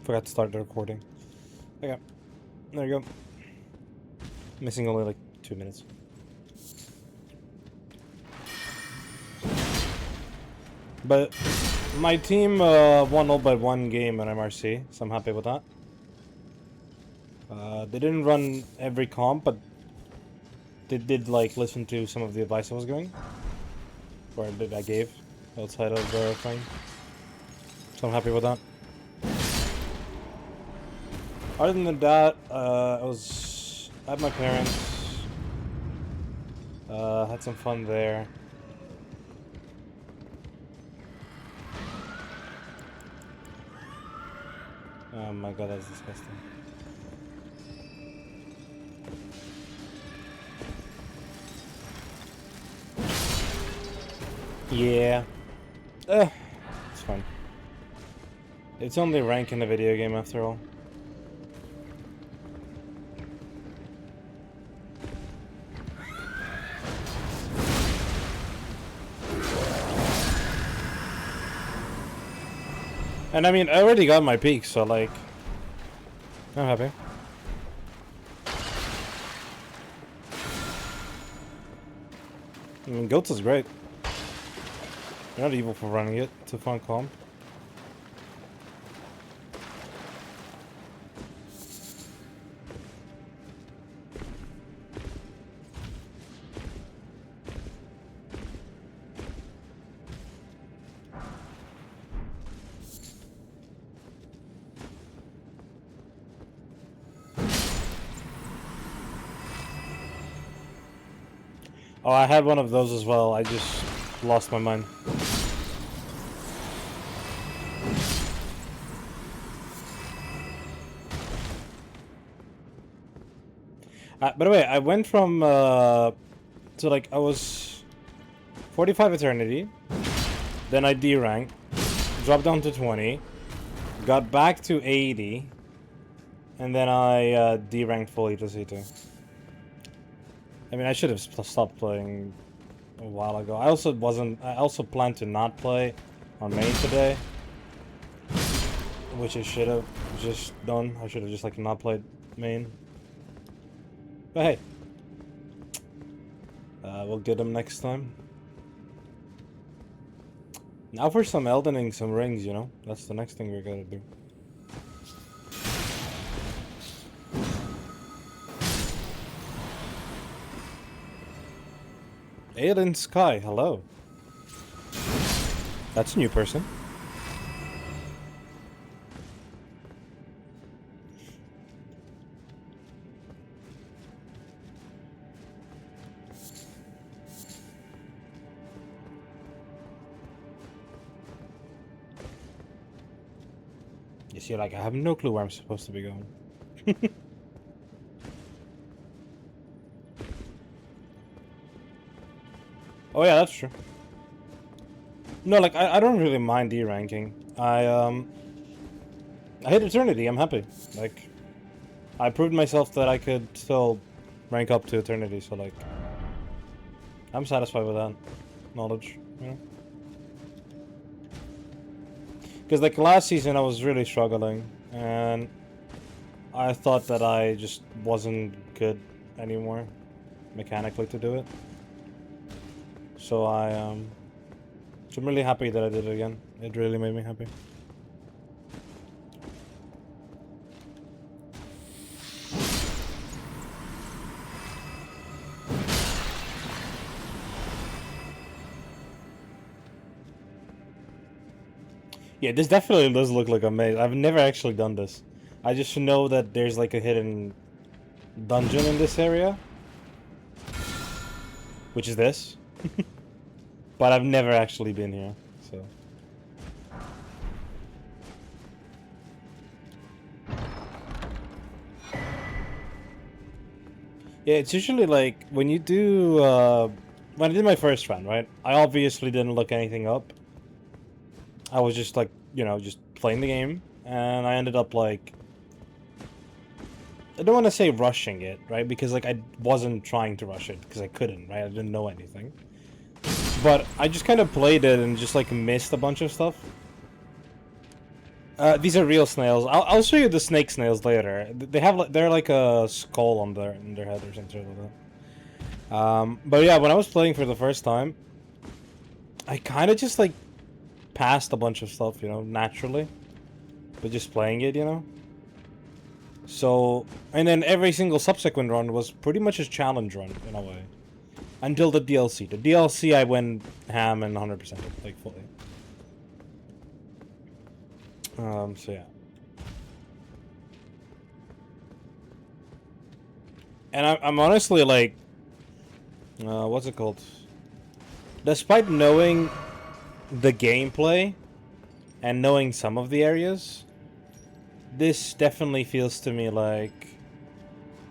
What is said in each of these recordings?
Forgot to start the recording. Okay, there you go. Missing only like 2 minutes. But my team won all but one game at MRC, so I'm happy with that. They didn't run every comp, but they did like listen to some of the advice I was giving, or that I gave outside of the thing. So I'm happy with that. Other than that, I was at my parents'. Had some fun there. Oh my god, that's disgusting. Yeah. It's fine. It's only rank in a video game after all. And I mean, I already got my peak, so like, I'm happy. I mean, Goats is great. You're not evil for running it. It's a fun comp. Oh, I had one of those as well. I just lost my mind. By the way, I went from to like I was 45 eternity, then I D-ranked, dropped down to 20, got back to 80, and then I D-ranked fully to C2. I mean, I should have stopped playing a while ago. I also planned to not play on main today, which I should have just done. I should have just like not played main. But hey, we'll get them next time. Now for some Eldening, some rings, you know? That's the next thing we're gonna do. Alien Sky, hello. That's a new person. You see, like, I have no clue where I'm supposed to be going. Oh yeah, that's true. No, like, I don't really mind D-ranking. I hit Eternity, I'm happy. Like, I proved myself that I could still rank up to Eternity, so like, I'm satisfied with that knowledge, you know? Because like last season I was really struggling, and I thought that I just wasn't good anymore mechanically to do it. So I'm really happy that I did it again. It really made me happy. Yeah, this definitely does look like a maze. I've never actually done this. I just know that there's like a hidden dungeon in this area, which is this. But I've never actually been here, so. Yeah, it's usually like when you do, when I did my first run, right? I obviously didn't look anything up. I was just like, you know, just playing the game, and I ended up like, I don't want to say rushing it, right? Because like I wasn't trying to rush it because I couldn't, right? I didn't know anything. But I just kind of played it and just like missed a bunch of stuff. These are real snails. I'll show you the snake snails later. They have they're like a skull on their head or something like that. But yeah, when I was playing for the first time, I kind of just like passed a bunch of stuff, you know, naturally, but just playing it, you know. So, and then every single subsequent run was pretty much a challenge run in a way, until the DLC. The DLC I went ham and 100% like fully. So yeah. And I'm honestly like, what's it called? Despite knowing the gameplay and knowing some of the areas, this definitely feels to me like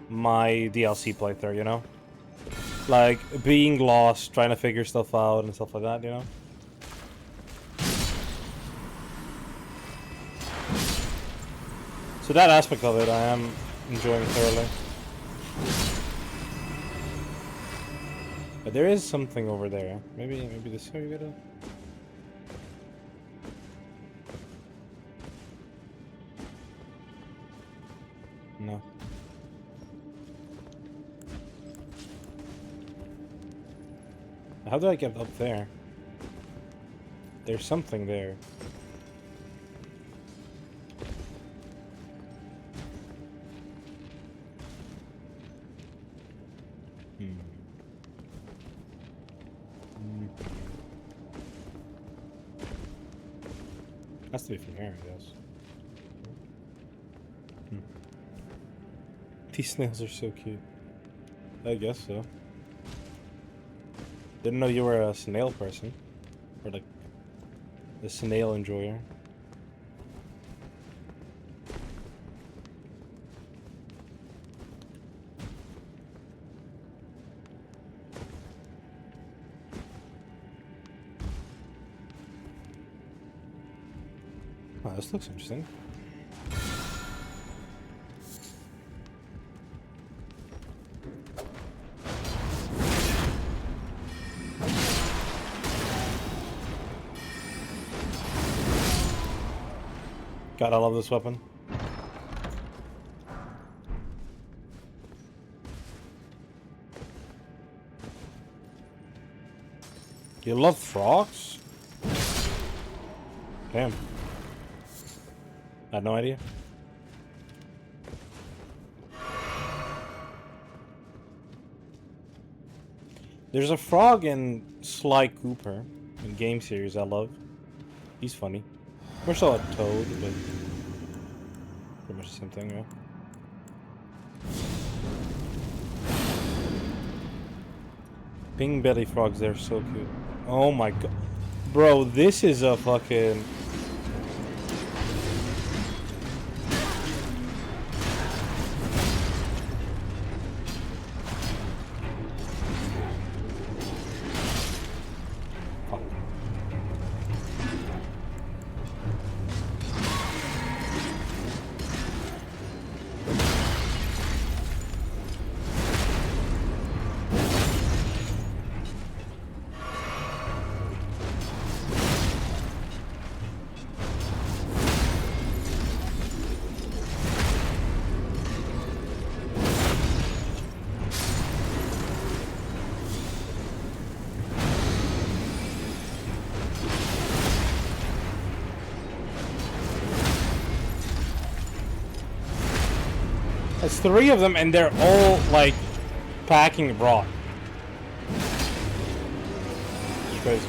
my DLC playthrough, you know? Like, being lost, trying to figure stuff out and stuff like that, you know? So that aspect of it I am enjoying thoroughly. But there is something over there. Maybe this here you gotta... No. How do I get up there? There's something there. Has to be from here, I guess. These snails are so cute. I guess so. Didn't know you were a snail person. Or like, a snail enjoyer. Wow, this looks interesting. God, I love this weapon. You love frogs? Damn. I had no idea. There's a frog in Sly Cooper, in game series I love. He's funny. More so a toad, but pretty much the same thing, yeah. Pink belly frogs, they're so cute. Oh my god. Bro, this is a fucking... It's 3 of them, and they're all, like, packing rock. It's crazy.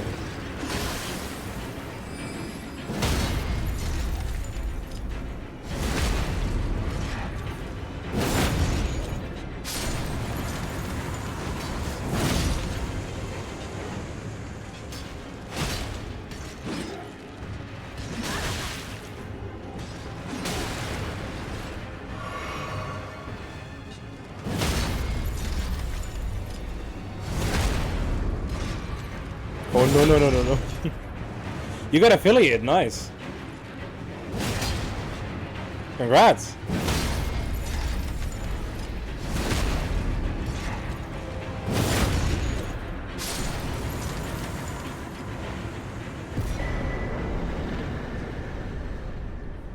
Oh, no. You got affiliate, nice. Congrats.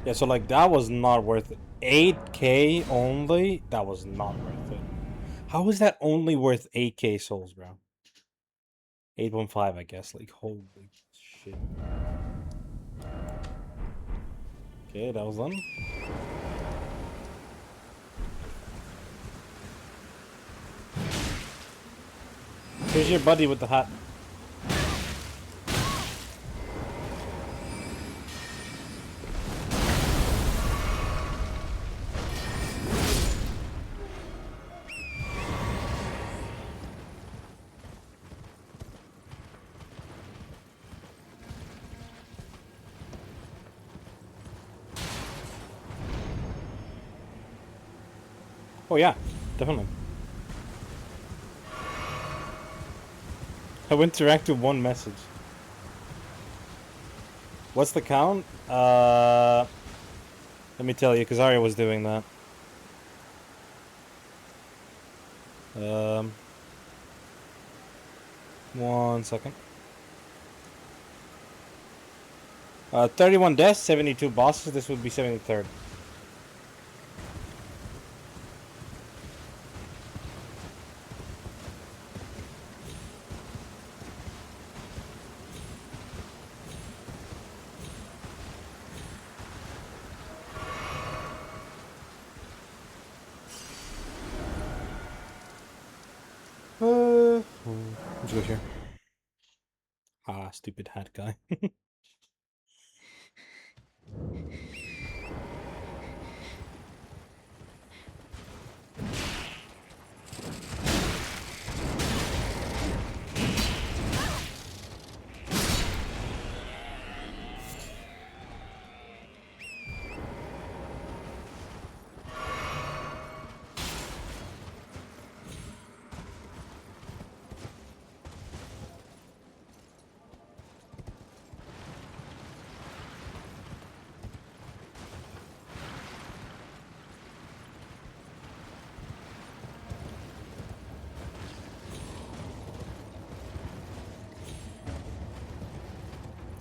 Yeah, so like that was not worth it. 8K only? That was not worth it. How is that only worth 8K souls, bro? 8.5, I guess. Like, holy shit. Okay, that was done. Here's your buddy with the hat. Oh yeah, definitely. I went direct to one message. What's the count? Let me tell you, because Arya was doing that. 1 second. 31 deaths, 72 bosses. This would be 73rd. Let's go here. Ah, stupid hat guy.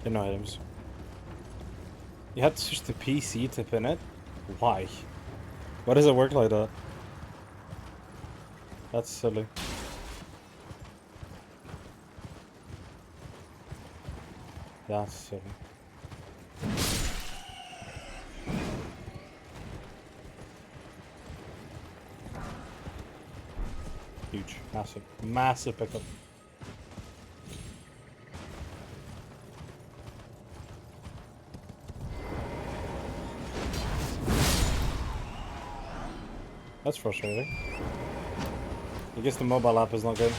Get no items. You had to switch to PC to pin it? Why? Why does it work like that? That's silly. That's silly. Huge. Massive. Massive pickup. That's frustrating. I guess the mobile app is not good.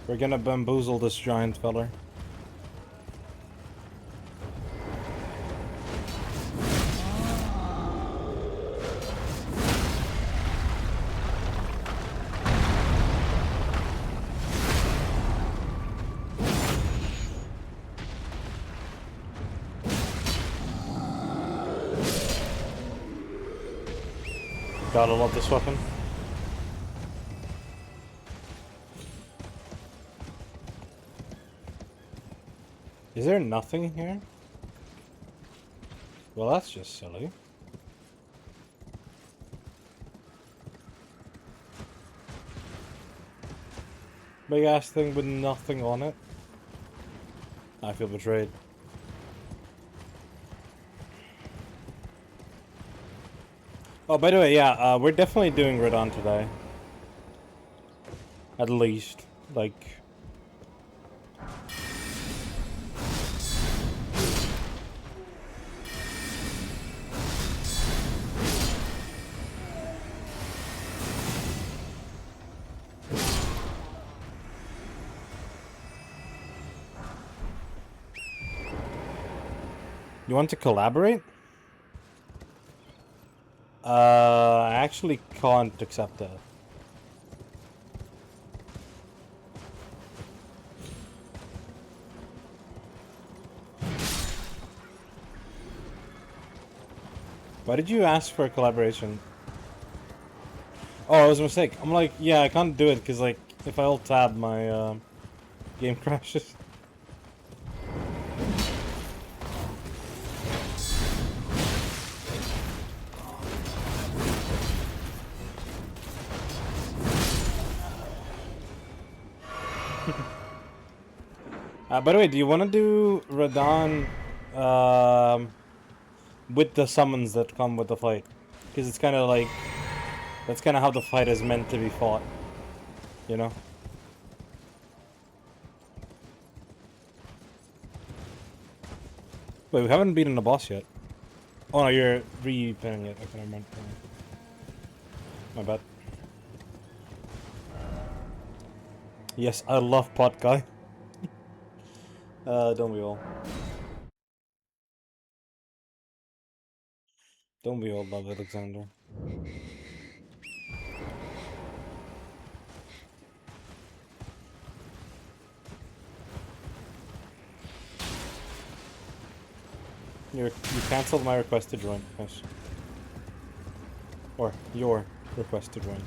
We're gonna bamboozle this giant feller. Gotta love this weapon. Is there nothing here? Well, that's just silly. Big ass thing with nothing on it. I feel betrayed. Oh, by the way, yeah, we're definitely doing Radon today. At least. Like... You want to collaborate? I actually can't accept that. Why did you ask for a collaboration? Oh, it was a mistake. I'm like, yeah, I can't do it because, like, if I alt tab, my game crashes. By the way, do you want to do Radahn with the summons that come with the fight? Because it's kind of like, that's kind of how the fight is meant to be fought, you know? Wait, we haven't beaten the boss yet. Oh no, you're re-pinning it. Okay, never mind. My bad. Yes, I love Pot Guy. Don't we all? Don't we all love Alexander? You canceled my request to join. Yes. Or your request to join.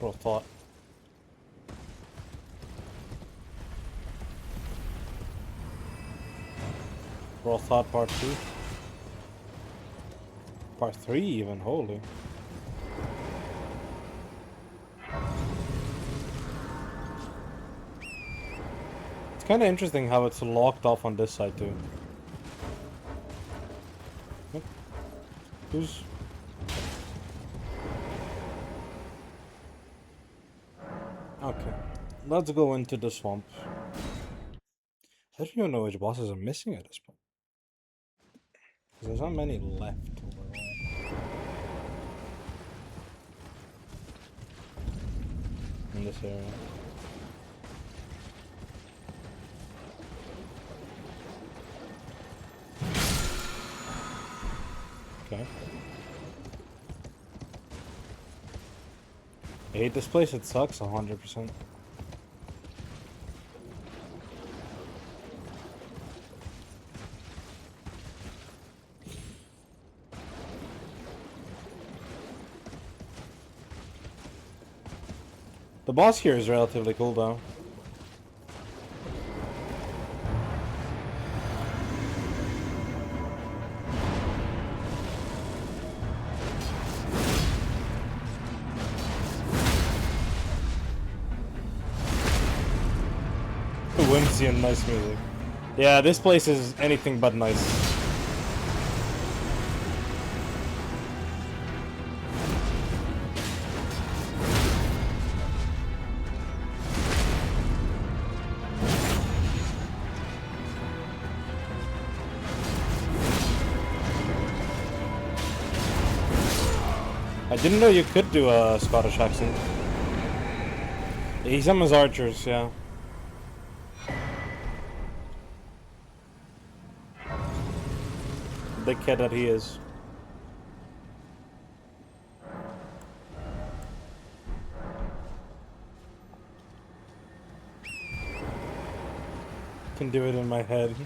Well thought. Well thought part 2. Part 3 even, holy. It's kind of interesting how it's locked off on this side too. Yep. Who's... Okay. Let's go into the swamp. I don't even know which bosses are missing at this point. Because there's not many left overall. In this area. Okay. I hate this place, it sucks 100%. The boss here is relatively cool though. Whimsy and nice music. Yeah, this place is anything but nice. I didn't know you could do a Scottish accent. He summons archers, yeah. Big kid that he is. Can do it in my head.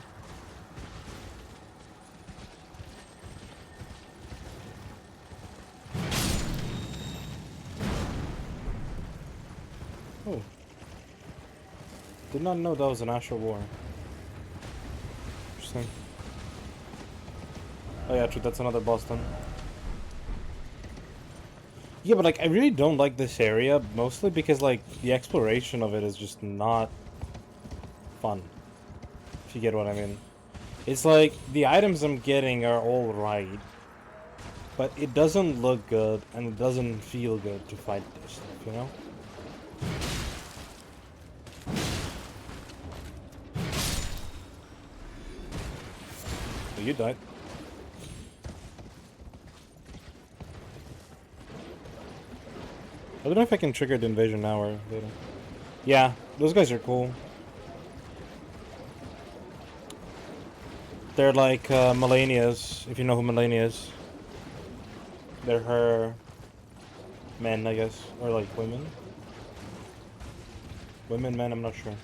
Oh. Did not know that was an actual war. Interesting. Oh yeah, true, that's another boss then. Yeah, but like, I really don't like this area, mostly because like, the exploration of it is just not fun. If you get what I mean. It's like, the items I'm getting are all right, but it doesn't look good, and it doesn't feel good to fight this stuff, you know? Oh, you died. I don't know if I can trigger the invasion now or later. Yeah, those guys are cool. They're like Melania's, if you know who Melania is. They're her men, I guess. Or like women. Women, men, I'm not sure.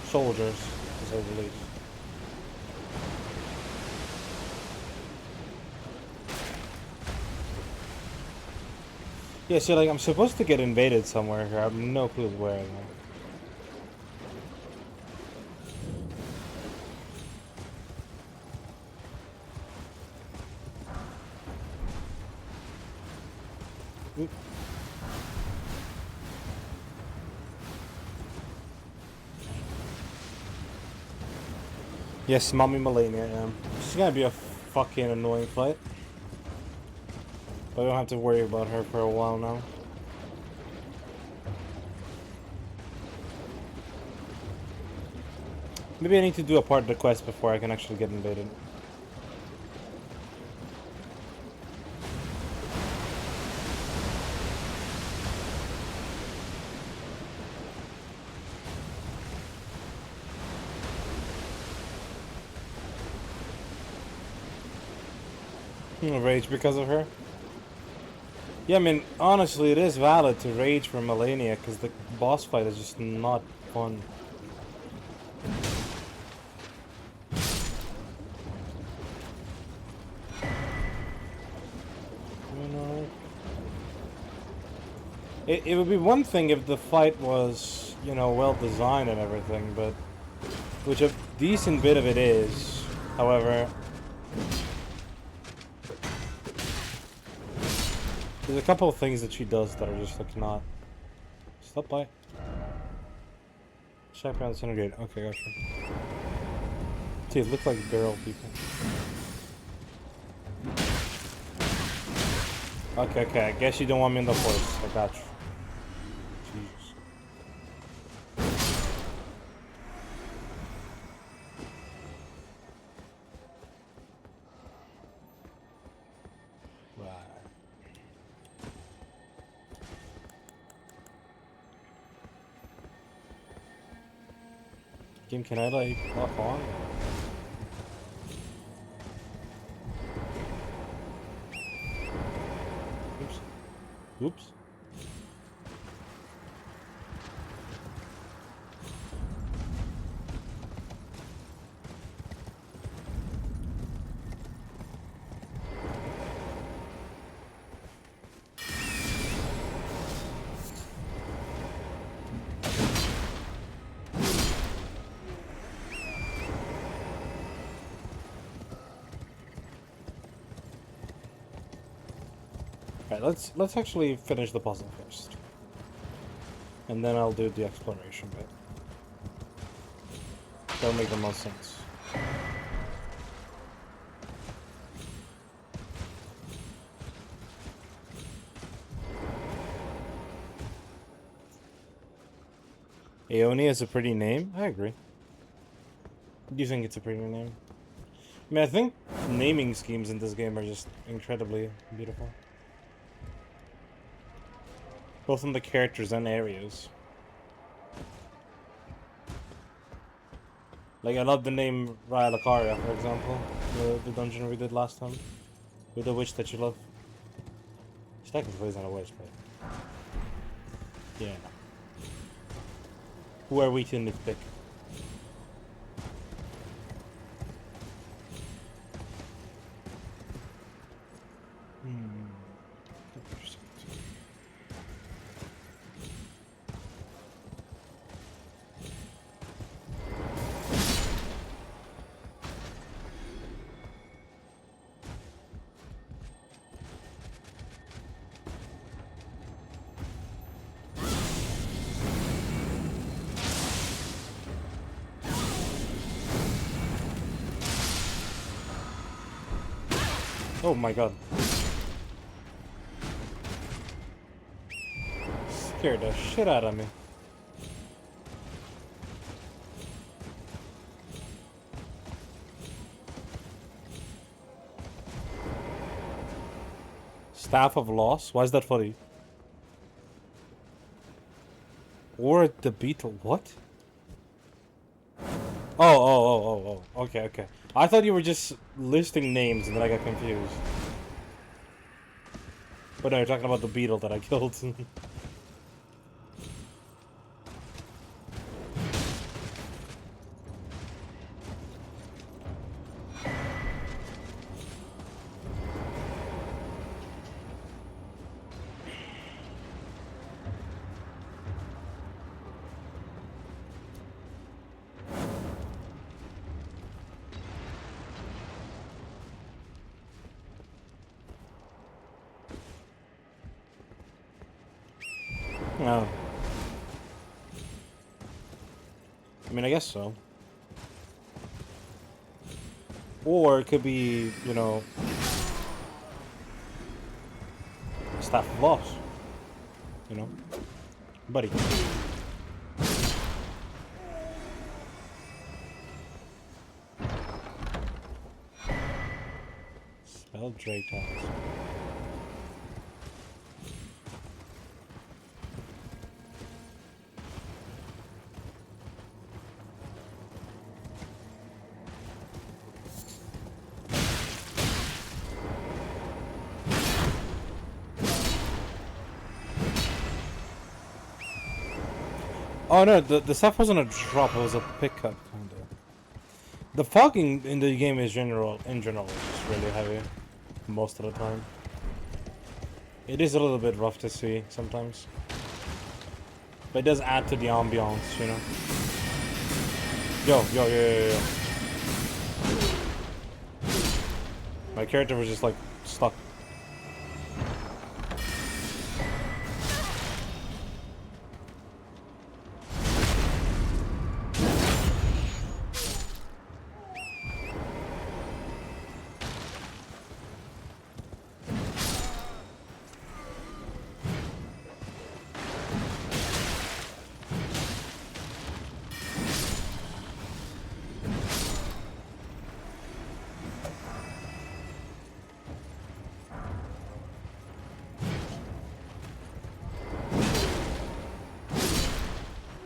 Soldiers, to say the least. Yeah, so like I'm supposed to get invaded somewhere here. I have no clue where. Oop. Yes, Mommy Melania, yeah. She's gonna be a fucking annoying fight. But I don't have to worry about her for a while now. Maybe I need to do a part of the quest before I can actually get invaded. Rage because of her? Yeah, I mean, honestly, it is valid to rage for Melania, because the boss fight is just not fun. You know, it would be one thing if the fight was, you know, well designed and everything, but which a decent bit of it is. However, there's a couple of things that she does that are just like not. Stop by. Check around the center gate. Okay, gotcha. See, it looks like barrel people. Okay, okay. I guess you don't want me in the forest. I got you. Jesus. Right. Game, can I like lock on? Oops. Oops. Alright, let's actually finish the puzzle first. And then I'll do the exploration bit. That'll make the most sense. Aeoni is a pretty name? I agree. Do you think it's a pretty name? I mean, I think naming schemes in this game are just incredibly beautiful. Both in the characters and areas. Like, I love the name Raya Lucaria, for example. The dungeon we did last time. With the witch that you love. She technically isn't a witch, but... yeah. Who are we to nitpick? Oh my god. Scared the shit out of me. Staff of Loss? Why is that funny? Or the beetle. What? Oh. Okay. I thought you were just listing names and then I got confused. But no, you're talking about the beetle that I killed. No. I mean, I guess so. Or it could be, you know, Staff of Loss. You know? Buddy. Spell Drake Tiles. Oh no, the stuff wasn't a drop, it was a pickup kinda. The fogging in the game is in general is just really heavy. Most of the time. It is a little bit rough to see sometimes. But it does add to the ambiance, you know. Yo. My character was just like stuck.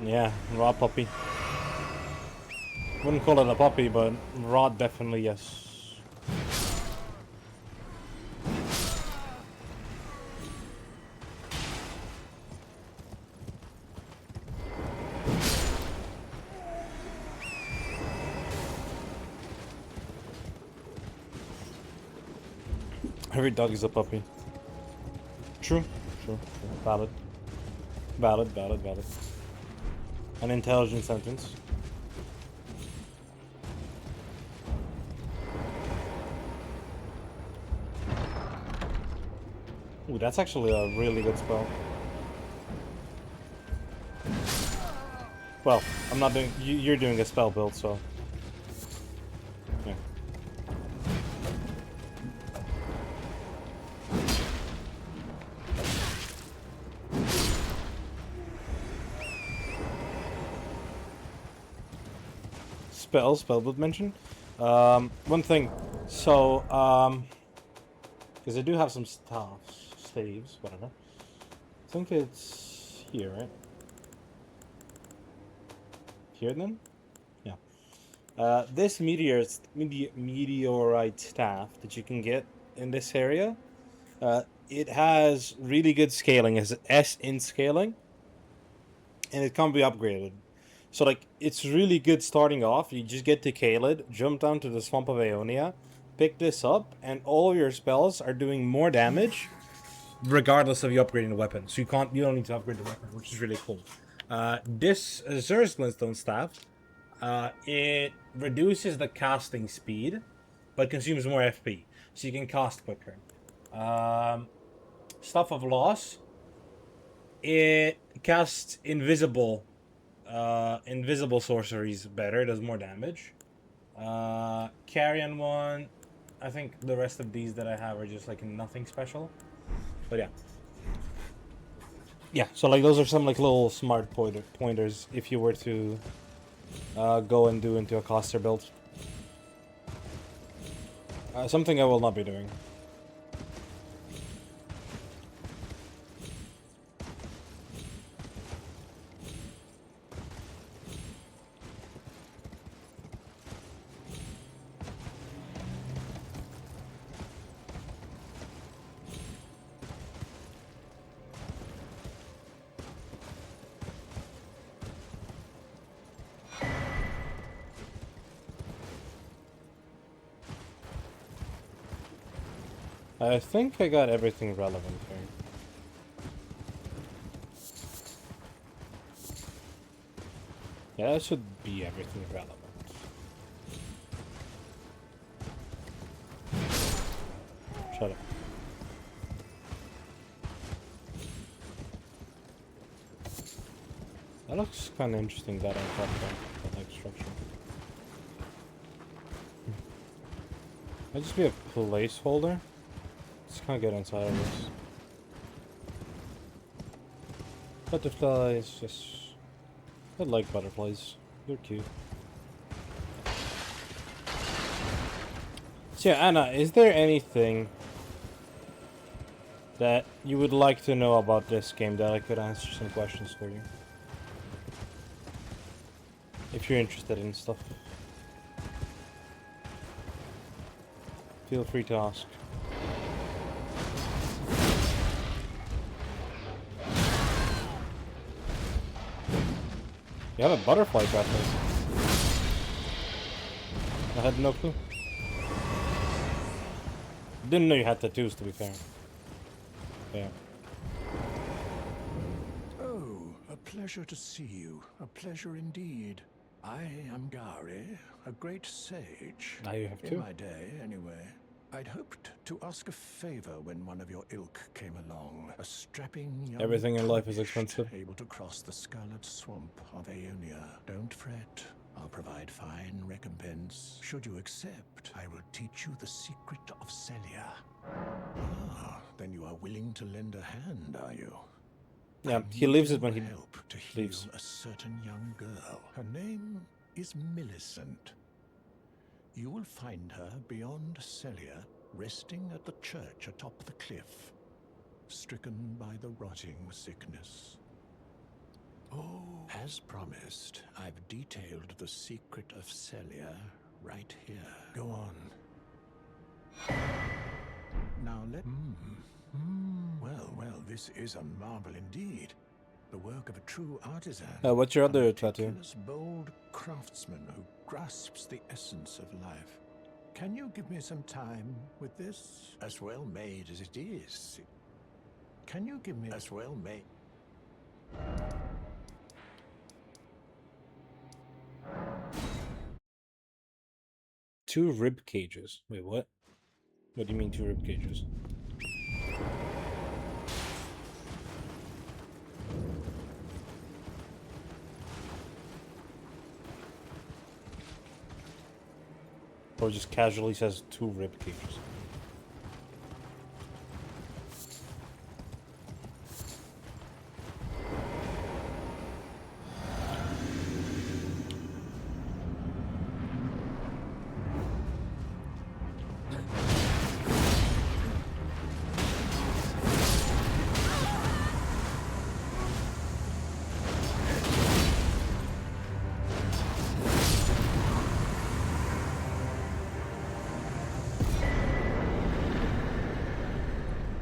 Yeah, raw puppy. Wouldn't call it a puppy, but raw definitely yes. Every dog is a puppy. True. Valid. An intelligent sentence. Ooh, that's actually a really good spell. Well, I'm not doing... You're doing a spell build, so... Yeah. Spell build mention. One thing. So, because I do have some staves, whatever. I think it's here, right? Here then? Yeah. This meteorite staff that you can get in this area, it has really good scaling, as S in scaling, and it can be upgraded. So like, it's really good starting off. You just get to Caelid, jump down to the Swamp of Aeonia, pick this up, and all of your spells are doing more damage, regardless of you upgrading the weapon. So you don't need to upgrade the weapon, which is really cool. This Azur's Glintstone Staff, it reduces the casting speed, but consumes more FP, so you can cast quicker. Stuff of Loss, it casts invisible sorceries better, does more damage. Carrion one, I think the rest of these that I have are just like nothing special. But yeah. Yeah, so like those are some like little smart pointers if you were to go and do into a caster build. Something I will not be doing. I think I got everything relevant here. Yeah, that should be everything relevant. Shut up. That looks kind of interesting, that on top there, that like structure. Might just be a placeholder. Let's kind of get inside of this. Butterflies, just... I like butterflies. They're cute. So yeah, Anna, is there anything that you would like to know about this game that I could answer some questions for you? If you're interested in stuff. Feel free to ask. You have a butterfly trap there. I had no clue. Didn't know you had tattoos, to be fair. Yeah. Oh, a pleasure to see you. A pleasure indeed. I am Gari, a great sage. Now you have two. In my day, anyway. I'd hoped to ask a favor when one of your ilk came along. A strapping young Everything in life is priest expensive. able to cross the scarlet swamp of Aeonia. Don't fret. I'll provide fine recompense. Should you accept, I will teach you the secret of Celia. Ah, then you are willing to lend a hand, are you? Yeah, he leaves it when he help to heal leaves. a certain young girl. Her name is Millicent. You will find her beyond Celia, resting at the church atop the cliff, stricken by the rotting sickness. Oh, as promised, I've detailed the secret of Celia right here. Go on. Now let... Well, this is a marvel indeed. The work of a true artisan. What's your other a tattoo? meticulous, bold craftsman who grasps the essence of life. Can you give me some time with this? As well made as it is. Can you give me as well made? Two rib cages. Wait, what? What do you mean two rib cages? Or just casually says two rib cages.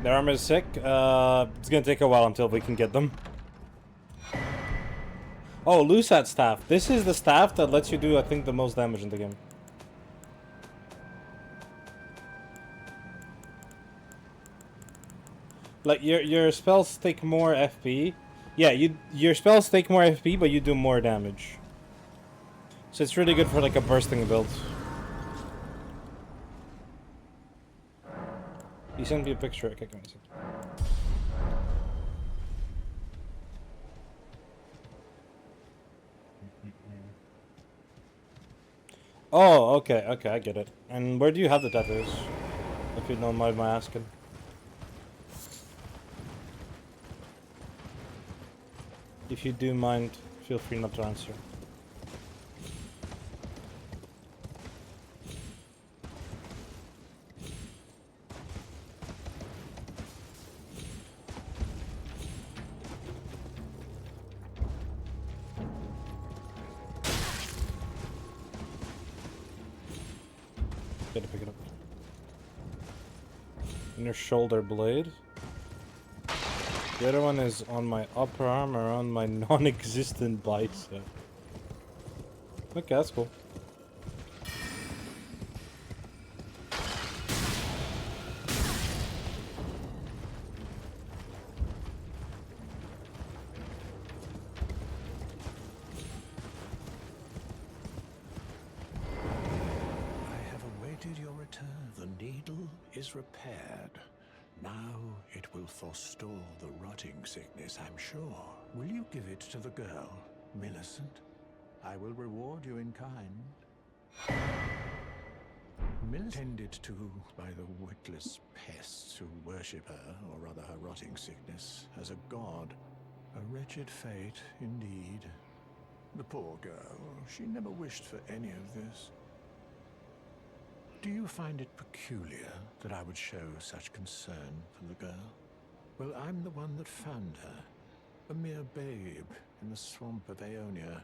Their armor is sick. It's gonna take a while until we can get them. Oh, Lusat staff. This is the staff that lets you do, I think, the most damage in the game. Like your spells take more FP. Yeah, your spells take more FP, but you do more damage. So it's really good for like a bursting build. You sent me a picture. Okay, give me a second. Oh, okay, I get it. And where do you have the tattoos? If you don't mind my asking. If you do mind, feel free not to answer. Gotta pick it up. And your shoulder blade. The other one is on my upper arm or on my non-existent bicep. Okay, that's cool. is repaired. Now it will forestall the rotting sickness, I'm sure. Will you give it to the girl, Millicent? I will reward you in kind. Millicent, tended to by the witless pests who worship her, or rather her rotting sickness, as a god. A wretched fate, indeed. The poor girl, she never wished for any of this. Do you find it peculiar that I would show such concern for the girl? Well, I'm the one that found her. A mere babe in the swamp of Aeonia.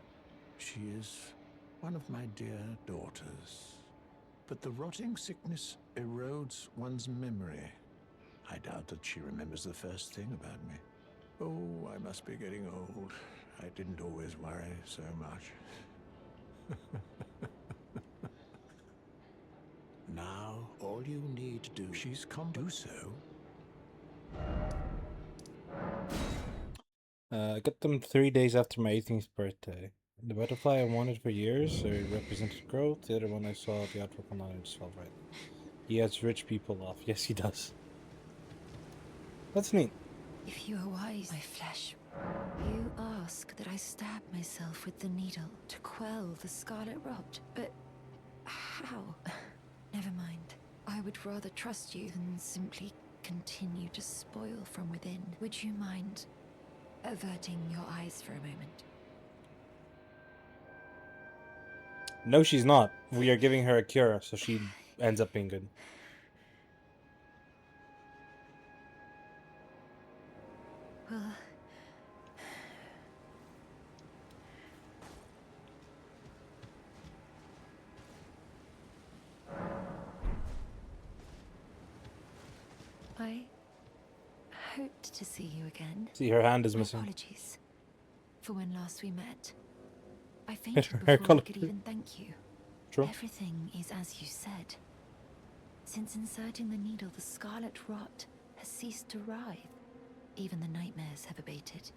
She is one of my dear daughters. But the rotting sickness erodes one's memory. I doubt that she remembers the first thing about me. Oh, I must be getting old. I didn't always worry so much. Now, all you need to do, she's come do so. I got them 3 days after my 18th birthday. The butterfly I wanted for years, so it represented growth. The other one I saw the artwork online, it just felt right. He has rich people off. Yes, he does. That's neat. If you are wise, my flesh, you ask that I stab myself with the needle to quell the scarlet rot. But how? Never mind. I would rather trust you than simply continue to spoil from within. Would you mind averting your eyes for a moment? No, she's not. We are giving her a cure, so she ends up being good. Well, I hoped to see you again. See, her hand is My missing. apologies for when last we met. I fainted Her before I color. could even thank you. True. Everything is as you said. Since inserting the needle, the scarlet rot has ceased to writhe. Even the nightmares have abated.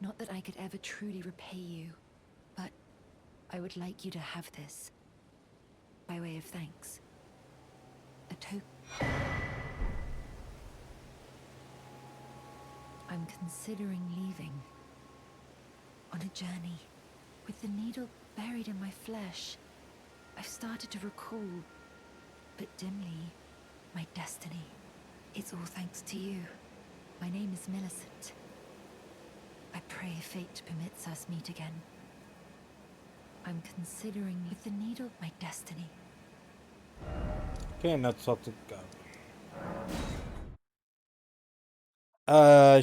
Not that I could ever truly repay you, but I would like you to have this by way of thanks. A token. I'm considering leaving on a journey. With the needle buried in my flesh, I've started to recall, but dimly, my destiny. It's all thanks to you. My name is Millicent. I pray fate permits us meet again. I'm considering with the needle my destiny. Okay, now talk to God.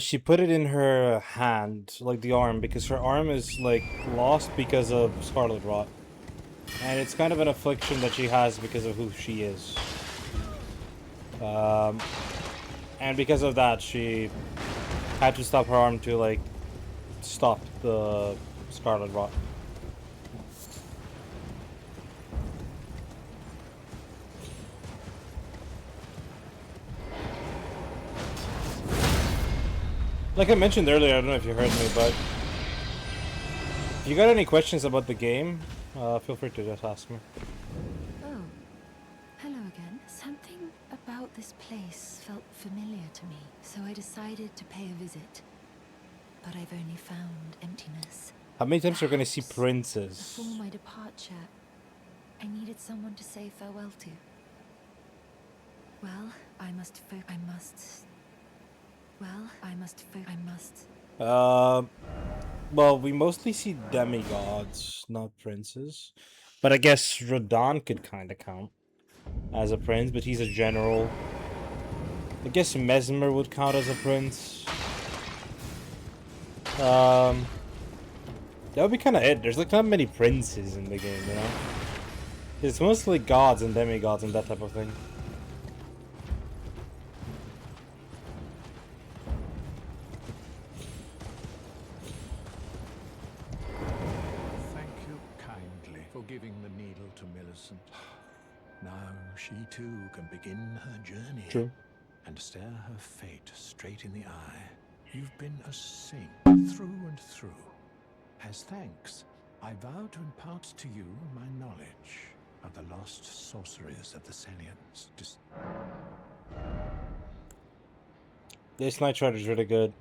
She put it in her hand, like the arm, because her arm is like lost because of scarlet rot, and it's kind of an affliction that she has because of who she is. And because of that, she had to stop her arm to like stop the scarlet rot. Like I mentioned earlier, I don't know if you heard me, but if you got any questions about the game, feel free to just ask me. Oh, hello again. Something about this place felt familiar to me, so I decided to pay a visit. But I've only found emptiness. How many times are we gonna see Perhaps princes? before my departure, I needed someone to say farewell to. Well, I must. Well, we mostly see demigods, not princes. But I guess Rodon could kind of count as a prince, but he's a general. I guess Mesmer would count as a prince. That would be kind of it. There's like not many princes in the game, you know? It's mostly gods and demigods and that type of thing. Thank you kindly for giving the needle to Millicent. Now she too can begin her journey. True. And stare her fate straight in the eye. You've been a saint through and through. As thanks, I vow to impart to you my knowledge. of the lost sorceries of the Salians. This Night Rider is really good.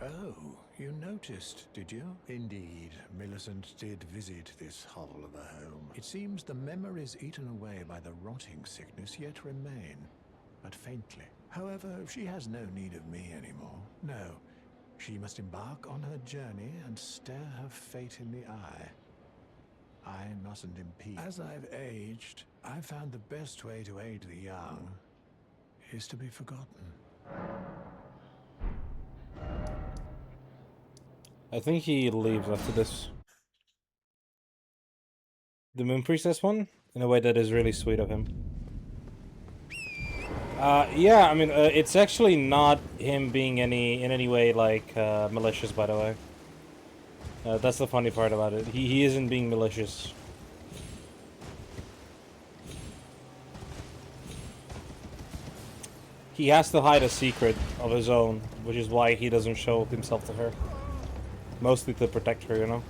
Oh, you noticed, did you? Indeed, Millicent did visit this hovel of a home. It seems the memories eaten away by the rotting sickness yet remain, but faintly. However, she has no need of me anymore. No, she must embark on her journey and stare her fate in the eye. I mustn't impede. As I've aged, I've found the best way to aid the young is to be forgotten. I think he leaves after this. The Moon Priestess one? In a way that is really sweet of him. Yeah, I mean, it's actually not him being in any way, like, malicious, by the way. That's the funny part about it. He isn't being malicious. He has to hide a secret of his own, which is why he doesn't show himself to her. Mostly to protect her, you know?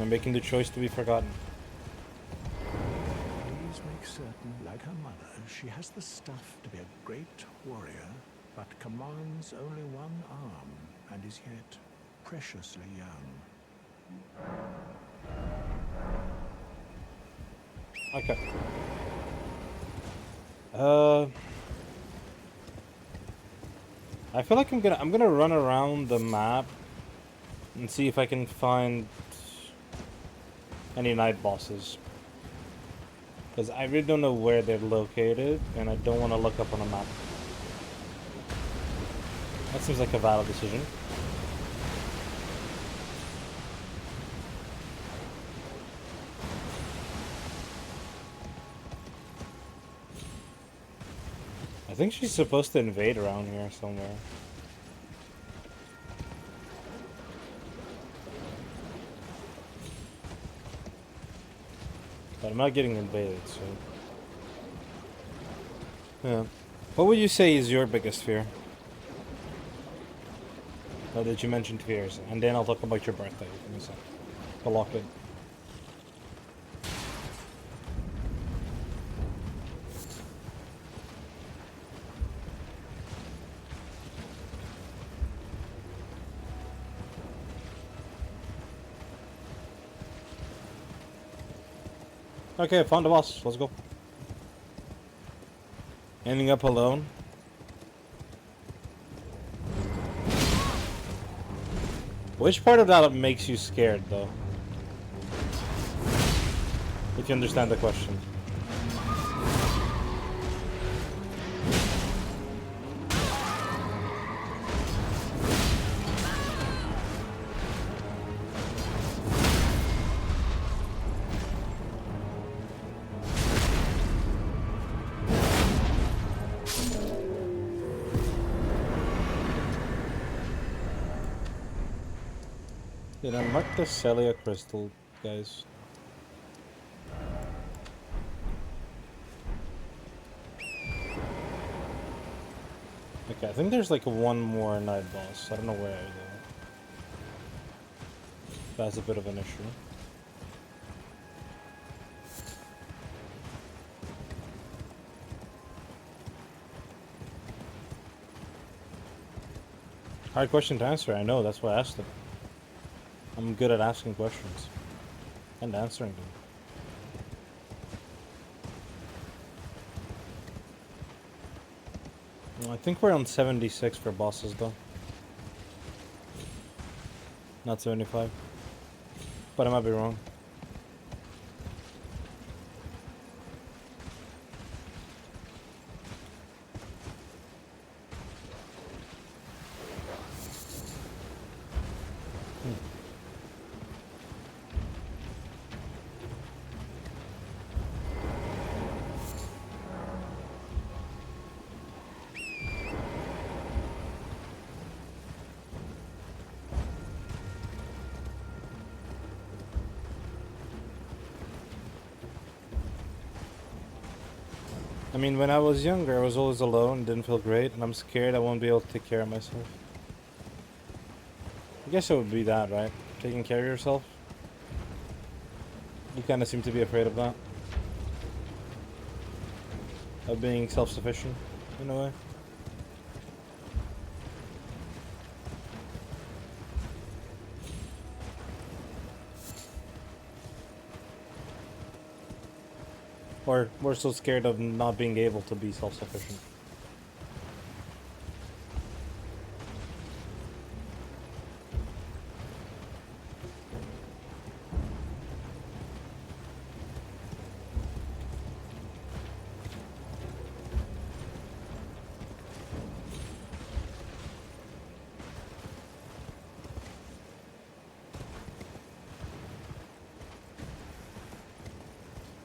And making the choice to be forgotten. Please make certain, like her mother, she has the stuff to be a great warrior, but commands only one arm and is yet preciously young. Okay. I feel like I'm gonna run around the map and see if I can find any night bosses. Because I really don't know where they're located, and I don't want to look up on a map. That seems like a valid decision. I think she's supposed to invade around here somewhere. But I'm not getting invaded, so... Yeah. What would you say is your biggest fear? Now that you mentioned fears, and then I'll talk about your birthday in a sec. I'll lock it. Okay, found the boss. Let's go. Ending up alone. Which part of that makes you scared, though? If you understand the question. Did I mark the Celia crystal, guys? Okay, I think there's like one more night boss. I don't know where though. That's a bit of an issue. Hard question to answer, I know, that's why I asked it. I'm good at asking questions. And answering them. Well, I think we're on 76 for bosses though. Not 75. But I might be wrong. I mean, when I was younger, I was always alone, didn't feel great, and I'm scared I won't be able to take care of myself. I guess it would be that, right? Taking care of yourself. You kind of seem to be afraid of that. Of being self-sufficient, in a way. Or we're so scared of not being able to be self-sufficient.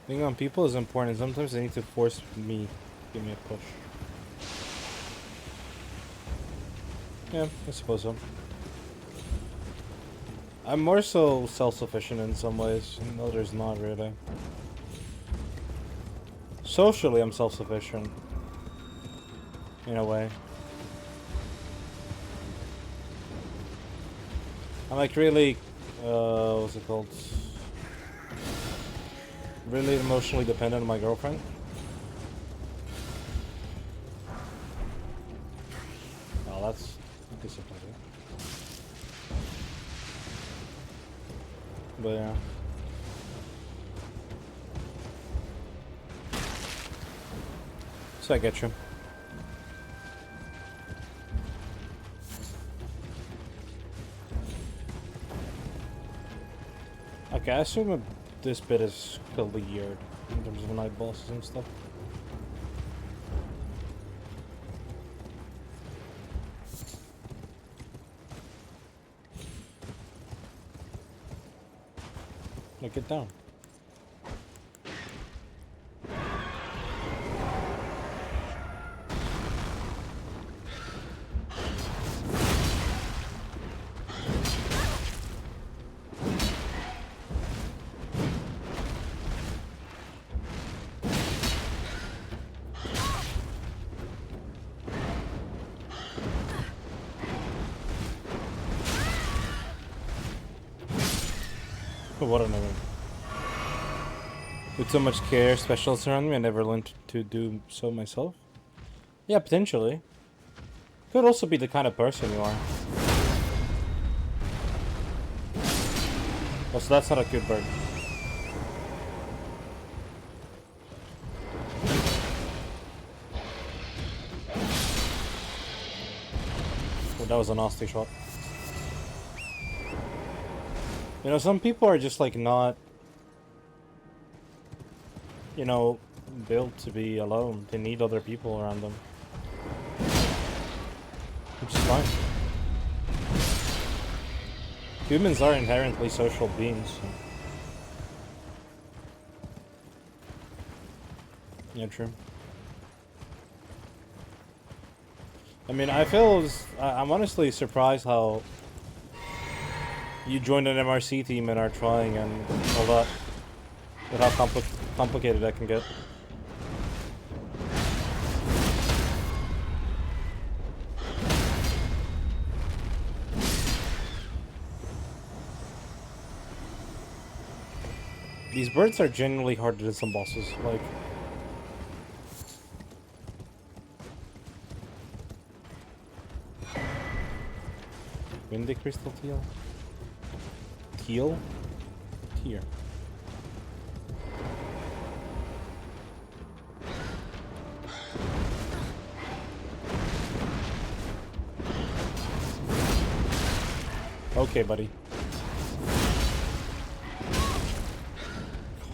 Being on people is important. Sometimes they need to force me, give me a push. Yeah, I suppose so. I'm more so self-sufficient in some ways, in others not really. Socially, I'm self-sufficient. In a way. I'm like really, what's it called? Really emotionally dependent on my girlfriend. Oh, that's disappointing. But yeah. So I get you. Okay, I assume this bit is cleared in terms of night bosses and stuff. Now get down. What an error. With so much care, specialists around me, I never learned to do so myself. Yeah, potentially. Could also be the kind of person you are. Oh, so that's not a good bird. Oh, that was a nasty shot. You know, some people are just like not, you know, built to be alone. They need other people around them. Which is fine. Humans are inherently social beings. So. Yeah, true. I mean, I'm honestly surprised how you joined an MRC team and are trying and all that. With how complicated that can get. These birds are genuinely harder than some bosses, like... Windy crystal teal? Teal? Tear. Okay, buddy.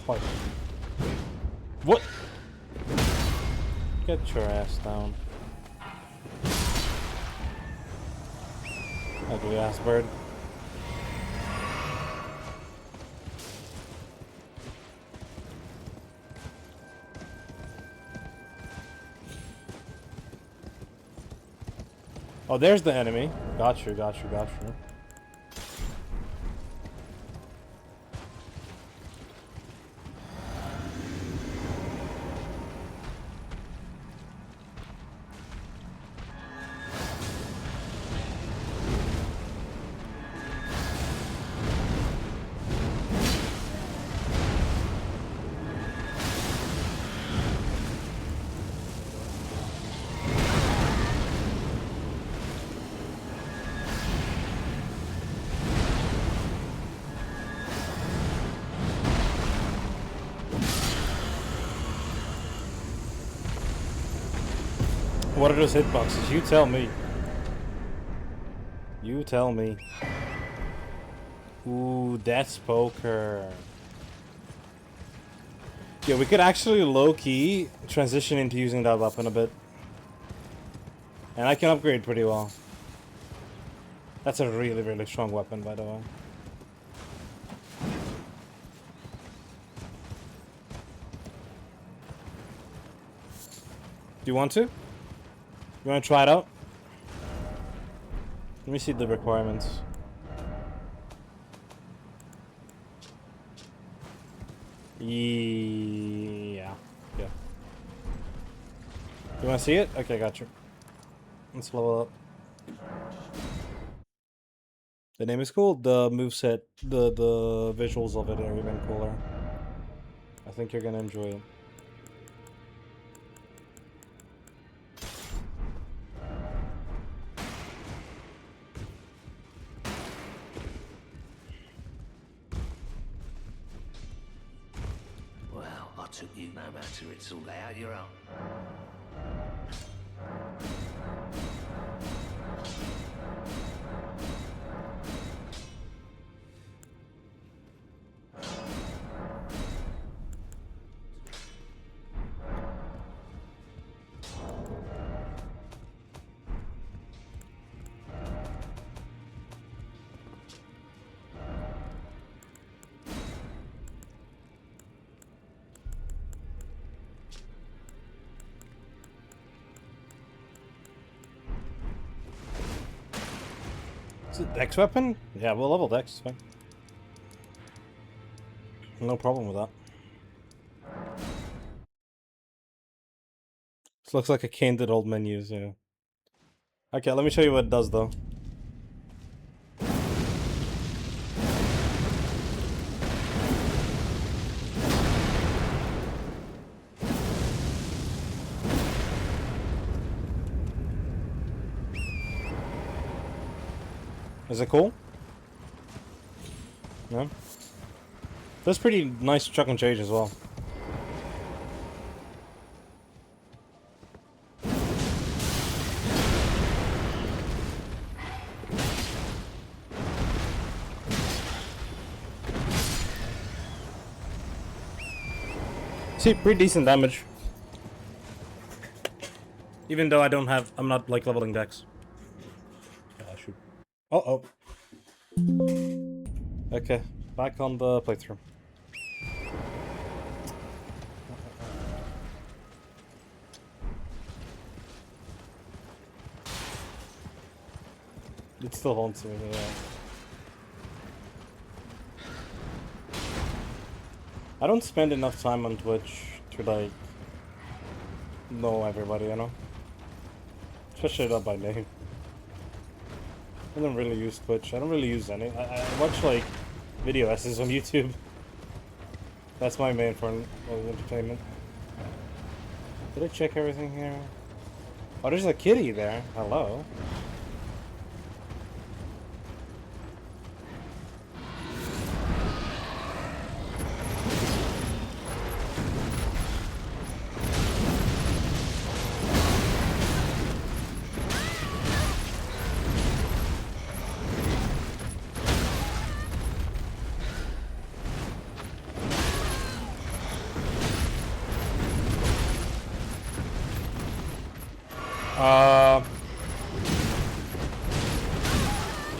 God. What? Get your ass down. Ugly ass bird. Oh, there's the enemy. Got you, got you, got you. What are those hitboxes? You tell me. You tell me. Ooh, that's poker. Yeah, we could actually low-key transition into using that weapon a bit. And I can upgrade pretty well. That's a really, really strong weapon, by the way. Do you want to? You want to try it out? Let me see the requirements. Yeah. Yeah. You want to see it? Okay, got you. Let's level up. The name is cool. The moveset, the visuals of it are even cooler. I think you're gonna enjoy it. Well, I took you no matter it's all out your own. Is it Dex weapon? Yeah, we'll level Dex. It's fine. No problem with that. This looks like a candid old menus, yeah. Okay, let me show you what it does, though. Is it cool? No? That's pretty nice chuck and change as well. See, pretty decent damage. Even though I'm not like leveling Dex. Yeah, I should. Uh-oh. Okay, back on the playthrough. It still haunts me, yeah. I don't spend enough time on Twitch to, like, know everybody, you know? Especially not by name. I don't really use Twitch. I don't really use any. I watch, like, video essays on YouTube. That's my main form of entertainment. Did I check everything here? Oh, there's a kitty there. Hello.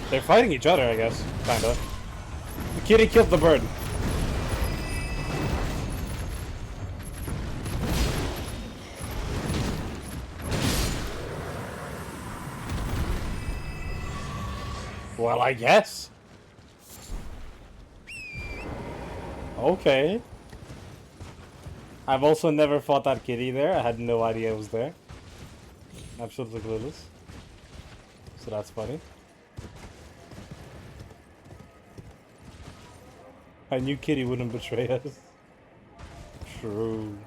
They're fighting each other, I guess. Kinda. The kitty killed the bird. Well, I guess. Okay. I've also never fought that kitty there. I had no idea it was there. Absolutely clueless. So that's funny. I knew Kitty wouldn't betray us. True.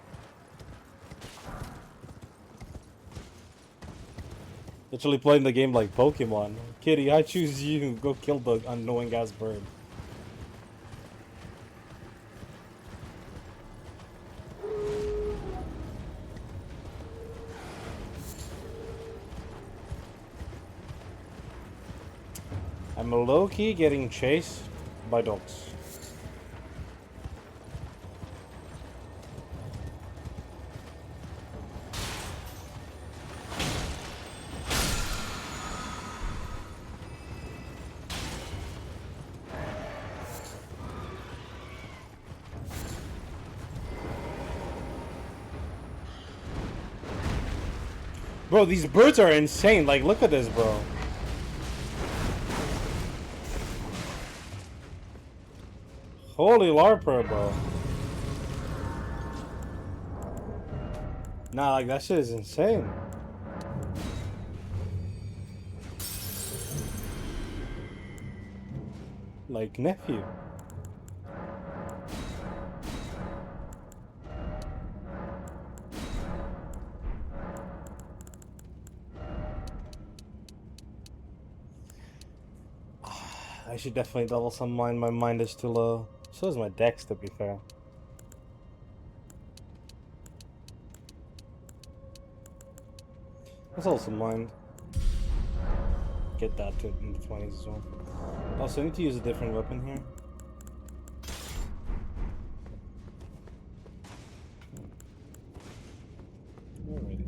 Literally playing the game like Pokemon. Kitty, I choose you. Go kill the annoying ass bird. I'm low-key getting chased by dogs. Bro, these birds are insane. Like, look at this, bro. Holy larper, bro. Nah, like, that shit is insane. Like, nephew. I should definitely double some mind. My mind is too low. So is my dex, to be fair. That's also mind. Get that to in the 20s as well. Also, I need to use a different weapon here. Alrighty.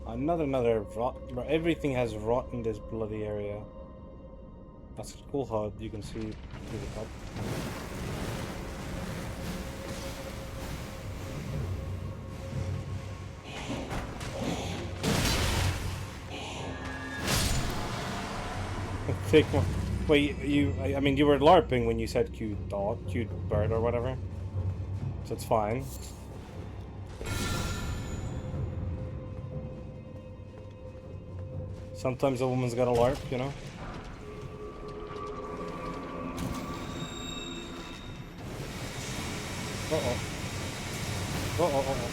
Another rot. Bro, everything has rot in this bloody area. That's cool how you can see through the top. Take one. Wait, I mean, you were LARPing when you said cute dog, cute bird, or whatever. So it's fine. Sometimes a woman's gotta LARP, you know? Uh-oh. Uh-oh, uh-oh.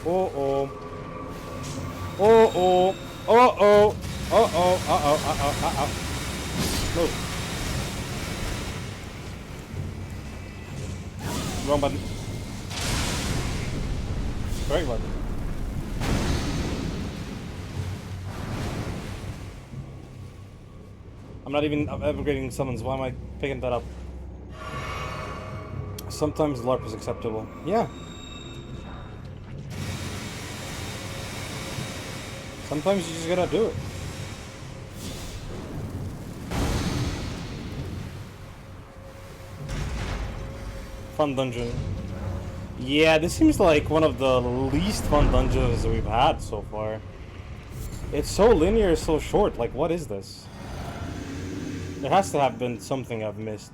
Uh-oh. Uh-oh. Uh-oh. Uh-oh. Uh-oh. Uh-oh. Uh-oh. Move. Wrong button. Correct button. I'm not even upgrading summons. Why am I picking that up? Sometimes LARP is acceptable. Yeah. Sometimes you just gotta do it. Fun dungeon. Yeah, this seems like one of the least fun dungeons we've had so far. It's so linear, so short. Like, what is this? There has to have been something I've missed.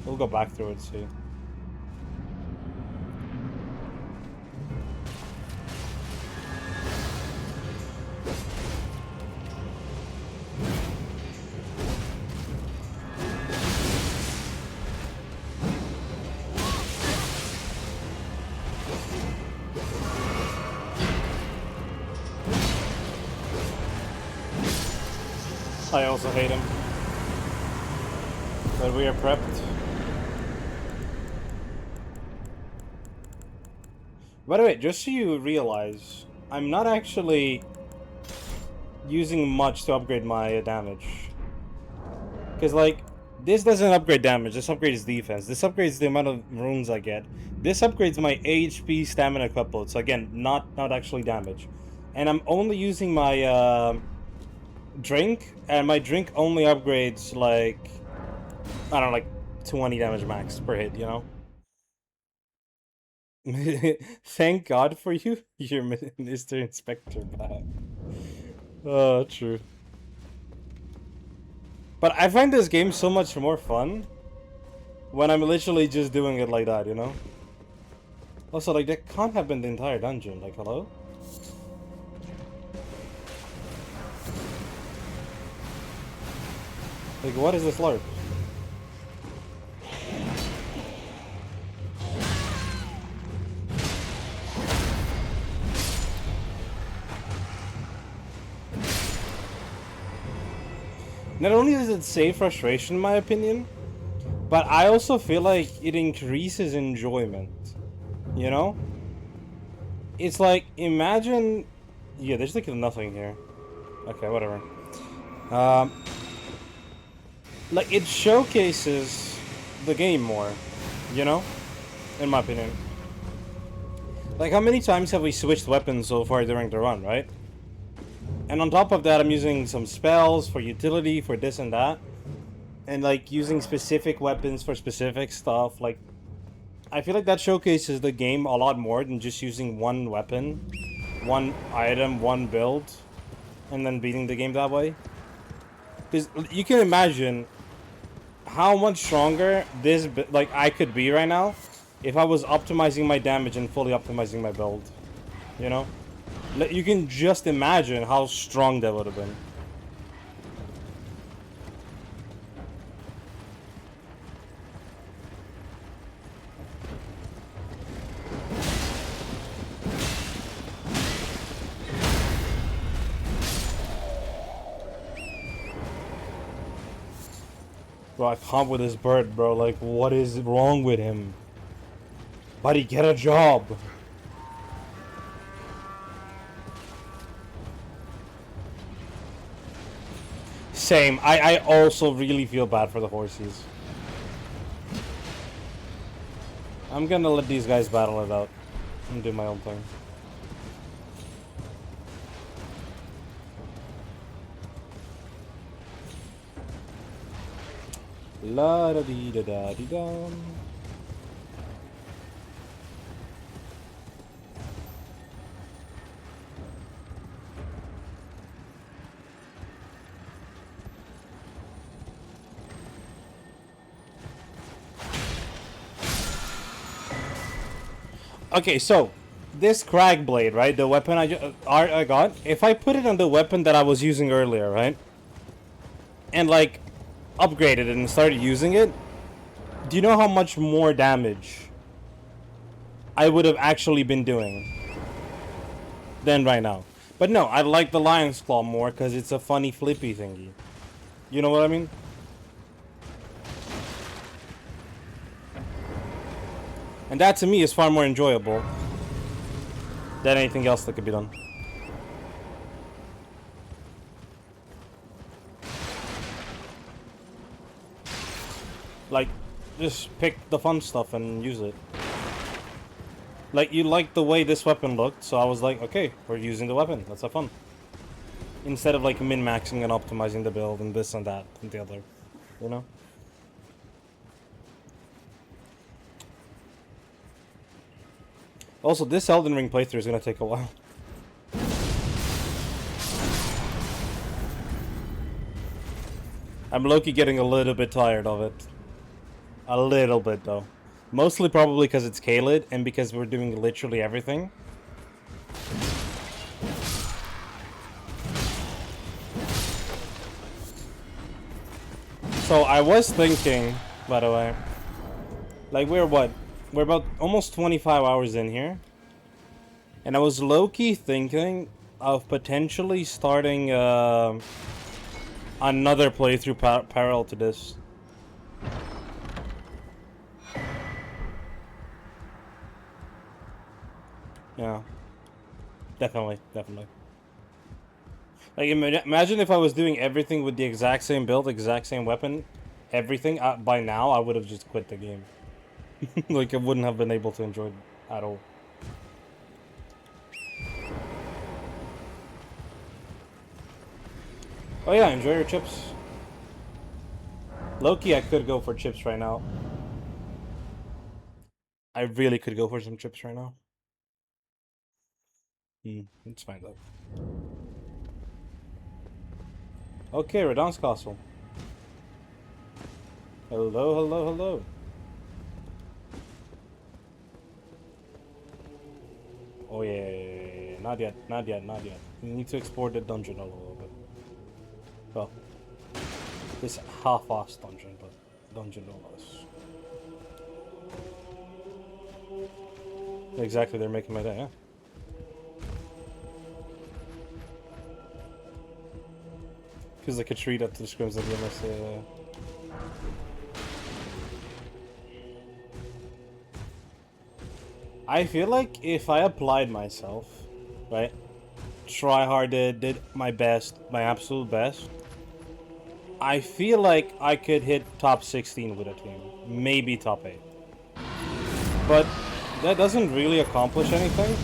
We'll go back through it and see. I also hate him. But we are prepped. By the way, just so you realize, I'm not actually using much to upgrade my damage. Because, like, this doesn't upgrade damage, this upgrades defense. This upgrades the amount of runes I get. This upgrades my HP, stamina, coupled. So again, not actually damage. And I'm only using my drink, and my drink only upgrades, like, I don't know, like 20 damage max per hit, you know? Thank God for you, you're Mr. Inspector back. Oh, true. But I find this game so much more fun when I'm literally just doing it like that, you know? Also, like, that can't have been the entire dungeon, like, hello? Like, what is this LARP? Not only does it save frustration, in my opinion, but I also feel like it increases enjoyment. You know? It's like, imagine... Yeah, there's like nothing here. Okay, whatever. Like, it showcases the game more, you know? In my opinion. Like, how many times have we switched weapons so far during the run, right? And on top of that, I'm using some spells for utility, for this and that. And, like, using specific weapons for specific stuff. Like, I feel like that showcases the game a lot more than just using one weapon, one item, one build, and then beating the game that way. Because you can imagine how much stronger this, like, I could be right now if I was optimizing my damage and fully optimizing my build. You know? You can just imagine how strong that would have been. Bro, I can't with this bird, bro. Like, what is wrong with him? Buddy, get a job. Same. I also really feel bad for the horsies. I'm gonna let these guys battle it out and do my own thing. La da dee da da dee dum. Okay, so this crag blade, right? The weapon I got. If I put it on the weapon that I was using earlier, right? And like upgraded it and started using it, do you know how much more damage I would have actually been doing than right now? But no, I like the Lion's Claw more because it's a funny flippy thingy. You know what I mean? And that to me is far more enjoyable than anything else that could be done. Like, just pick the fun stuff and use it. Like, you liked the way this weapon looked, so I was like, okay, we're using the weapon. Let's have fun. Instead of, like, min-maxing and optimizing the build and this and that and the other. You know? Also, this Elden Ring playthrough is gonna take a while. I'm low-key getting a little bit tired of it. A little bit, though. Mostly probably because it's Kaled, and because we're doing literally everything. So, I was thinking, by the way... Like, we're what? We're about almost 25 hours in here. And I was low-key thinking of potentially starting another playthrough parallel to this. Yeah. Definitely, definitely. Like, imagine if I was doing everything with the exact same build, exact same weapon, everything. By now, I would have just quit the game. Like, I wouldn't have been able to enjoy it at all. Oh yeah, enjoy your chips. Loki, I could go for chips right now. I really could go for some chips right now. It's fine though. Okay, Radon's castle. Hello, hello, hello. Oh yeah, not yet, not yet, not yet. We need to explore the dungeon a little bit. Well, this half-assed dungeon, but dungeon no less. Exactly, they're making my day, yeah. Feels like a treat up to the scrims at the MS. I feel like if I applied myself, right? Try hard, did my best, my absolute best. I feel like I could hit top 16 with a team, maybe top 8. But that doesn't really accomplish anything.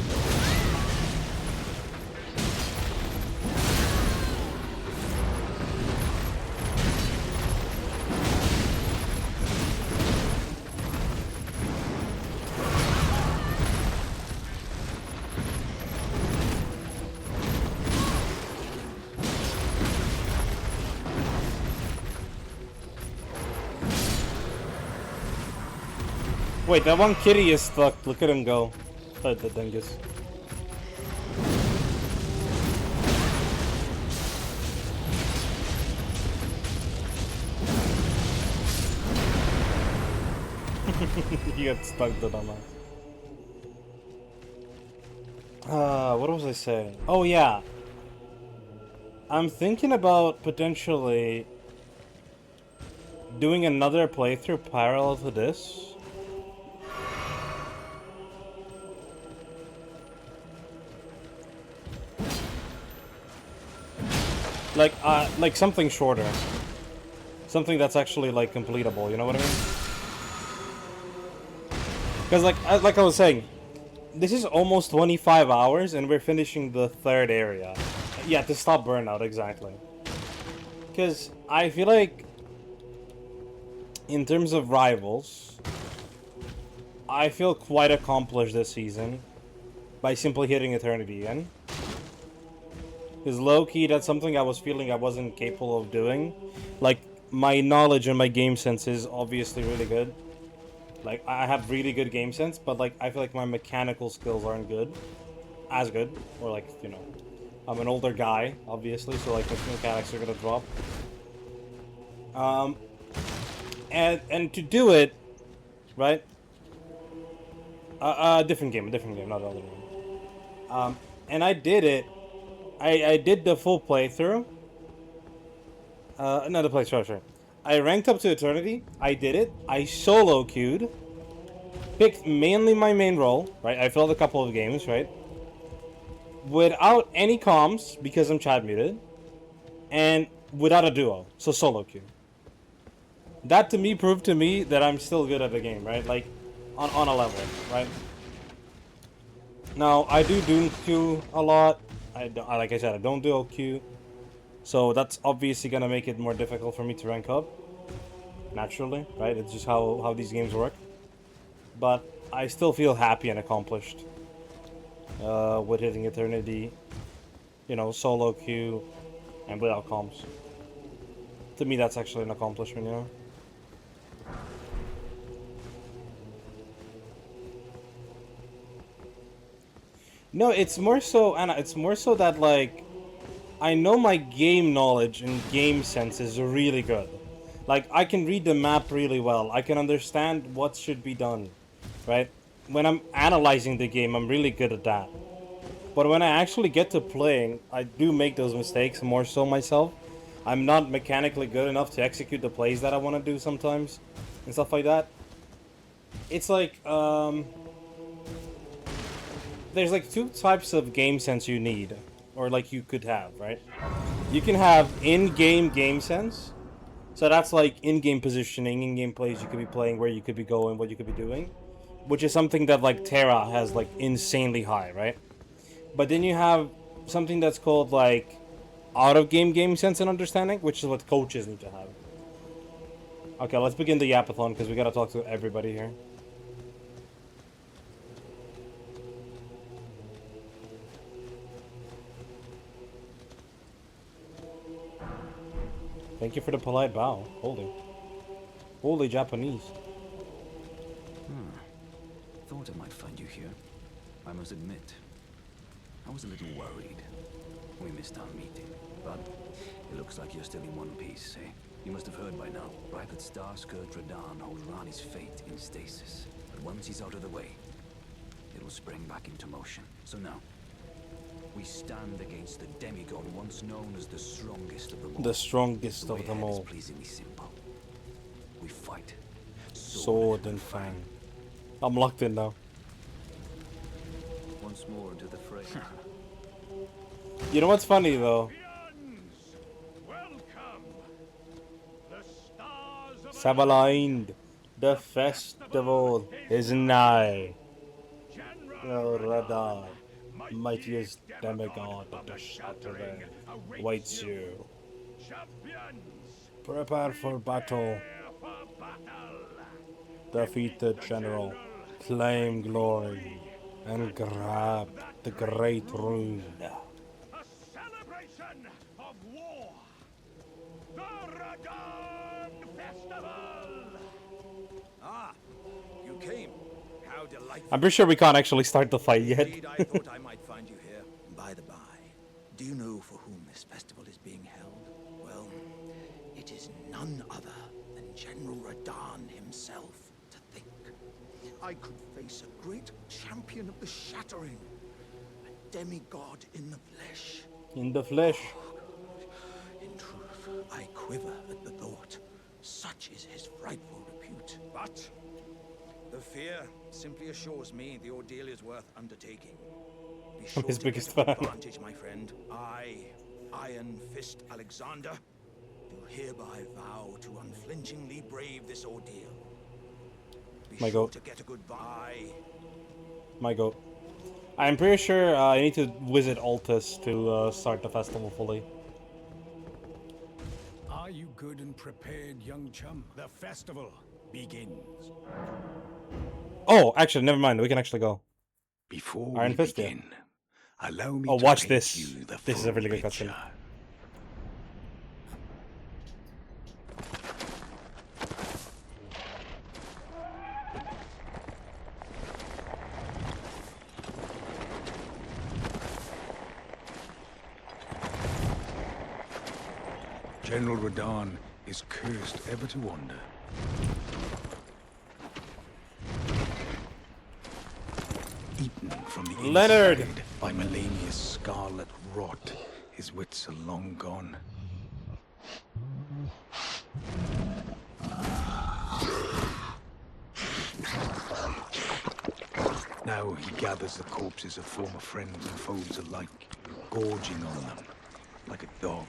Wait, that one kitty is stuck. Look at him go. The dingus. He got stuck, the dumbass. What was I saying? Oh yeah. I'm thinking about potentially doing another playthrough parallel to this. Like something shorter. Something that's actually, like, completable, you know what I mean? Because, like I was saying, this is almost 25 hours, and we're finishing the 3rd area. Yeah, to stop burnout, exactly. Because I feel like, in terms of rivals, I feel quite accomplished this season by simply hitting Eternity again. Because low-key, that's something I was feeling I wasn't capable of doing. Like, my knowledge and my game sense is obviously really good. Like, I have really good game sense, but, like, I feel like my mechanical skills aren't good. As good. Or, like, you know, I'm an older guy, obviously, so, like, the mechanics are gonna drop. And to do it, right? Different game, not Elden Ring. And I did it. I did the full playthrough. Not the playthrough, sorry. I ranked up to Eternity. I did it. I solo queued. Picked mainly my main role, right? I failed a couple of games, right? Without any comms, because I'm chat muted. And without a duo, so solo queue. That to me proved to me that I'm still good at the game, right? Like, on a level, right? Now, I do Doom queue a lot. Like I said, I don't duo queue. So that's obviously gonna make it more difficult for me to rank up. Naturally, right? It's just how these games work. But I still feel happy and accomplished with hitting Eternity, you know, solo queue, and without comms. To me, that's actually an accomplishment, you know? No, it's more so, Anna, it's more so that, like, I know my game knowledge and game sense is really good. Like, I can read the map really well. I can understand what should be done, right? When I'm analyzing the game, I'm really good at that. But when I actually get to playing, I do make those mistakes more so myself. I'm not mechanically good enough to execute the plays that I want to do sometimes, and stuff like that. It's like, there's like 2 types of game sense you need, or like you could have, right? You can have in-game game sense, so that's like in-game positioning, in-game plays you could be playing, where you could be going, what you could be doing, which is something that like Terra has like insanely high, right? But then you have something that's called like out-of-game game sense and understanding, which is what coaches need to have. Okay, let's begin the yapathon because we gotta talk to everybody here. Thank you for the polite bow. Holy Japanese. Thought I might find you here. I must admit, I was a little worried. We missed our meeting, but it looks like you're still in one piece, eh? You must have heard by now. Private Starscourge Radahn holds Rani's fate in stasis. But once he's out of the way, it'll spring back into motion. So now, we stand against the demigod once known as the strongest of them all. The strongest of them all. It's pleasingly simple. We fight. Sword and fang. I'm locked in now. once more into the fray. You know what's funny though? Welcome. The stars of Have aligned. The festival is nigh. El Radar, mightiest demigod of the Shattering, waits you. champions. Prepare for battle. Defeat the general. Claim glory. And grab the great rune. A celebration of war. The Radon Festival. Ah, you came. How delightful. I'm pretty sure we can't actually start the fight yet. Indeed, I thought I might find you here. By the by, do you know for whom this festival is being held? Well, it is none other than General Radon himself. To think, I could face a great champion of the Shattering, a demigod in the flesh. In the flesh. In truth, I quiver at the thought. Such is his frightful repute. But the fear simply assures me the ordeal is worth undertaking. Be sure his to biggest get an fan. advantage, my friend. I, Iron Fist Alexander, do hereby vow to unflinchingly brave this ordeal. Be My sure goat. to get a good bye. My goat. I'm pretty sure I need to visit Altus to start the festival fully. Are you good and prepared, young chum? The festival begins. Oh, actually, never mind. We can actually go. Before Iron we Fist, yeah. begin, allow me Oh, to watch paint this. you the This is a full really good picture. cutscene. General Radon is cursed ever to wander. Eaten from the Leonard! inside by Melania's scarlet rot, his wits are long gone. Now he gathers the corpses of former friends and foes alike, gorging on them like a dog.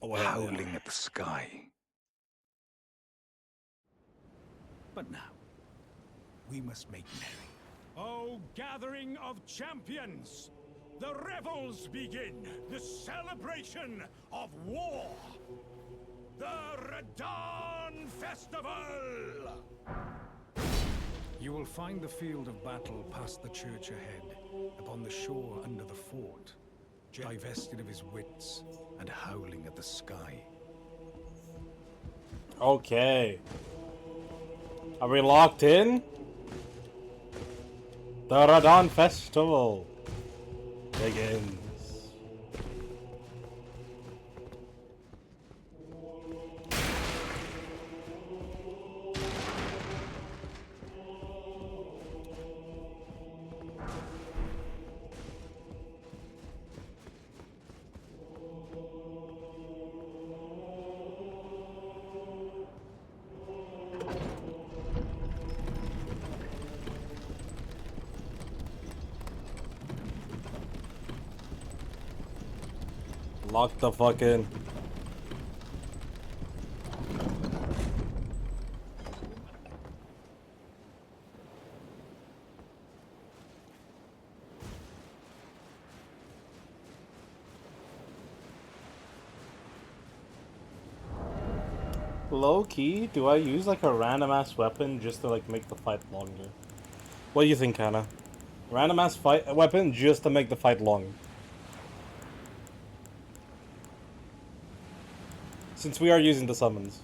Oh, hell yeah. Howling at the sky. But now, we must make merry. Oh, gathering of champions! The revels begin! The celebration of war! The Radon Festival! You will find the field of battle past the church ahead, upon the shore under the fort, divested of his wits and howling at the sky. Okay. Are we locked in? The Radon Festival begins. Lock the fuck in. Low key, do I use like a random ass weapon just to like make the fight longer? What do you think, Hannah? Random ass fight weapon just to make the fight long. Since we are using the summons.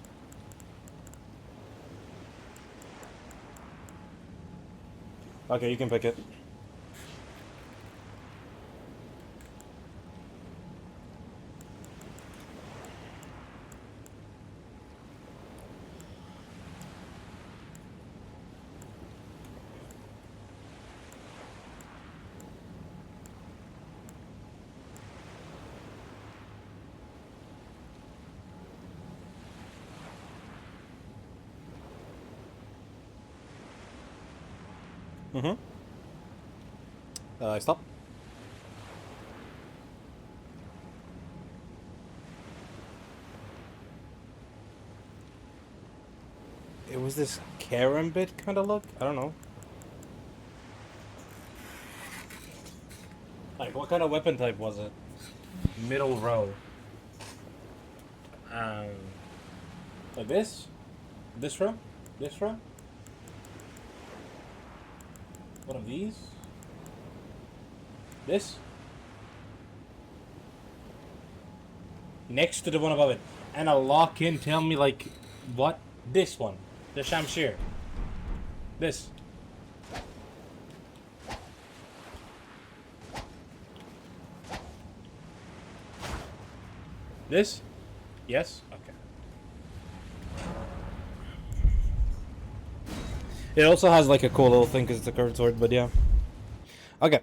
Okay, you can pick it. Stop. It was this Karambit kind of look? I don't know. Like, what kind of weapon type was it? Middle row. Like this? This row? This row? One of these? This? Next to the one above it. And a lock-in, tell me, like, what? This one. The Shamshir. This. This? Yes? Okay. It also has like a cool little thing because it's a curved sword, but yeah. Okay.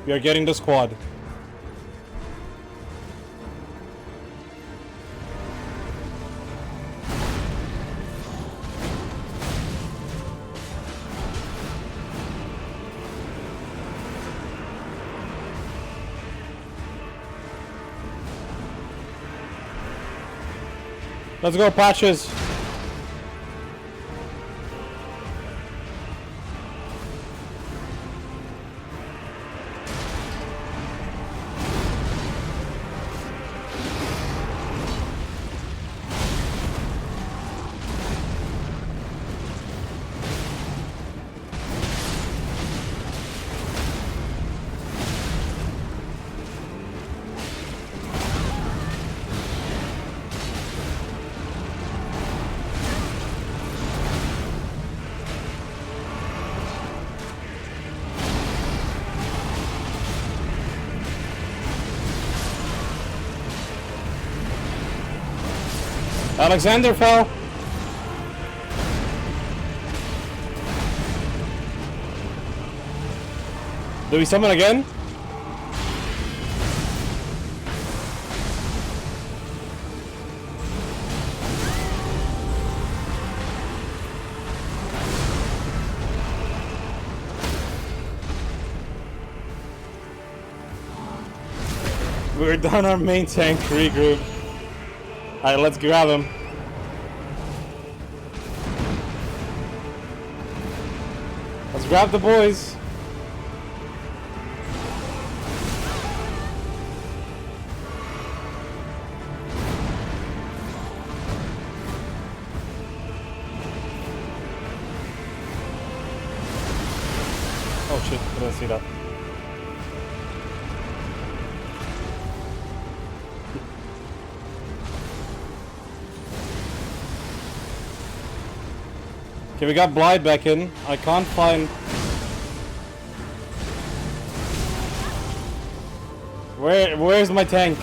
We are getting the squad. Let's go, Patches. Alexander fell. Do we summon again? We're done our main tank regroup. Alright, let's grab him. Let's grab the boys. Oh shit, I didn't see that. Okay, we got Blythe back in. I can't find... Where's my tank?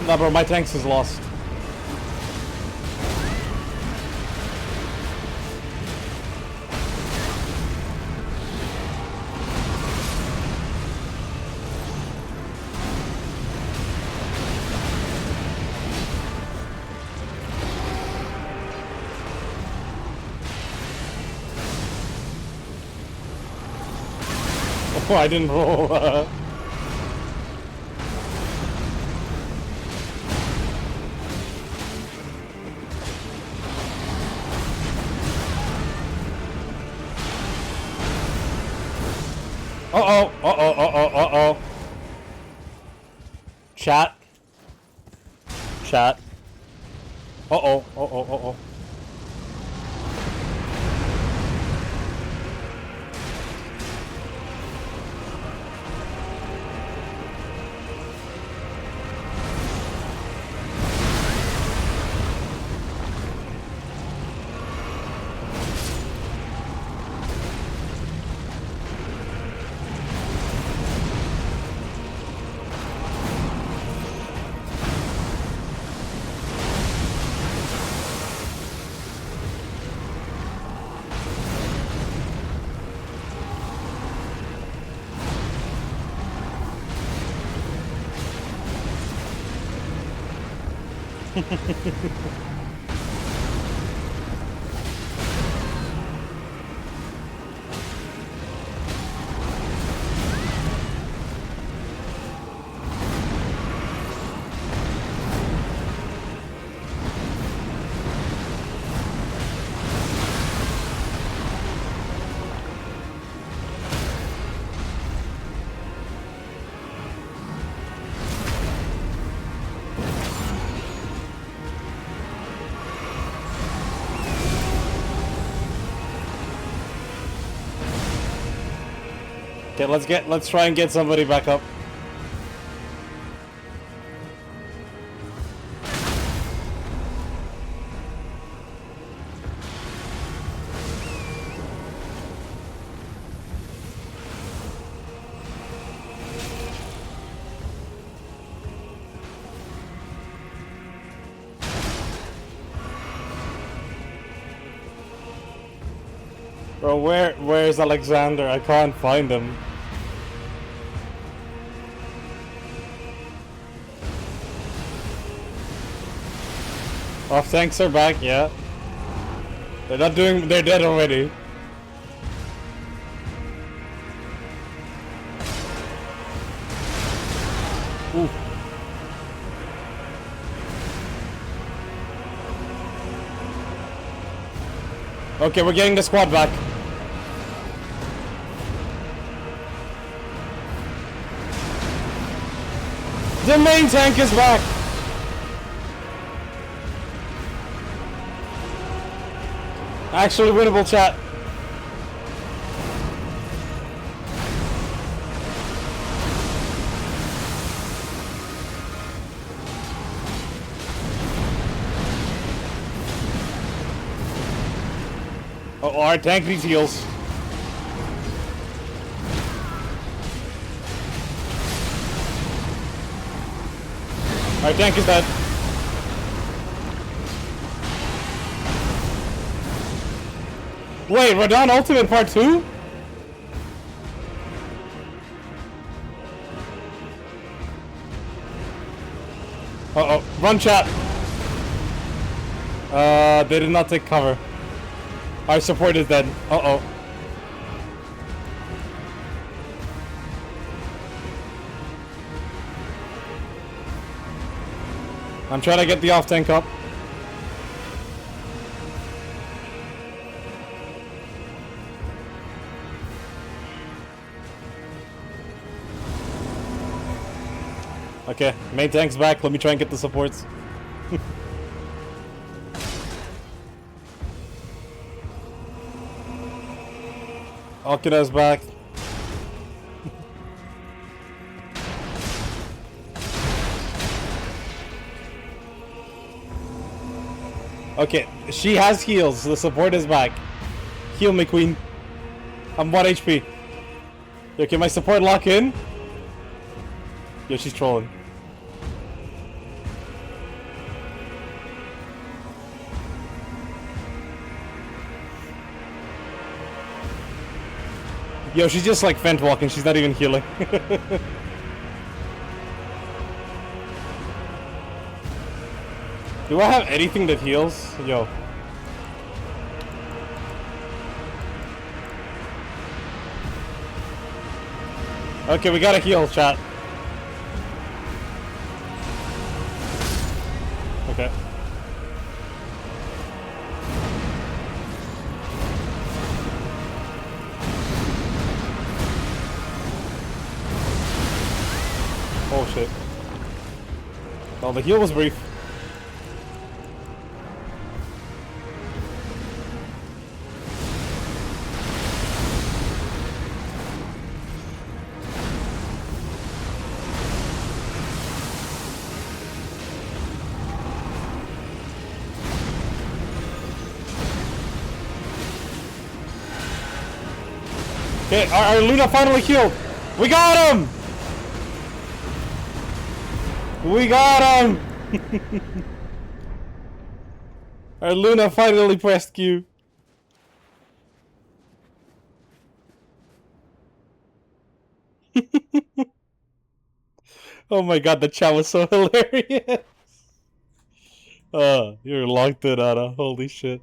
Nah, bro, my tanks is lost. Oh, I didn't roll. Uh-oh, uh-oh, uh-oh, uh-oh. Chat. Chat. Uh-oh, uh-oh, uh-oh. Okay, let's try and get somebody back up. Bro, where's Alexander? I can't find him. Off tanks are back, yeah. They're not doing, they're dead already. Ooh. Okay, we're getting the squad back. The main tank is back. Actually winnable, chat. Oh, our tank needs heals. Our tank is dead. Wait, Radon Ultimate Part 2? Uh-oh, run chat. They did not take cover. Our support is dead. Uh-oh. I'm trying to get the off tank up. Okay, main tank's back. Let me try and get the supports. Akira's back. Okay, she has heals. The support is back. Heal me, queen. I'm 1 HP. Yo, can my support lock in? Yo, she's trolling. Yo, she's just like fent walking. She's not even healing. Do I have anything that heals? Yo. Okay, we gotta heal, chat. Okay. Oh shit. Well, the heal was brief. Okay, our Luna finally healed. We got him! We got him! Our Luna finally pressed Q. Oh my god, the chat was so hilarious. You're locked in, Anna. Holy shit.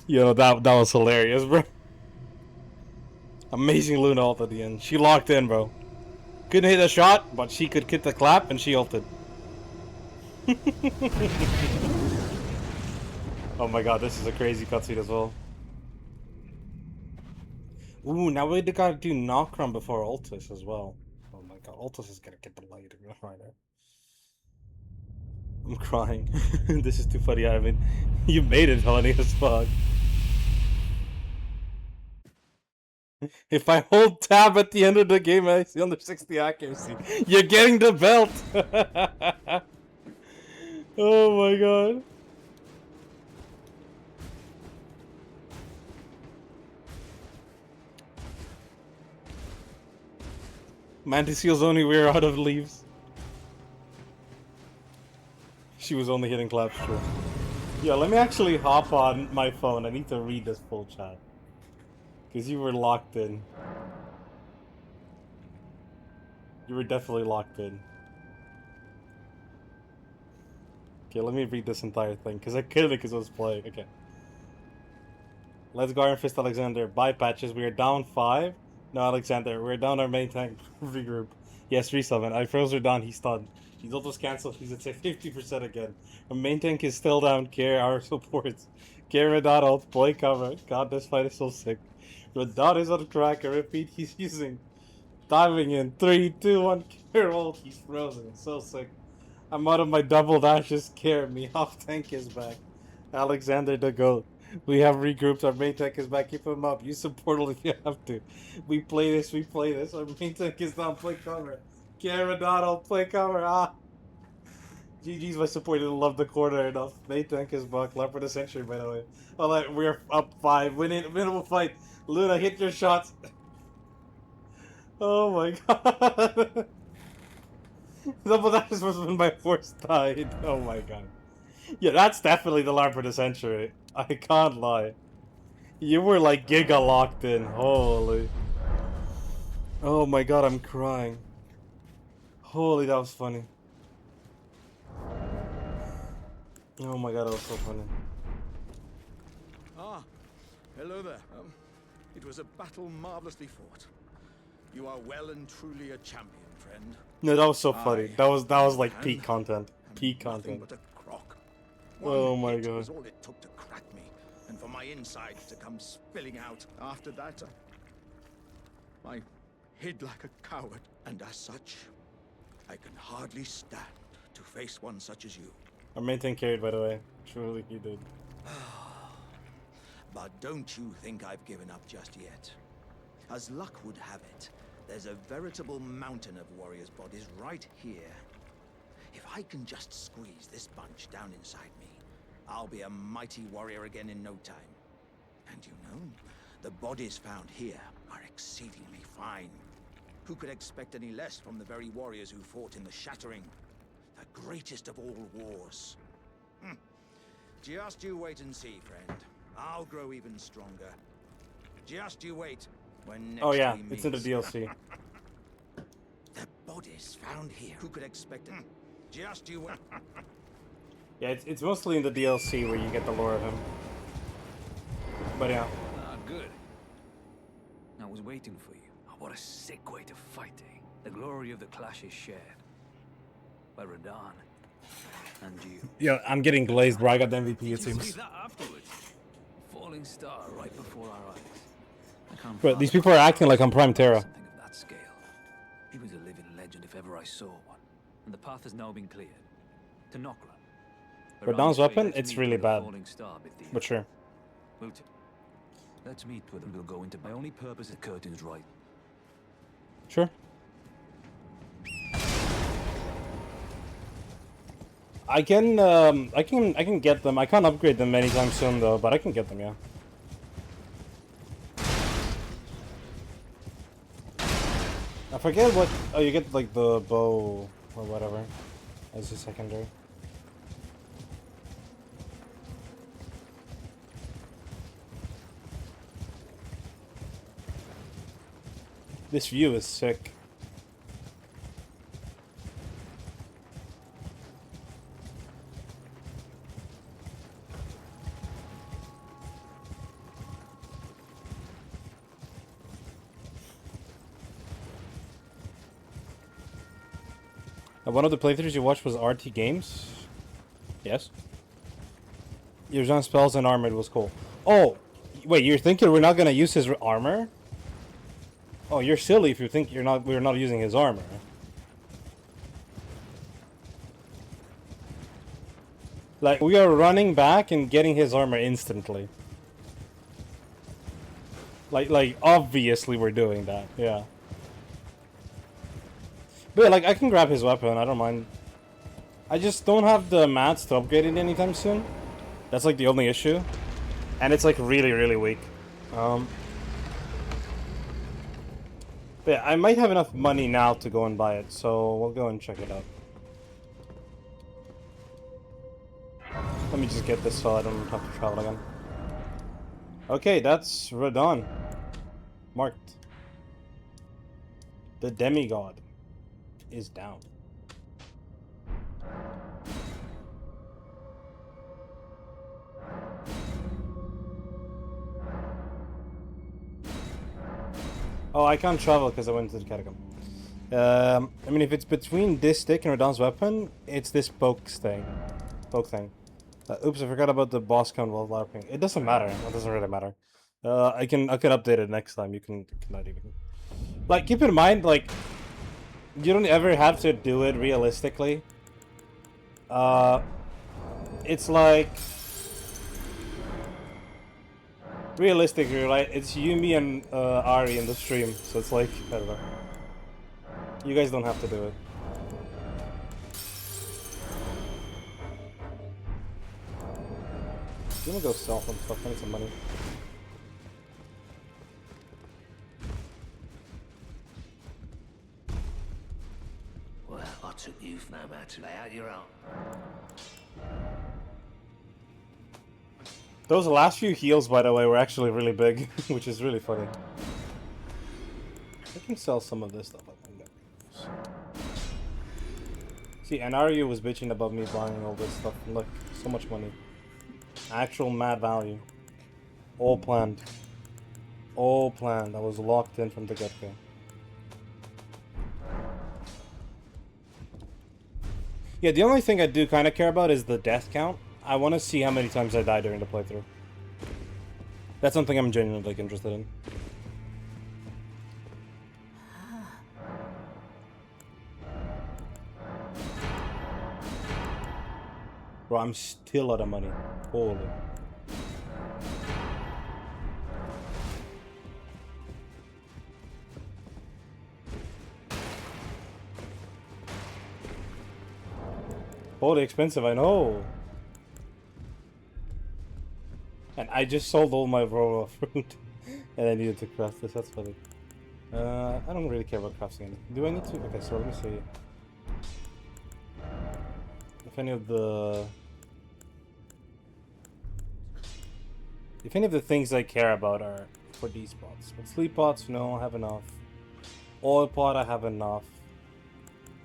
Yo, that was hilarious, bro. Amazing Luna ult at the end. She locked in, bro. Couldn't hit a shot, but she could hit the clap, and she ulted. Oh my god, this is a crazy cutscene as well. Ooh, now we gotta do Nocrum before Ultis as well. Oh my god, Ultis is gonna get the light right now. I'm crying. This is too funny, Ivan. You made it funny as fuck. If I hold tab at the end of the game, I see under 60 accuracy. You're getting the belt! Oh my god. Mantis Seal's only we're out of leaves. She was only hitting claps, true. Yeah, let me actually hop on my phone. I need to read this full chat. Because you were locked in. You were definitely locked in. Okay, let me read this entire thing. Because I couldn't because I was playing. Okay. Let's go Iron Fist Alexander. Bye, Patches. We are down 5. No, Alexander. We're down our main tank. Regroup. Yes, resummon. I froze her down. He's stunned. He's almost cancelled. He's at 50% again. Our main tank is still down. Care our supports. Care Radon ult. Play cover. God, this fight is so sick. Radon is on track. I repeat, he's using. Diving in. 3, 2, 1. Care ult. He's frozen. So sick. I'm out of my double dashes. Care me. Half tank is back. Alexander the GOAT. We have regrouped. Our main tank is back. Keep him up. Use some portal if you have to. We play this. We play this. Our main tank is down. Play cover. Karen Donald. Play cover. Ah. GG's, my support didn't love the corner enough. Main tank is back. Leopard of the century, by the way. Alright, we're up 5. Winning. Minimal fight. Luna, hit your shots. Oh my god. Double dashes was when my horse died. Oh my god. Yeah, that's definitely the LARP of the century. I can't lie. You were like giga locked in. Holy. Oh my god, I'm crying. Holy, that was funny. Oh my god, that was so funny. Ah, hello there. It was a battle marvelously fought. You are well and truly a champion, friend. No, that was so funny. That was like man, peak content. Peak nothing content. but a crock. Oh One my hit god. was all it took to crack me, and for my insides to come spilling out. After that, I hid like a coward, and as such, I can hardly stand to face one such as you. Our main tank carried, by the way. Truly, he did. But don't you think I've given up just yet. As luck would have it, there's a veritable mountain of warriors' bodies right here. If I can just squeeze this bunch down inside me, I'll be a mighty warrior again in no time. And you know, the bodies found here are exceedingly fine. Who could expect any less from the very warriors who fought in the Shattering? The greatest of all wars. Just you wait and see, friend. I'll grow even stronger. Just you wait when next Oh yeah, we it's in the meet. DLC. The bodies found here. Who could expect it? Just you wait. Yeah, it's mostly in the DLC where you get the lore of him. But yeah. Ah, good. I was waiting for you. Oh, what a sick way to fight, eh? The glory of the clash is shared. By Radon. And you. Yeah, I'm getting glazed, bro. I got the MVP, it Did you see seems. that afterwards? Falling star right before our eyes. I can't But these fathom people are acting like I'm Prime Terra. something of that scale. He was a living legend if ever I saw one. And the path has now been cleared. To Nokra. Radon's weapon, it's really bad. But sure. Let's meet with him. We'll go into my only purpose is curtains right. Sure. I can get them. I can't upgrade them anytime soon though, but I can get them, yeah. I forget what. Oh, you get like the bow or whatever as a secondary. This view is sick. One of the playthroughs you watched was RT Games? Yes. He was on spells and armor. It was cool. Oh, wait, you're thinking we're not gonna use his armor? Oh, you're silly if you think we're not using his armor. Like, we are running back and getting his armor instantly. Like obviously we're doing that, yeah. But yeah, like, I can grab his weapon, I don't mind. I just don't have the mats to upgrade it anytime soon. That's like the only issue. And it's like really, really weak. But yeah, I might have enough money now to go and buy it, so we'll go and check it out. Let me just get this so I don't have to travel again. Okay, that's Radon. Marked. The demigod is down. Oh, I can't travel because I went to the catacomb. I mean, if it's between this stick and Radon's weapon, it's this poke thing. Oops, I forgot about the boss count while LARPing. It doesn't matter. It doesn't really matter. I can update it next time. You cannot even. Like, keep in mind, like, you don't ever have to do it realistically. It's like, realistically, right? It's Yumi and Ari in the stream, so it's like, I don't know. You guys don't have to do it. I'm gonna go sell some stuff. I need some money. Well, I took you no matter lay out your own. Those last few heals, by the way, were actually really big, which is really funny. I can sell some of this stuff. I think. See, Anario was bitching about me buying all this stuff. Look, so much money. Actual mad value. All planned. All planned. I was locked in from the get-go. Yeah, the only thing I do kind of care about is the death count. I want to see how many times I die during the playthrough. That's something I'm genuinely like, interested in. Bro, I'm still out of money. Holy. Holy expensive, I know. And I just sold all my raw fruit. And I needed to craft this, that's funny. I don't really care about crafting. Do I need to? Okay, so let me see. If any of the... If any of the things I care about are for these pots. But sleep pots, no, I have enough. Oil pot, I have enough.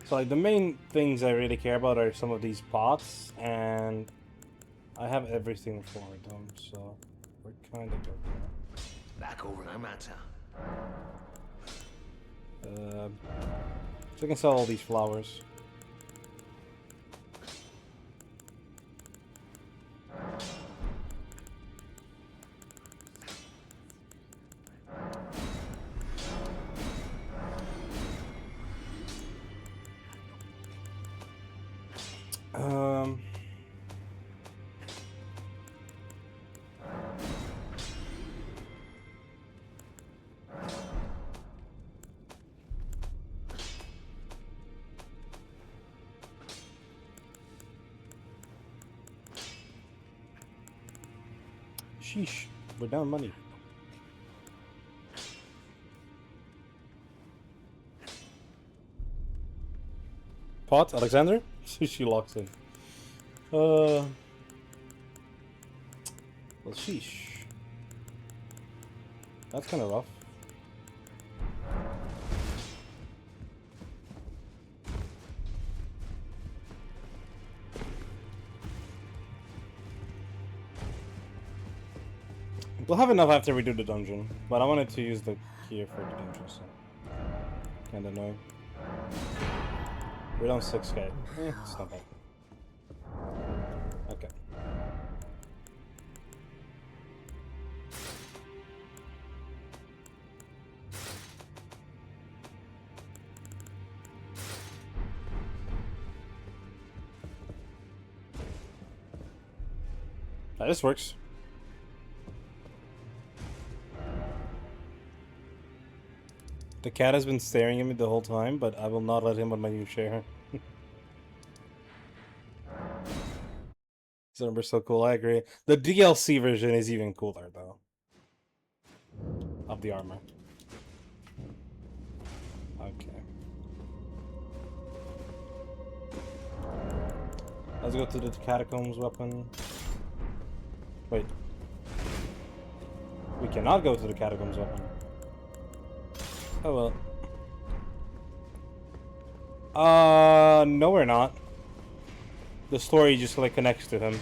So like the main things I really care about are some of these pots, and I have everything for them, so we're kind of good there. Like all no matter. So I can sell all these flowers. Sheesh, we're down money. Pot, Alexander? She locks in. Well, sheesh. That's kind of rough. We'll have enough after we do the dungeon, but I wanted to use the key for the dungeon, so kind of annoying. We're down 6k. It's not bad. Okay. This works. The cat has been staring at me the whole time, but I will not let him on my new chair. This number's so cool, I agree. The DLC version is even cooler, though. Of the armor. Okay. Let's go to the catacombs weapon. Wait. We cannot go to the catacombs weapon. Oh well. No we're not. The story just like connects to him.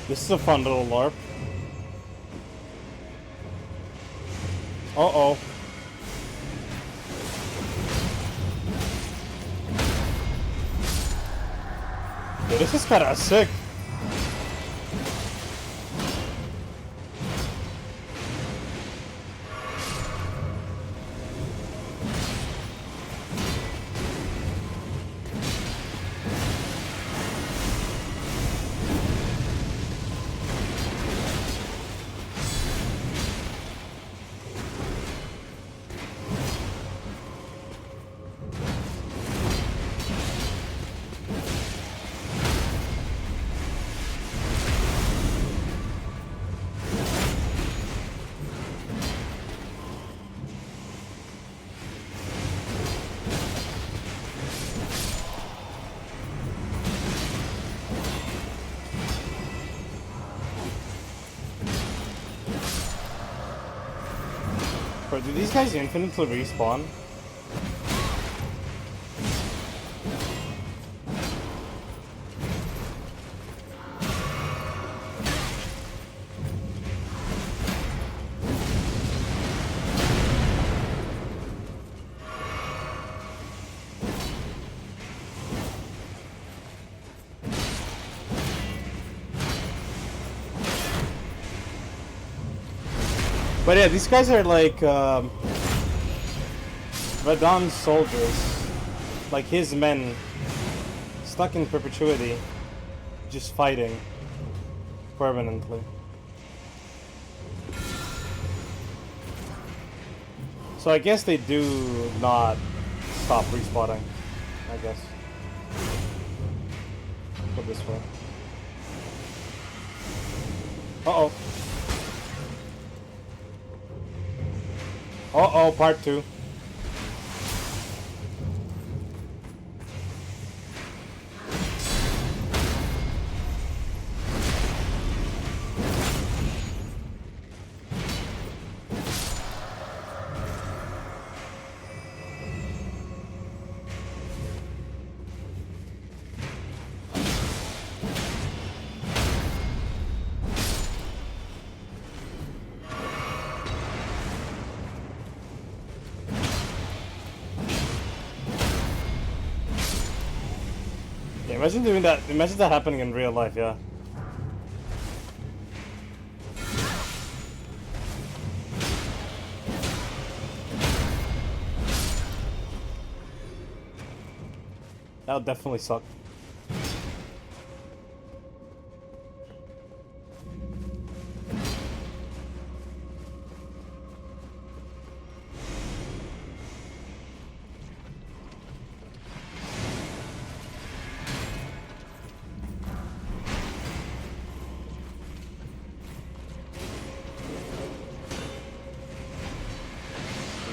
This is a fun little LARP. Uh-oh. Yeah, this is kinda sick. Bro, do these guys infinitely respawn? But yeah, these guys are like Radon's soldiers, like his men, stuck in perpetuity, just fighting permanently. So I guess they do not stop respawning, I guess. Go this way. Uh-oh. Uh-oh, part 2. Yeah, imagine doing that. Imagine that happening in real life, yeah. That would definitely suck.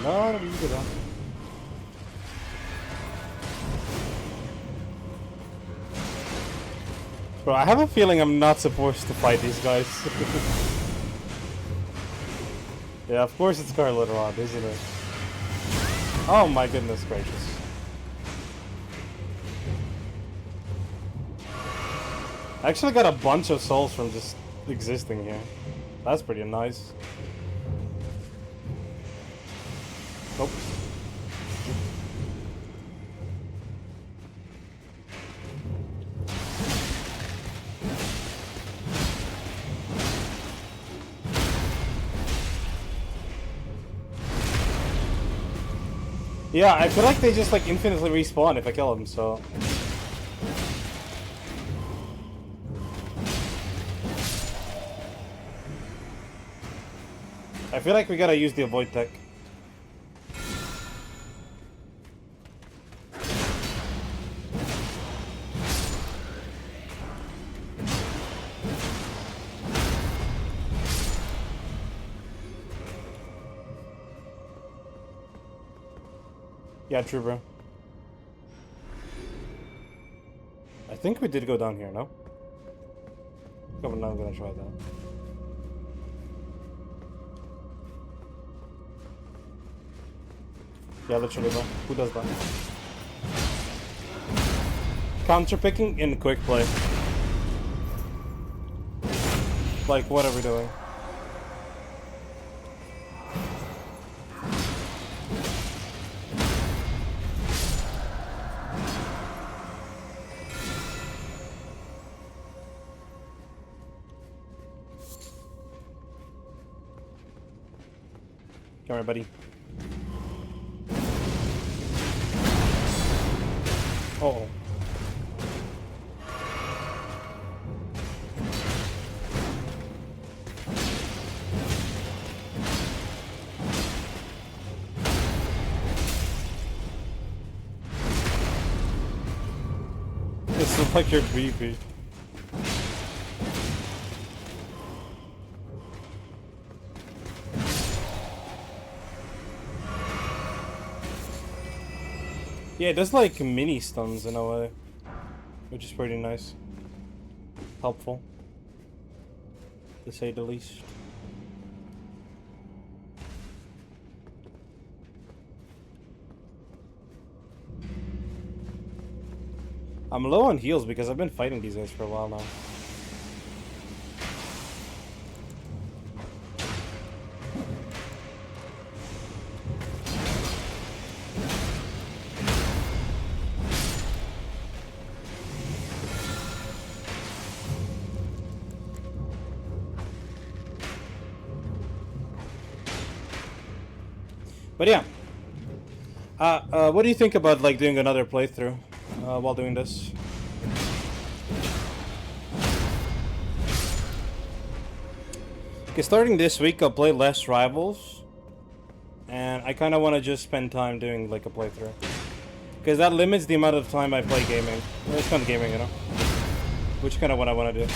No, you get on. Bro, I have a feeling I'm not supposed to fight these guys. Yeah, of course it's Scarlet Rod, isn't it? Oh my goodness gracious. I actually got a bunch of souls from just existing here. That's pretty nice. Nope. Yeah, I feel like they just like infinitely respawn if I kill them, so. I feel like we gotta use the avoid tech. Yeah, true, bro. I think we did go down here, no? Oh, now I'm gonna try that. Yeah, literally, bro. Who does that? Counter picking in quick play. Like, what are we doing? Come here, buddy. Uh-oh. This looks like you're creepy. Yeah, it does like mini stuns in a way, which is pretty nice. Helpful, to say the least. I'm low on heals because I've been fighting these guys for a while now. But yeah, what do you think about like doing another playthrough while doing this? Okay, starting this week, I'll play less Rivals, and I kind of want to just spend time doing like a playthrough, because that limits the amount of time I play gaming. Well, it's kind of gaming, you know, which is kind of what I want to do.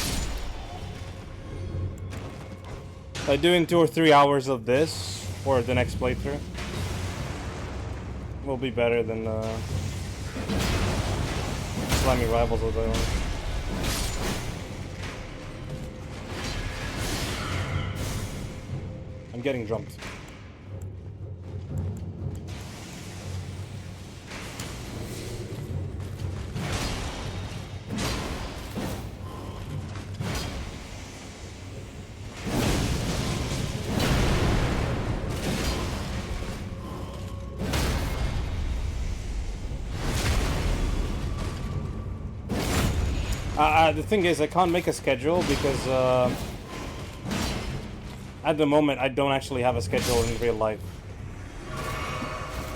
Like doing 2 or 3 hours of this or the next playthrough will be better than slamming Rivals all day long. I'm getting jumped. The thing is, I can't make a schedule because at the moment I don't actually have a schedule in real life.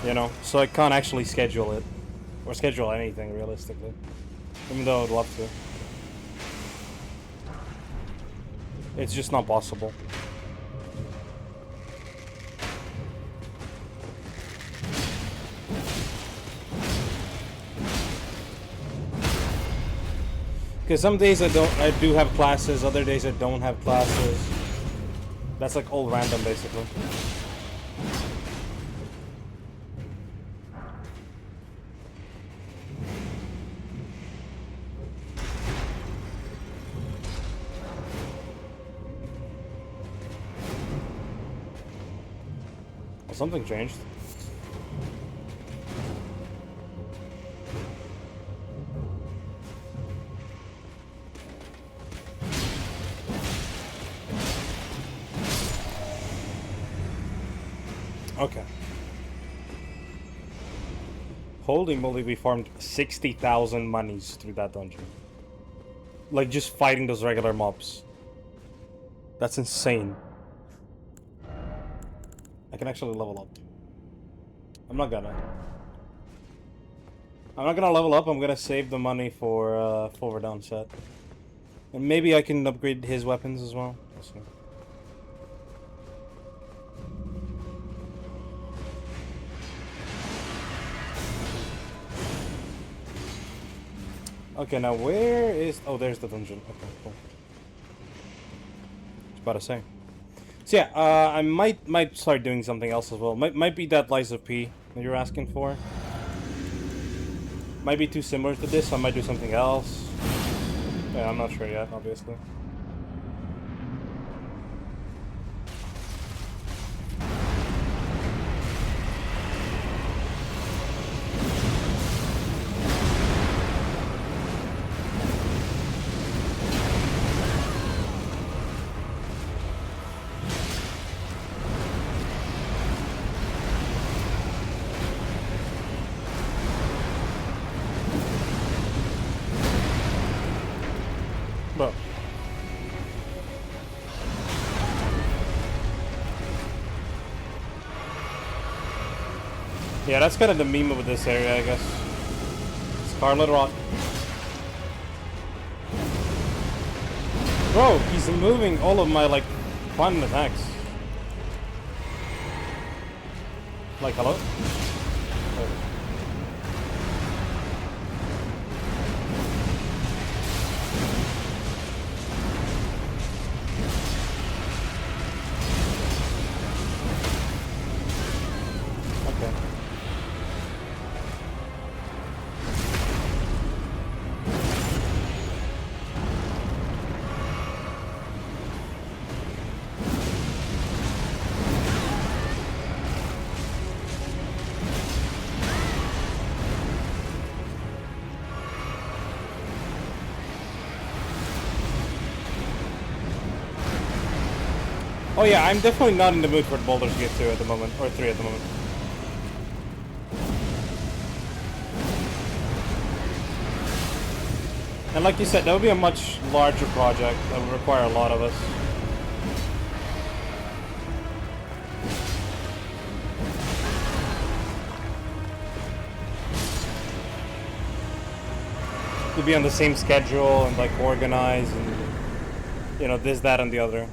You know, so I can't actually schedule it or schedule anything realistically, even though I'd love to. It's just not possible. Because some days I do have classes, other days I don't have classes. That's like all random, basically. Well, something changed. Okay. Holy moly, we farmed 60,000 monies through that dungeon. Like, just fighting those regular mobs. That's insane. I can actually level up. I'm not gonna. I'm not gonna level up, I'm gonna save the money for Forward Down set. And maybe I can upgrade his weapons as well. Let's see. Okay, now where is... Oh, there's the dungeon. Okay, cool. I was about to say. So yeah, I might start doing something else as well. Might be that Lies of P that you're asking for. Might be too similar to this, so I might do something else. Yeah, I'm not sure yet, obviously. But yeah, that's kind of the meme with this area, I guess. Scarlet Rot. Bro, he's removing all of my, like, fun attacks. Like, hello? Oh yeah, I'm definitely not in the mood for Baldur's Gate 2 at the moment, or 3 at the moment. And like you said, that would be a much larger project that would require a lot of us. To be on the same schedule and like organize and, you know, this, that, and the other.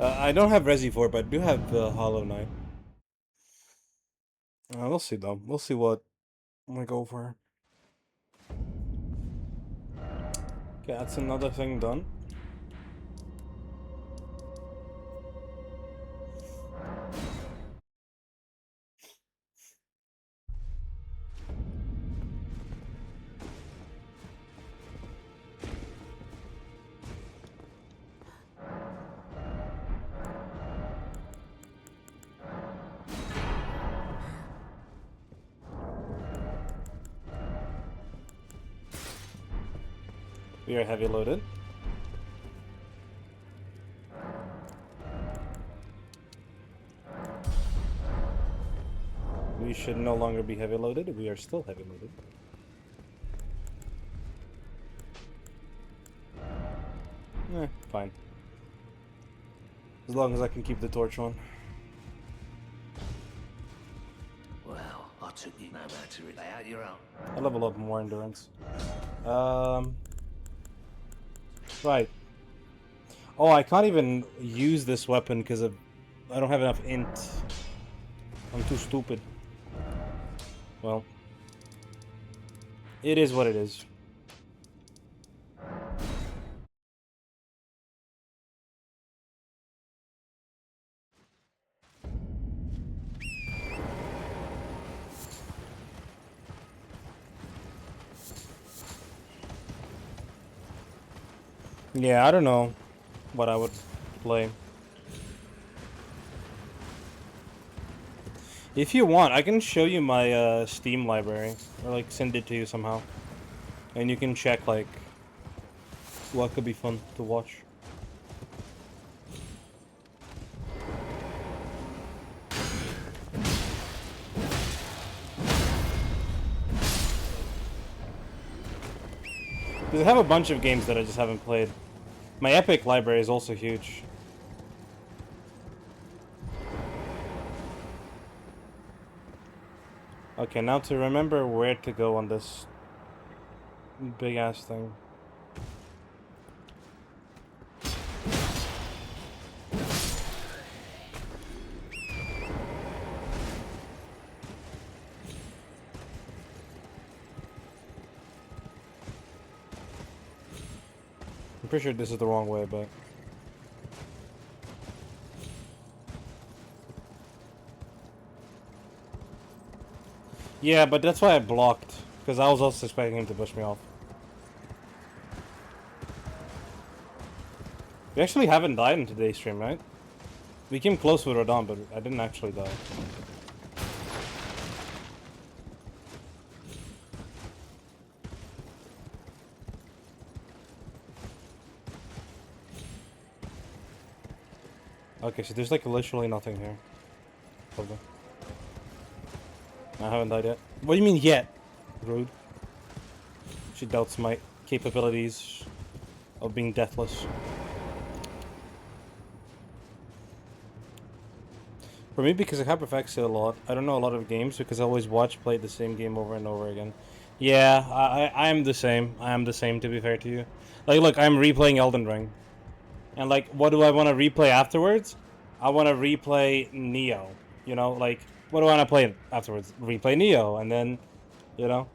I don't have Resi 4, but I do have Hollow Knight. We'll see though. We'll see what I go for. Okay, that's another thing done. We are heavy loaded. We should no longer be heavy loaded. We are still heavy loaded. Fine. As long as I can keep the torch on. Well, I took you no matter lay out your own. I level up more endurance. Right. Oh, I can't even use this weapon because I don't have enough int. I'm too stupid. Well, it is what it is. Yeah, I don't know what I would play. If you want, I can show you my Steam library, or like send it to you somehow, and you can check like what could be fun to watch. Because I have a bunch of games that I just haven't played. My Epic library is also huge. Okay, now to remember where to go on this big ass thing. I'm pretty sure this is the wrong way, but... Yeah, but that's why I blocked. Because I was also expecting him to push me off. We actually haven't died in today's stream, right? We came close with Radon, but I didn't actually die. Okay, so there's like literally nothing here. Probably. I haven't died yet. What do you mean yet? Rude. She doubts my capabilities of being deathless. For me, because I hyperfix it a lot, I don't know a lot of games because I always play the same game over and over again. Yeah, I am the same. I am the same, to be fair to you. Like, look, I'm replaying Elden Ring. And, like, what do I want to replay afterwards? I want to replay Neo. You know, like, what do I want to play afterwards? Replay Neo, and then, you know.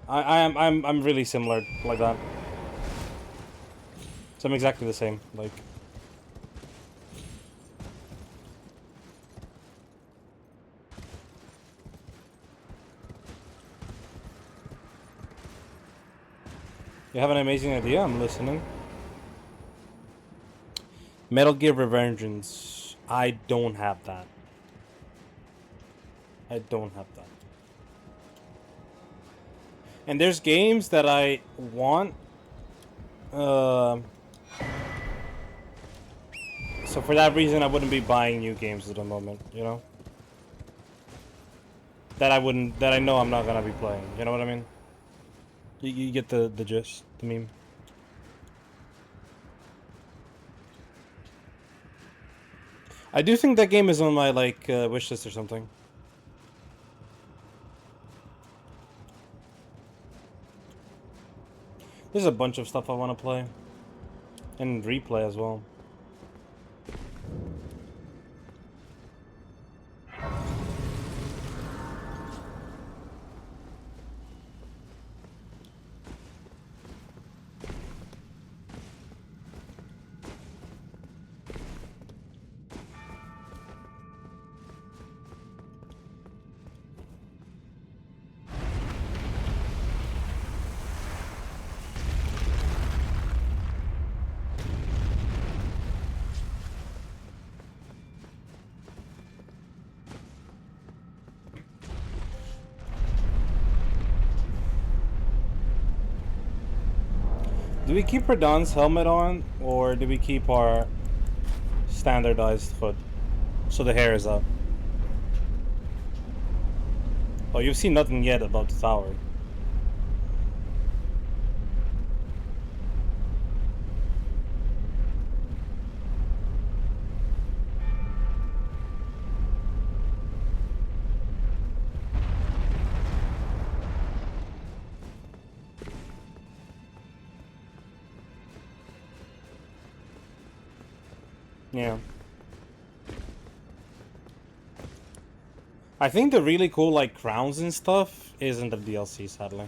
I'm really similar like that. So I'm exactly the same, like... You have an amazing idea? I'm listening. Metal Gear Revengeance. I don't have that. I don't have that. And there's games that I want. So for that reason, I wouldn't be buying new games at the moment, you know? That I know I'm not gonna be playing, you know what I mean? You get the gist, the meme. I do think that game is on my, like, wish list or something. There's a bunch of stuff I want to play. And replay as well. Do we keep Radon's helmet on, or do we keep our standardized foot? So the hair is up. Oh, you've seen nothing yet about the tower. Yeah. I think the really cool, like, crowns and stuff isn't the DLC, sadly.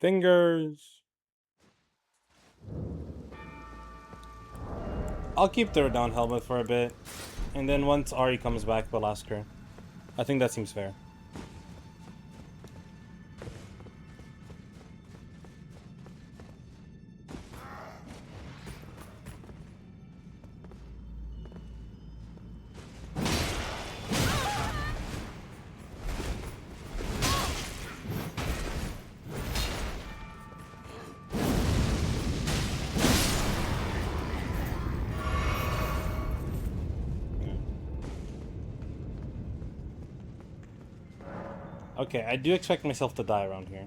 Fingers. I'll keep the down helmet for a bit. And then once Ari comes back, we'll ask her. I think that seems fair. Okay, I do expect myself to die around here.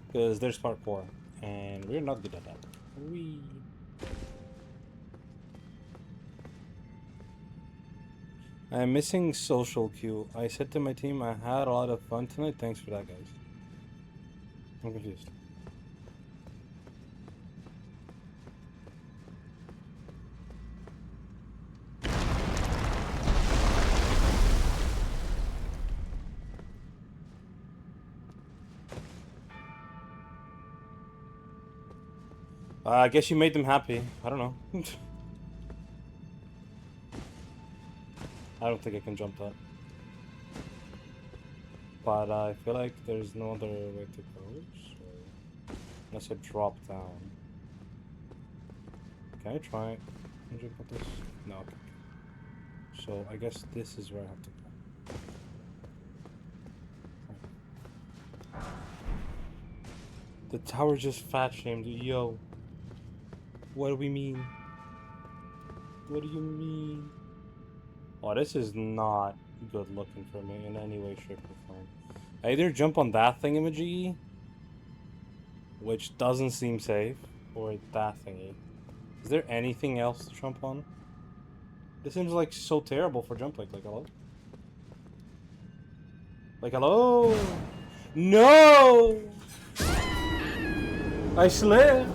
Because there's parkour. And we're not good at that. Whee. I'm missing social cue. I said to my team I had a lot of fun tonight. Thanks for that, guys. I'm confused. I guess you made them happy. I don't know. I don't think I can jump that. But I feel like there's no other way to go, so... Unless I drop down. Can I try? Can I jump at this? No, okay. So I guess this is where I have to go. The tower just fat shamed. Yo. What do we mean? What do you mean? Oh, this is not good looking for me in any way, shape, or form. I either jump on that thingamajiggy, which doesn't seem safe, or that thingy. Is there anything else to jump on? This seems like so terrible for jumping. Like, hello? Like, hello? No! I slipped!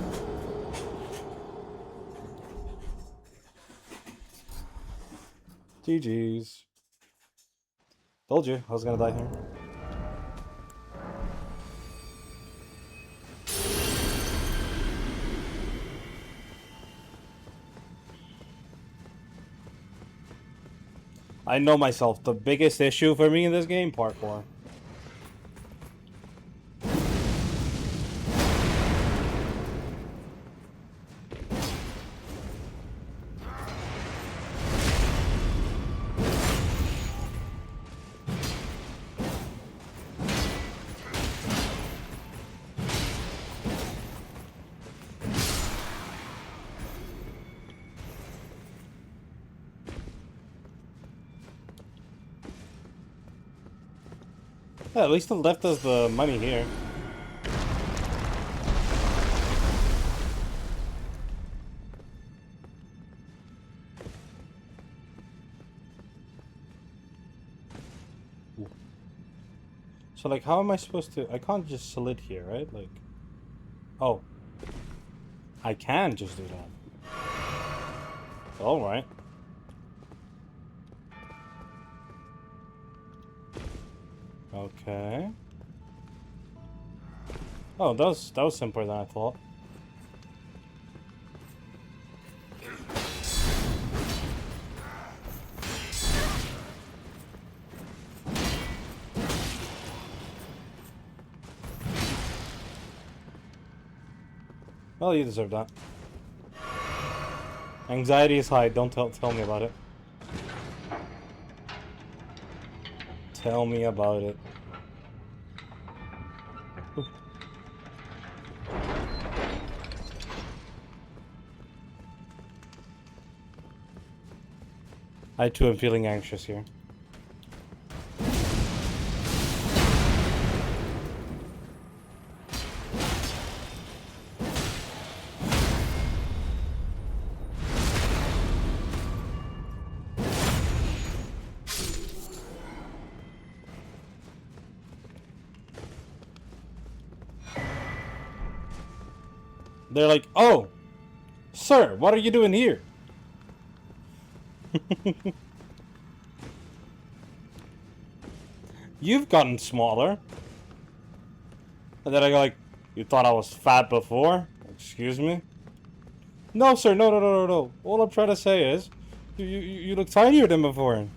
GG's. Told you I was gonna die here. I know myself. The biggest issue for me in this game, parkour. Yeah, at least it left us the money here. Ooh. So, like, how am I supposed to... I can't just slit here, right? Like... Oh. I can just do that. Alright. Okay. Oh, that was simpler than I thought. Well, you deserve that. Anxiety is high. Don't tell me about it. Tell me about it. I too am feeling anxious here. They're like, "Oh, sir, what are you doing here?" You've gotten smaller. And then I go like, "You thought I was fat before? Excuse me?" No, sir, no. All I'm trying to say is, you look tinier than before.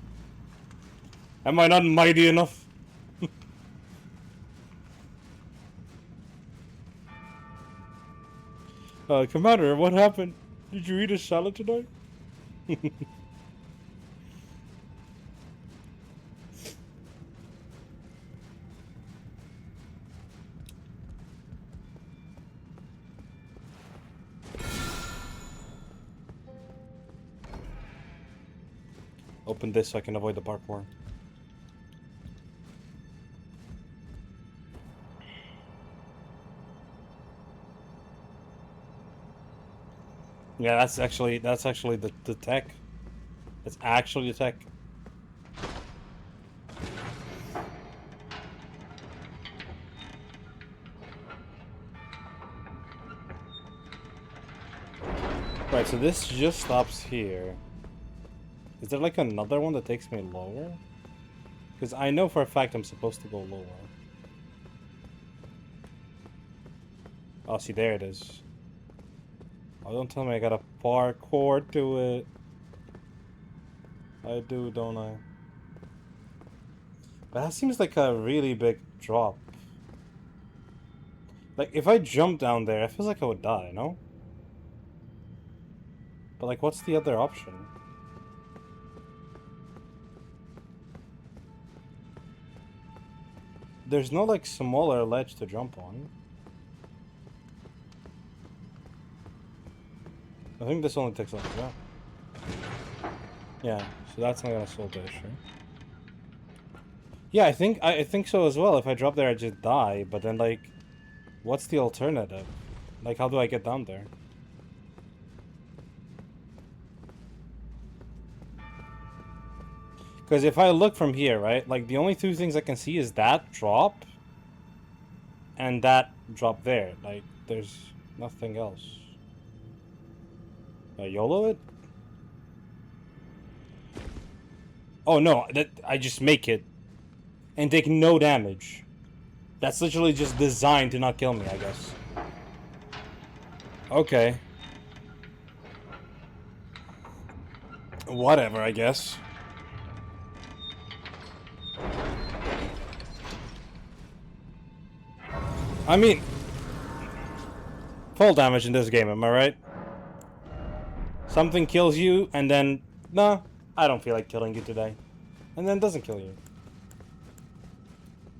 Am I not mighty enough? Commander, what happened? Did you eat a salad tonight? Open this so I can avoid the parkour. Yeah, that's actually the tech. It's actually the tech. Right, so this just stops here. Is there like another one that takes me lower? Because I know for a fact I'm supposed to go lower. Oh, see, there it is. Oh, don't tell me I gotta parkour to it. I do, don't I? But that seems like a really big drop. Like, if I jump down there, it feels like I would die, no? But, like, what's the other option? There's no, like, smaller ledge to jump on. I think this only takes, like, that. Yeah, so that's not gonna solve the issue. Yeah, I think so as well. If I drop there, I just die. But then, like, what's the alternative? Like, how do I get down there? Because if I look from here, right, like, the only two things I can see is that drop and that drop there. Like, there's nothing else. YOLO it? Oh, no, that I just make it and take no damage. That's literally just designed to not kill me, I guess. Okay. Whatever, I guess. I mean, full damage in this game, am I right? Something kills you, and then, nah, I don't feel like killing you today. And then it doesn't kill you.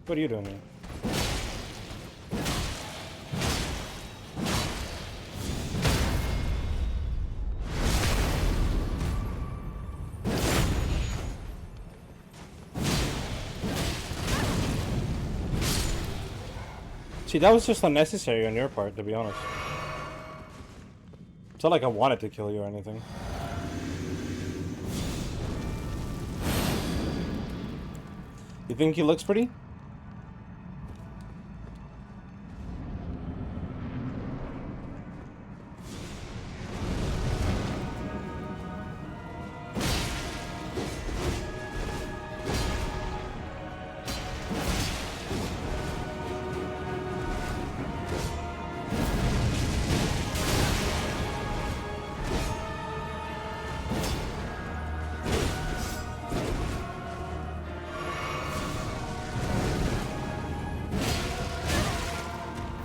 What are you doing here? See, that was just unnecessary on your part, to be honest. It's not like I wanted to kill you or anything. You think he looks pretty?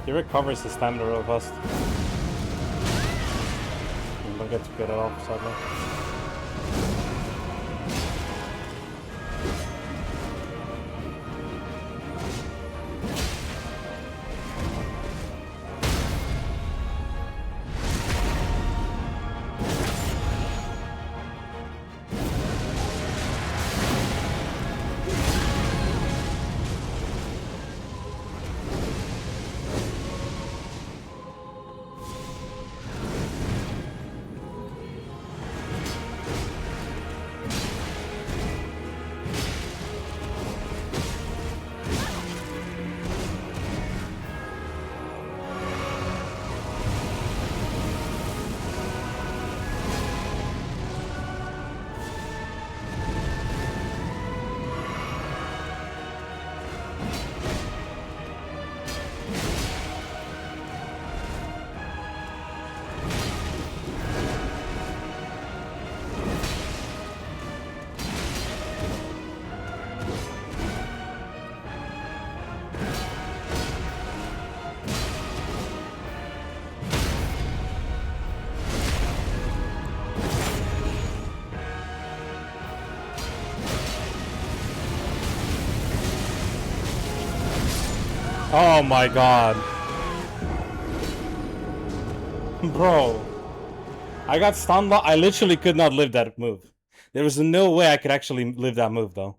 He recovers his stamina real fast. And don't get to get it off, sadly. Oh my god. Bro. I got stun lock. I literally could not live that move. There was no way I could actually live that move though.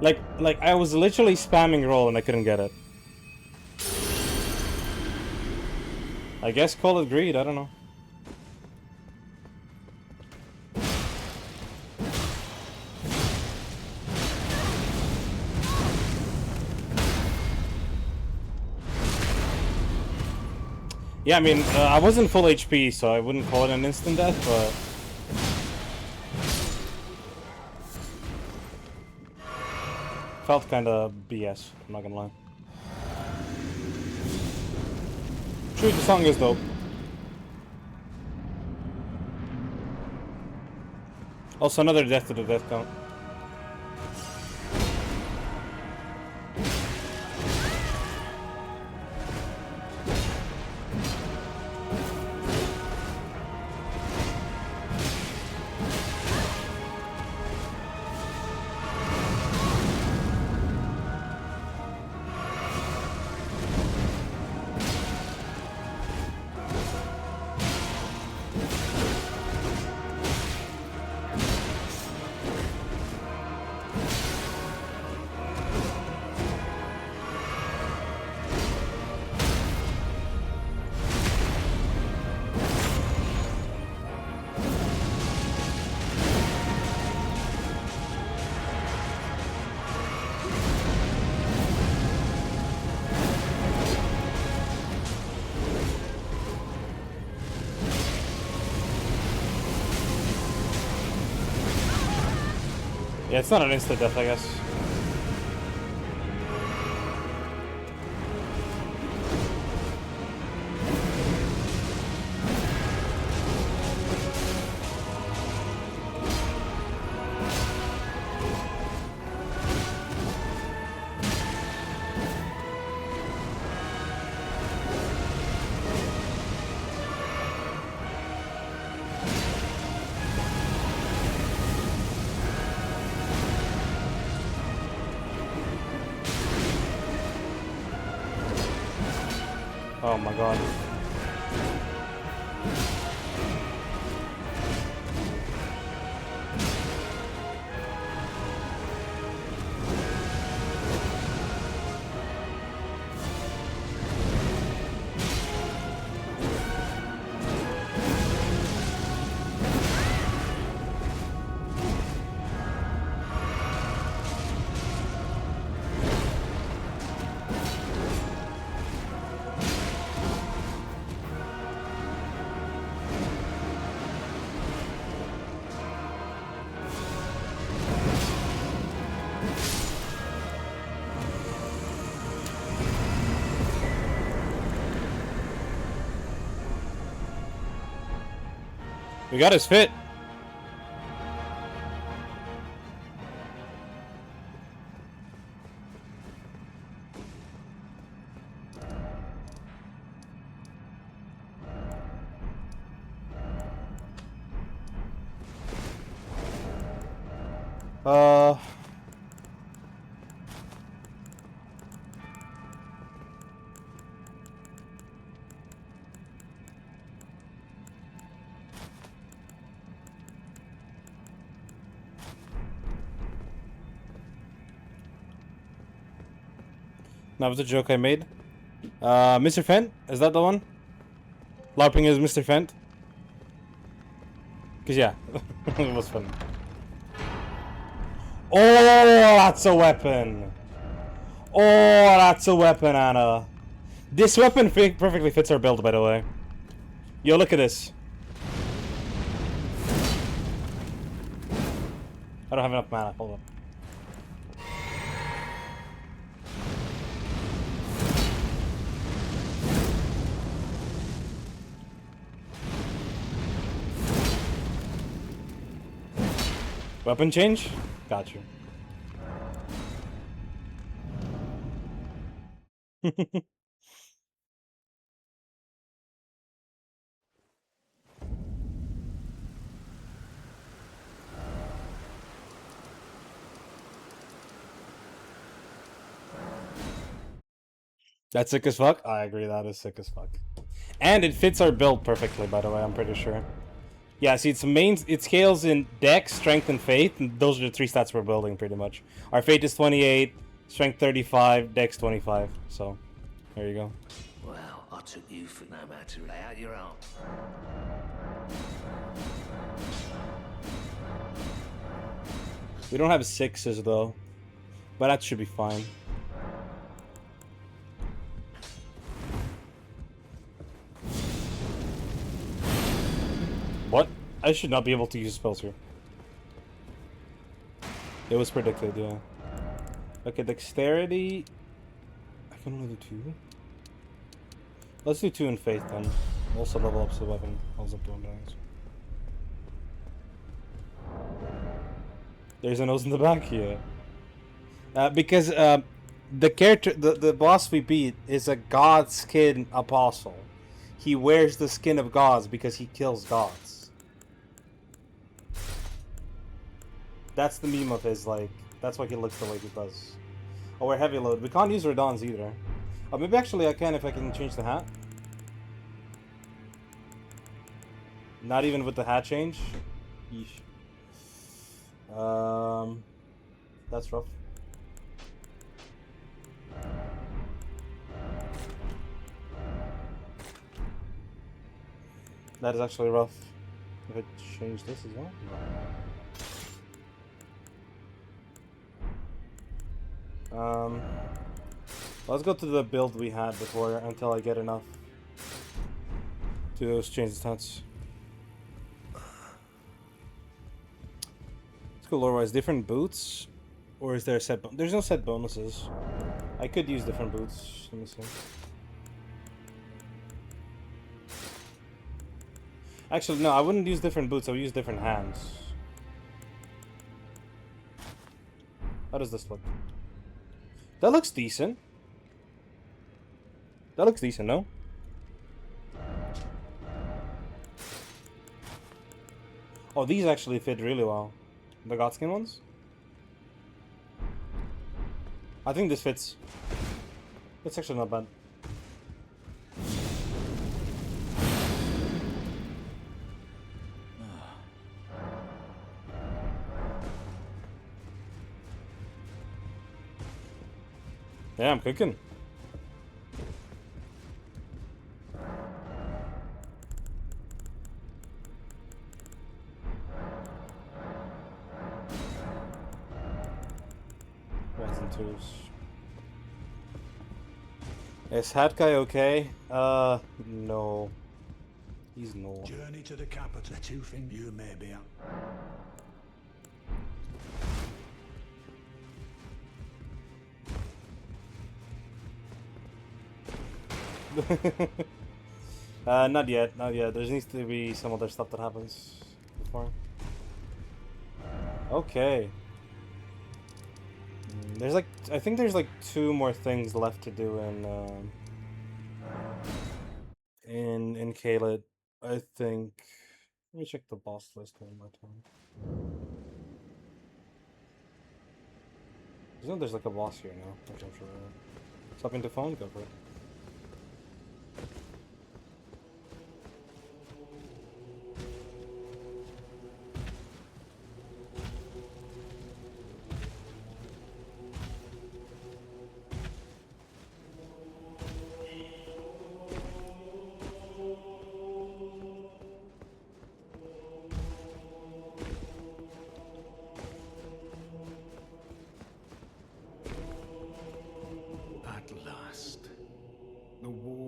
Like I was literally spamming roll and I couldn't get it. I guess call it greed, I don't know. Yeah, I mean, I wasn't full HP, so I wouldn't call it an instant death, but... Felt kinda BS, I'm not gonna lie. True, the song is dope. Also, another death to the death count. Yeah, it's not an instant death, I guess. Oh my god. We got his fit. That was a joke I made. Mr. Fent? Is that the one? LARPing is Mr. Fent? Cause yeah, it was fun. Oh, that's a weapon! Oh, that's a weapon, Anna. This weapon perfectly fits our build, by the way. Yo, look at this. I don't have enough mana, hold up. Weapon change? Got you. That's sick as fuck? I agree, that is sick as fuck. And it fits our build perfectly, by the way, I'm pretty sure. Yeah, see, it scales in Dex, Strength, and Faith, and those are the 3 stats we're building, pretty much. Our Faith is 28, Strength 35, Dex 25, so there you go. Well, I took you for no matter. Lay out your arms. We don't have 6s, though, but that should be fine. What? I should not be able to use spells here. It was predicted, yeah. Okay, dexterity. I can only do 2. Let's do 2 in faith then. Also level up the weapon. Levels up to 1 dice. There's a nose in the back here. Because the character, the boss we beat is a god skin apostle. He wears the skin of gods because he kills gods. That's the meme of his, like, that's why he looks the way he does. Oh, we're heavy load. We can't use Radon's either. Oh, maybe actually I can if I can change the hat. Not even with the hat change? Yeesh. That's rough. That is actually rough. If I change this as well? No. Let's go to the build we had before until I get enough to change the stats. Let's go lore-wise. Different boots? Or is there a set... There's no set bonuses. I could use different boots. Let me see. Actually, no, I wouldn't use different boots. I would use different hands. How does this look? That looks decent. That looks decent, no? Oh, these actually fit really well. The Godskin ones? I think this fits. It's actually not bad. Yeah, I'm cooking. Ones and twos. Is Hat Guy okay? No. He's no. Journey to the capital. The 2 things you may be up. Not yet, not yet. There needs to be some other stuff that happens before. Okay. There's like, I think there's like 2 more things left to do in Caelid. I think. Let me check the boss list one more time. There's like a boss here now. Okay, I'm sure. Stop into phone, go for it.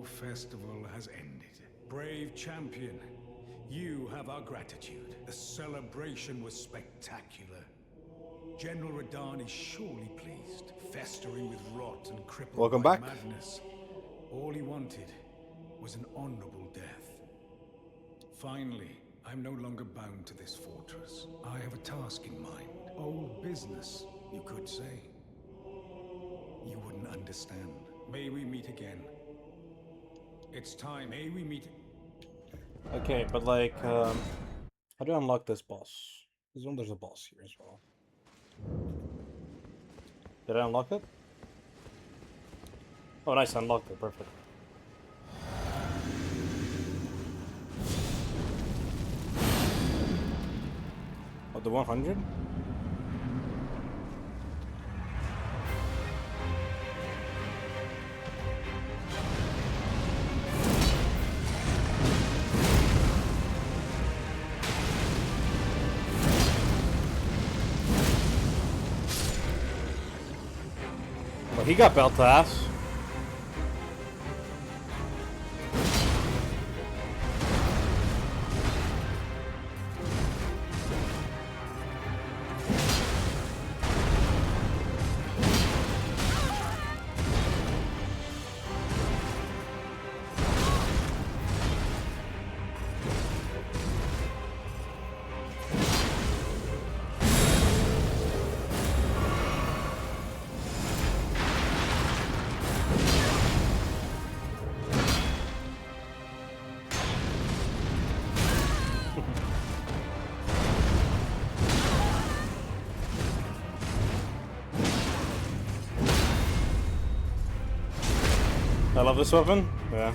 Festival has ended. Brave champion, you have our gratitude. The celebration was spectacular. General Radahn is surely pleased, festering with rot and crippled Welcome by back. madness. All he wanted was an honorable death. Finally, I'm no longer bound to this fortress. I have a task in mind. Old business, you could say. You wouldn't understand. May we meet again. It's time. May we meet. Okay, but like, how do I unlock this boss? There's a boss here as well. Did I unlock it? Oh, nice, unlocked it. Perfect. Oh, the 100? Well, he got belt ass. I love this weapon. Yeah.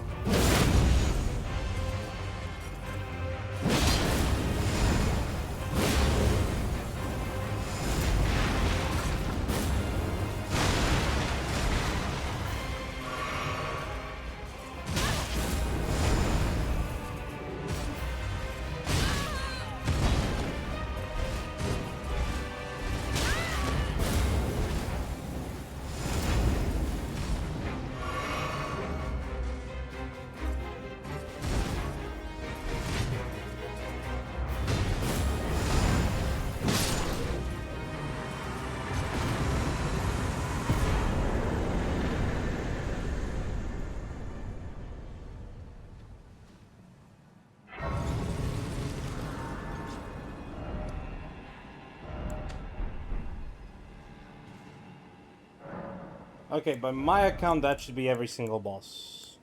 Okay, by my account, that should be every single boss.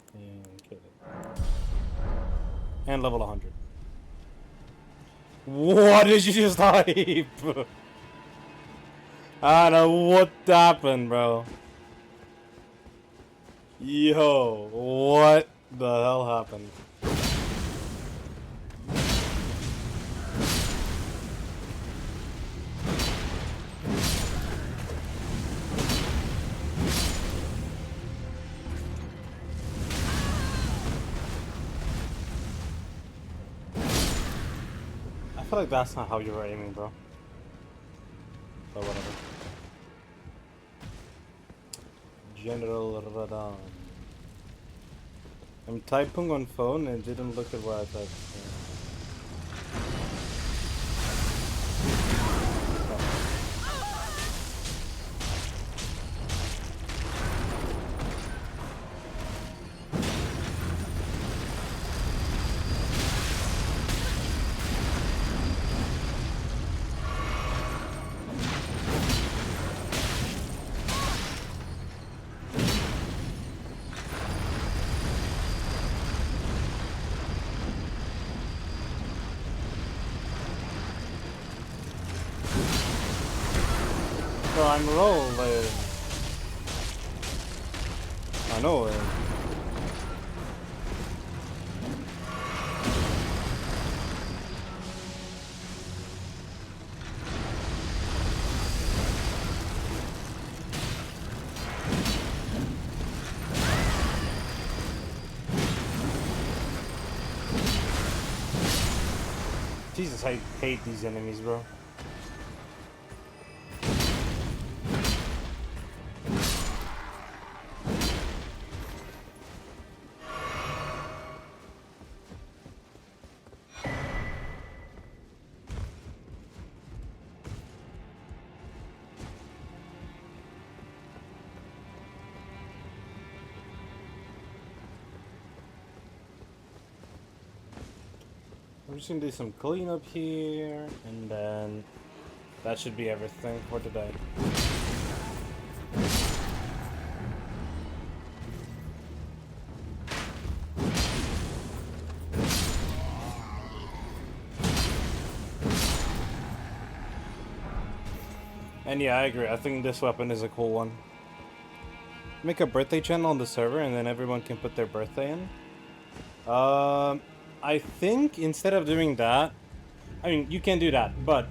Okay. And level 100. What did you just type? I don't know what happened, bro. Yo, what the hell happened? I feel like that's not how you were aiming, bro. But whatever. General Radon. I'm typing on phone and didn't look at what I typed. Bro, I'm rolling. I know it. Jesus, I hate these enemies, bro. We're just gonna do some cleanup here, and then that should be everything for today. And yeah, I agree. I think this weapon is a cool one. make a birthday channel on the server, and then everyone can put their birthday in. I think instead of doing that, I mean, you can do that, but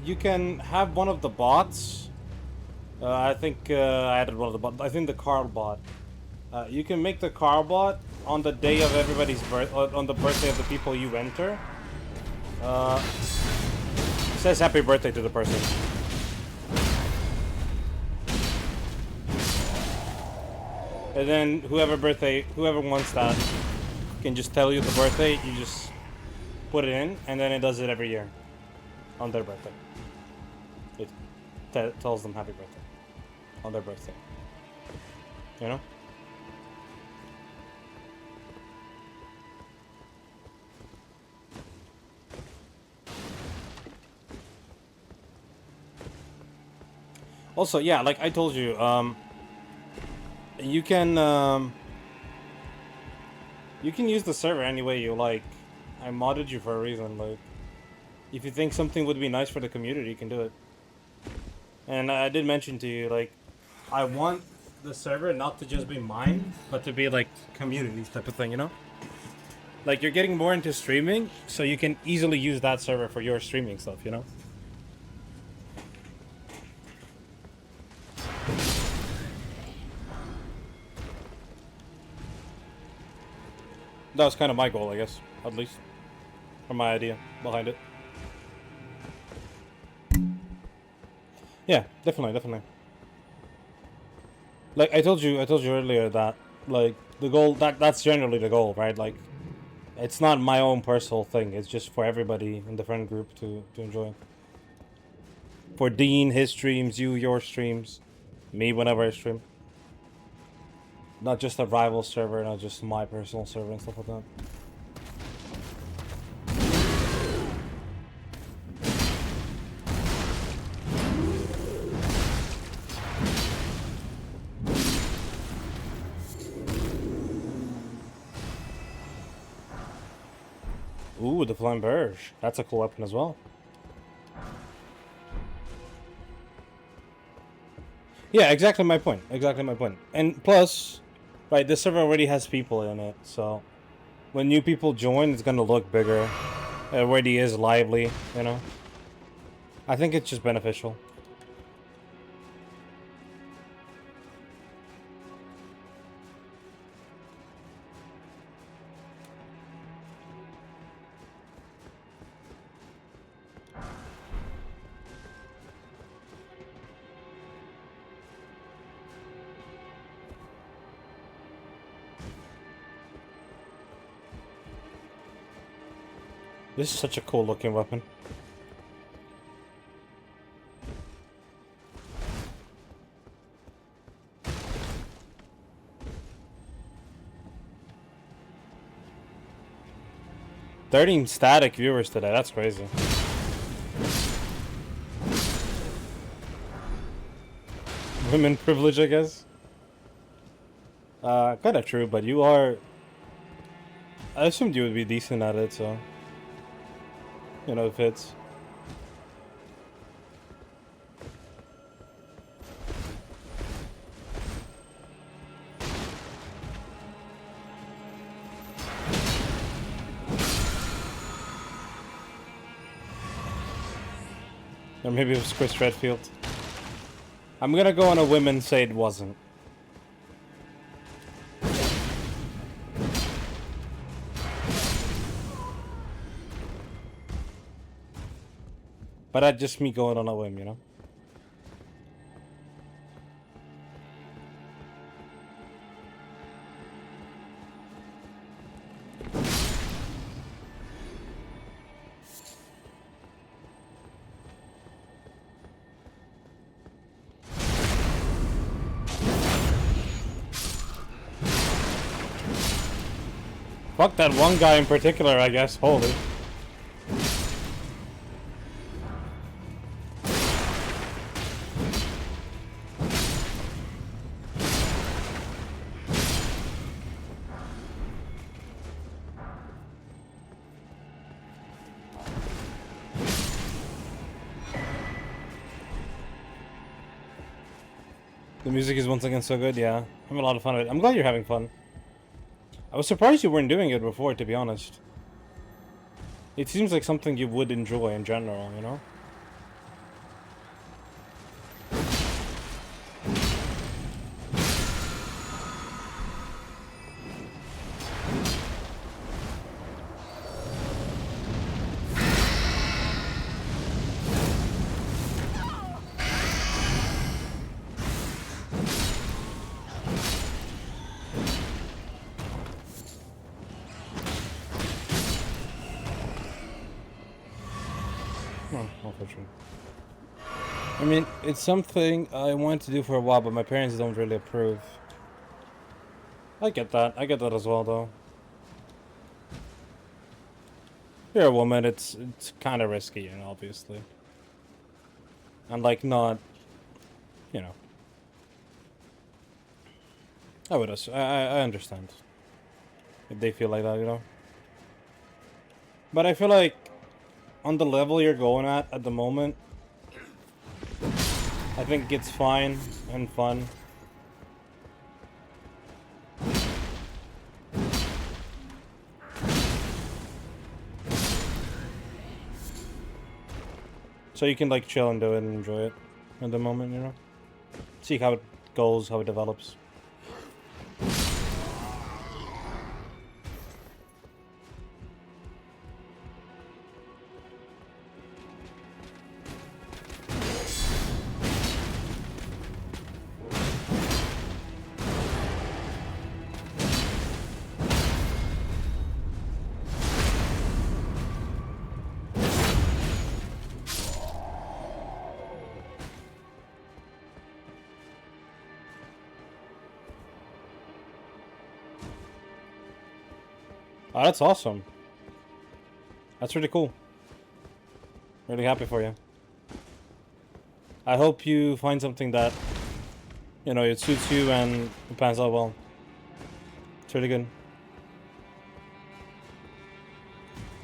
you can have one of the bots. I think I added one of the bots. I think the Carl bot. You can make the Carl bot on the day of everybody's birth, on the birthday of the people you enter. It says happy birthday to the person. And then whoever wants that can just tell you the birthday. You just put it in, and then it does it every year on their birthday. It tells them happy birthday on their birthday. You know? Also, yeah, like I told you, you can use the server any way you like. I modded you for a reason. Like, if you think something would be nice for the community, you can do it. And I did mention to you, like, I want the server not to just be mine, but to be like community type of thing, you know? Like, you're getting more into streaming, so you can easily use that server for your streaming stuff, you know? That was kind of my goal, I guess, at least. Or my idea behind it. Yeah, definitely. Like I told you earlier that like the goal that's generally the goal, right? Like it's not my own personal thing. It's just for everybody in the friend group to enjoy. For Dean, his streams, you, your streams, me whenever I stream. Not just a rival server, not just my personal server and stuff like that. Ooh, the Flamberge. That's a cool weapon as well. Yeah, exactly my point. And plus, right, this server already has people in it, so when new people join, it's gonna look bigger. It already is lively, you know? I think it's just beneficial. This is such a cool looking weapon. "13 static viewers today, that's crazy. Women privilege, I guess. Kinda true, but you are... I assumed you would be decent at it, so... You know, it fits. Or maybe it was Chris Redfield. I'm gonna go on a whim and say it wasn't. But that's just me going on a whim, you know? Fuck that one guy in particular, I guess. Holy. The music is once again so good, yeah. I'm having a lot of fun with it. I'm glad you're having fun. I was surprised you weren't doing it before, to be honest. It seems like something you would enjoy in general, you know? Oh, unfortunate. I mean, it's something I wanted to do for a while, but my parents don't really approve. I get that. I get that as well, though. You're a woman. It's kind of risky, you know, obviously. And like, not, you know. I would. I understand if they feel like that, you know. But I feel like on the level you're going at the moment, I think it's fine and fun. So you can like chill and do it and enjoy it at the moment, you know. See how it goes, how it develops. Oh, that's awesome. That's really cool. Really happy for you. I hope you find something that, you know, it suits you and it pans out well. It's really good.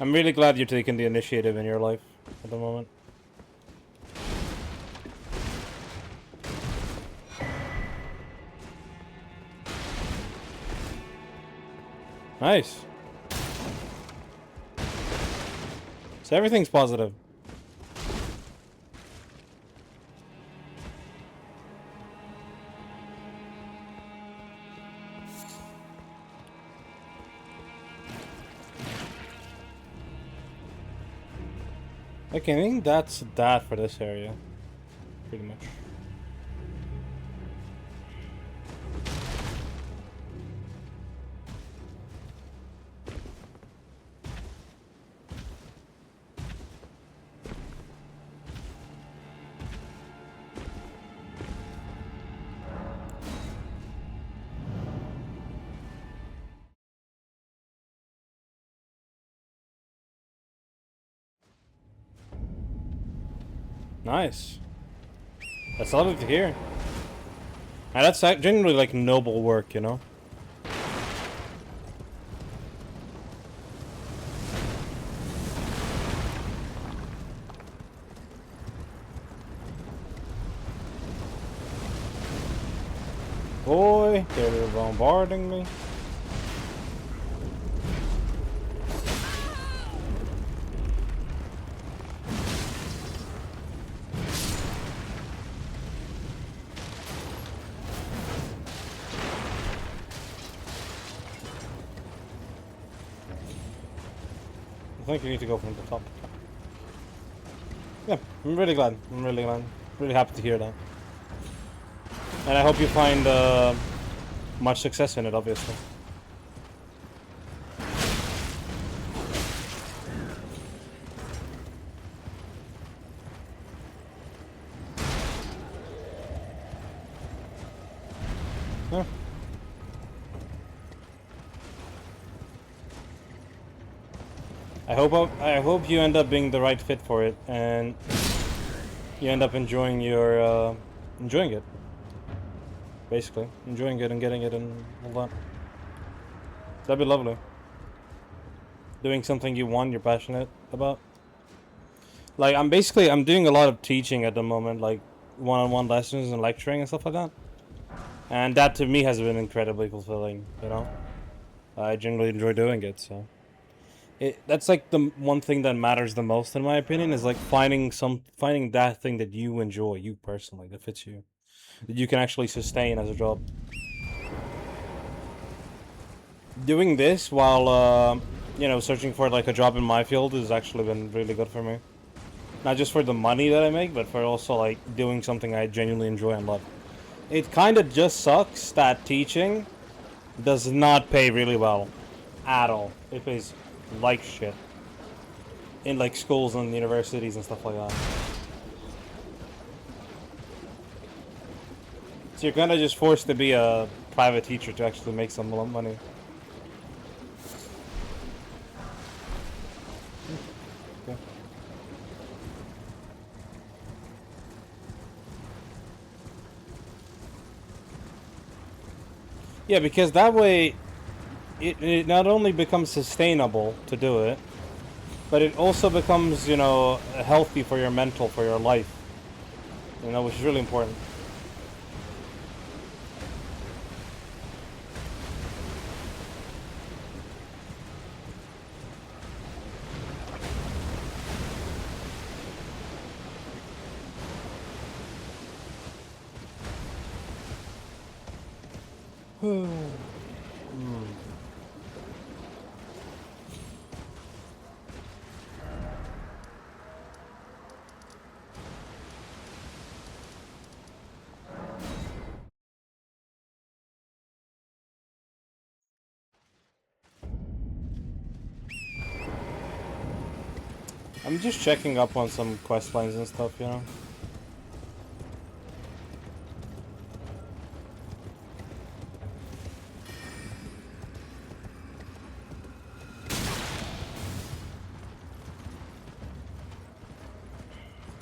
I'm really glad you're taking the initiative in your life at the moment. Nice. So everything's positive. Okay, I think that's that for this area. Pretty much. Nice. That's lovely to hear. And that's genuinely like noble work, you know? Boy, they're bombarding me. I think you need to go from the top. Yeah, I'm really glad. I'm really glad. Really happy to hear that. And I hope you find much success in it, obviously. Yeah. I hope you end up being the right fit for it, and you end up enjoying your enjoying it. Basically, enjoying it and getting it and all that. That'd be lovely. Doing something you want, you're passionate about. Like I'm doing a lot of teaching at the moment, like one-on-one lessons and lecturing and stuff like that. And that to me has been incredibly fulfilling, you know? I genuinely enjoy doing it, so. That's like the one thing that matters the most in my opinion, is like finding that thing that you enjoy, you personally, that fits you. That you can actually sustain as a job. Doing this while, you know, searching for like a job in my field has actually been really good for me. Not just for the money that I make, but for also like doing something I genuinely enjoy and love. It kind of just sucks that teaching does not pay really well. At all. It pays like shit. In like schools and universities and stuff like that. So you're kind of just forced to be a private teacher to actually make some money. Okay. Yeah, because that way it not only becomes sustainable to do it, but it also becomes, you know, healthy for your mental, for your life. You know, which is really important. I'm just checking up on some quest lines and stuff, you know.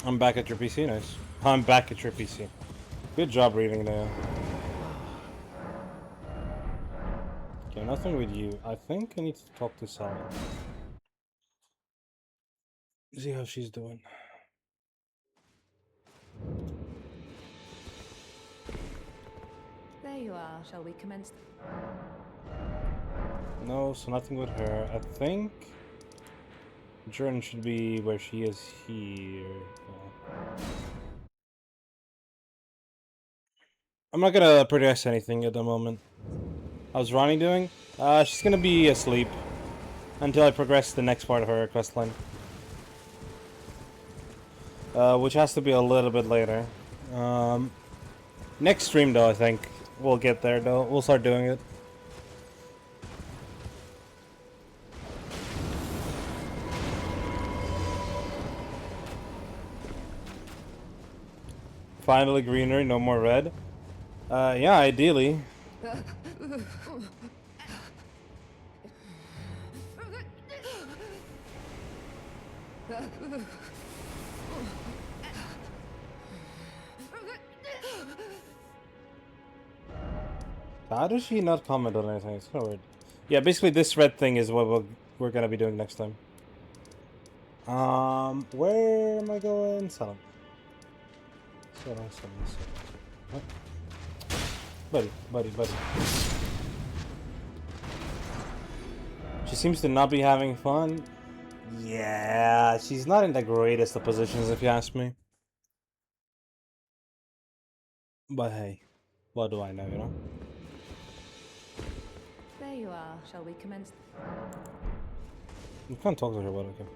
I'm back at your PC, nice. I'm back at your PC. Good job reading there. Okay, nothing with you. I think I need to talk to Sally. See how she's doing. There you are. Shall we commence? No, so nothing with her. I think Jordan should be where she is here. I'm not gonna progress anything at the moment. How's Ronnie doing? She's gonna be asleep until I progress the next part of her quest line. Which has to be a little bit later. Next stream though, I think we'll get there though. We'll start doing it. Finally greenery, no more red. Yeah, ideally. How does she not comment on anything? It's kind of weird. Yeah, basically this red thing is what we're gonna be doing next time. Where am I going? Sell. What? Buddy. She seems to not be having fun. Yeah, she's not in the greatest of positions, if you ask me. But hey, what do I know, you know? There you are. Shall we commence? You can't talk to her about it, okay?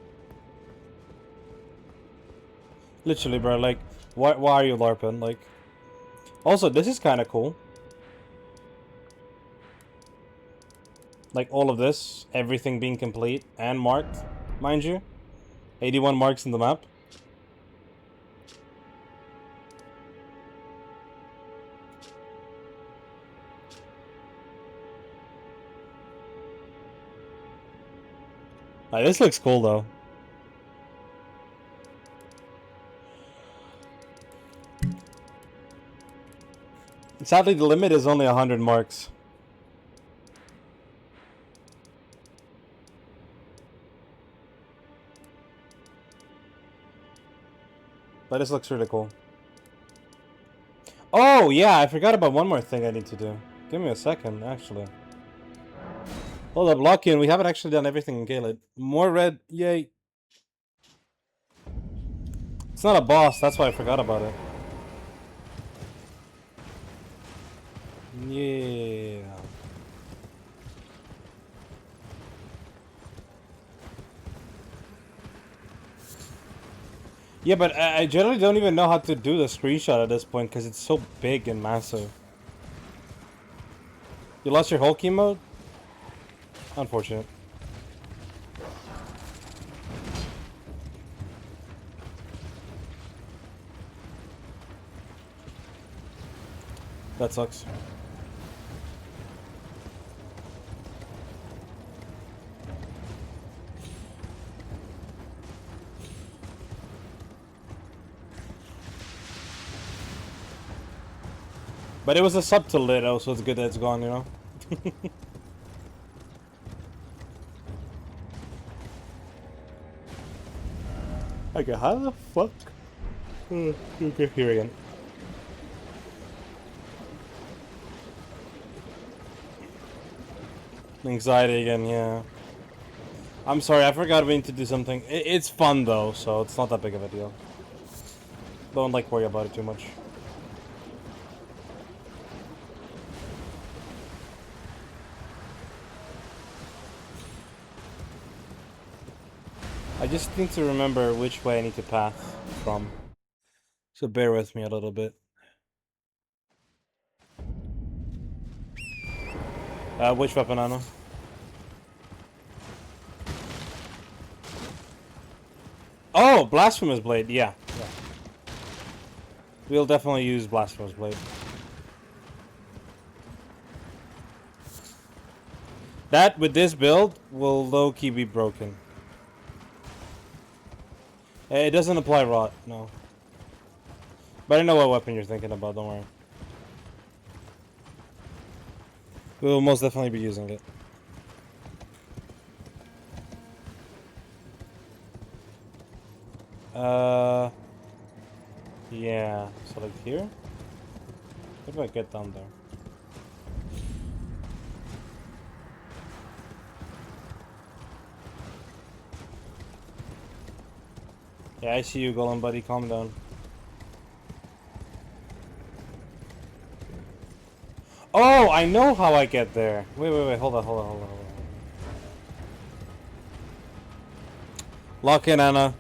Literally, bro, like, why are you LARPing? Like, also, this is kind of cool. Like, all of this, everything being complete and marked, mind you. 81 marks in the map. This looks cool, though. Sadly, the limit is only 100 marks. But this looks really cool. Oh, yeah, I forgot about one more thing I need to do. Give me a second, actually. Hold up, lock in. We haven't actually done everything in Gaelic. More red, yay. It's not a boss, that's why I forgot about it. Yeah. Yeah, but I generally don't even know how to do the screenshot at this point because it's so big and massive. You lost your whole key mode? Unfortunate. That sucks. But it was a subtle little, so it's good that it's gone, you know? Okay, how the fuck? Okay, here again. Anxiety again, yeah. I'm sorry, I forgot we need to do something. It's fun though, so it's not that big of a deal. Don't like worry about it too much. I just need to remember which way I need to path from. So bear with me a little bit. Which weapon, Anna? Oh, Blasphemous Blade, yeah. We'll definitely use Blasphemous Blade. That, with this build, will low-key be broken. It doesn't apply rot, no. But I know what weapon you're thinking about, don't worry. We'll most definitely be using it. Yeah, so like here? How do I get down there? Yeah, I see you, Golem buddy, calm down. Oh, I know how I get there. Wait, hold on. Lock in, Anna.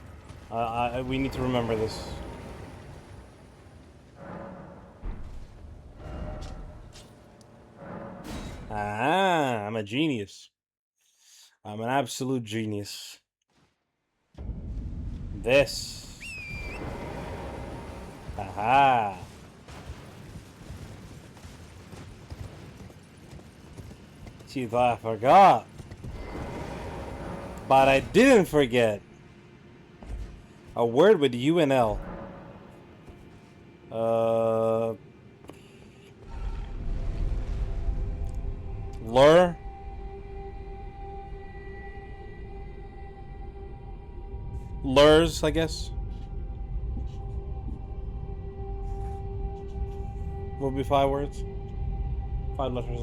We need to remember this. Ah, I'm a genius. I'm an absolute genius. This. Aha. She thought I forgot. But I didn't forget. A word with U and L. Lure. Lures, I guess. Will be 5 words. 5 letters.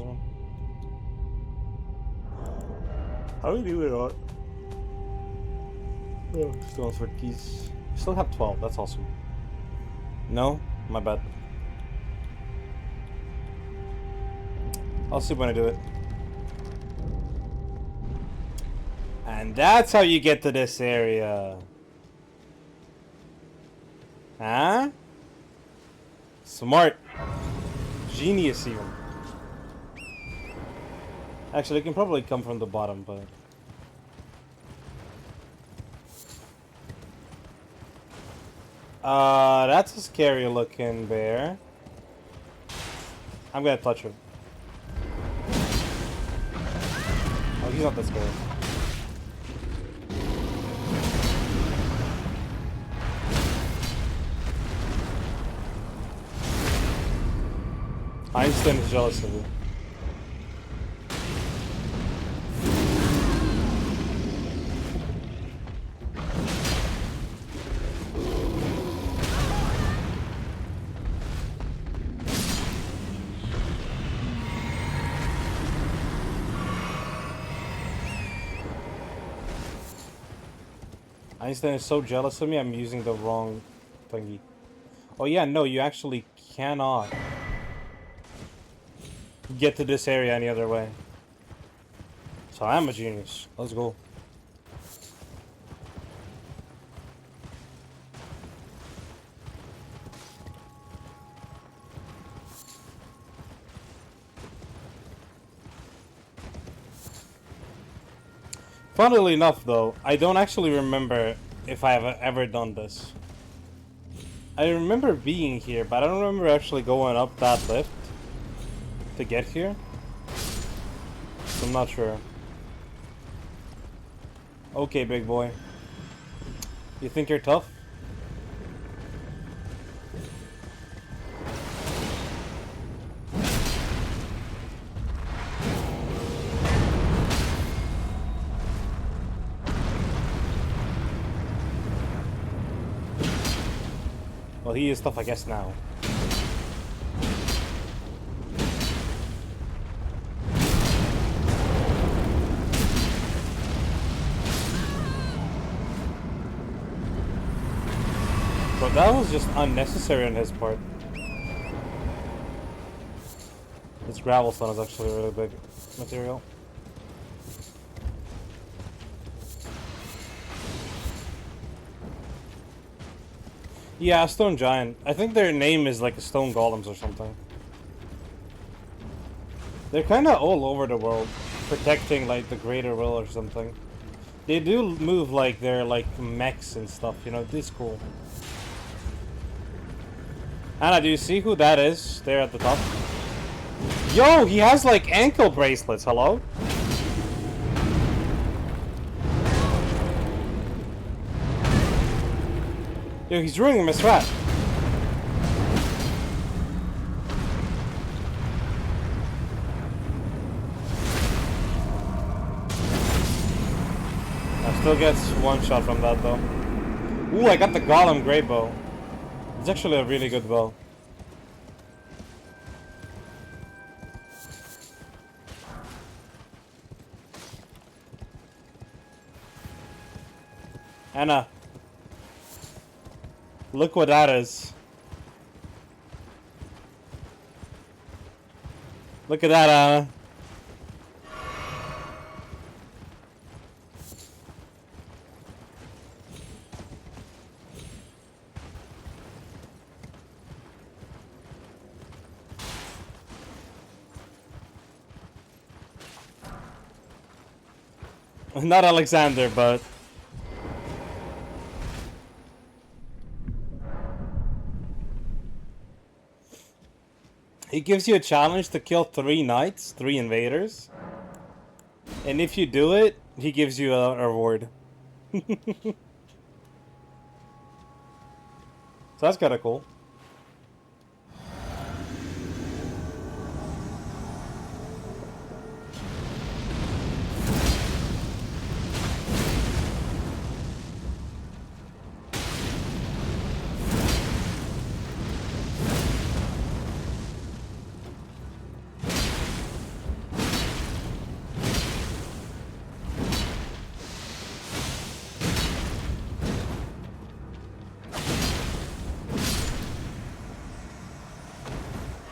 How do we do it on? Oh, stones for keys. Still have 12. That's awesome. No, my bad. I'll see when I do it. And that's how you get to this area. Huh? Smart. Genius even. Actually, it can probably come from the bottom, but... that's a scary looking bear. I'm gonna touch him. Oh, he's not that scary. Einstein is jealous of you. Einstein is so jealous of me, I'm using the wrong thingy. Oh yeah, no, you actually cannot get to this area any other way. So I'm a genius. Let's go. Funnily enough, though, I don't actually remember if I have ever done this. I remember being here, but I don't remember actually going up that lift to get here. So I'm not sure. Okay, big boy. You think you're tough? Well, he is tough, I guess, now. But that was just unnecessary on his part. This gravel stone is actually a really big material. Yeah, stone giant. I think their name is like a stone golems or something. They're kind of all over the world, protecting like the greater will or something. They do move like they're like mechs and stuff, you know. This is cool. Anna, do you see who that is there at the top? Yo, he has like ankle bracelets. Hello? Yo, he's ruining my strat. I still gets one shot from that though. Ooh, I got the golem great bow. It's actually a really good bow. Anna. Look what that is. Look at that, Anna. Not Alexander, but... He gives you a challenge to kill 3 knights, 3 invaders. And if you do it, he gives you a reward. So that's kinda cool.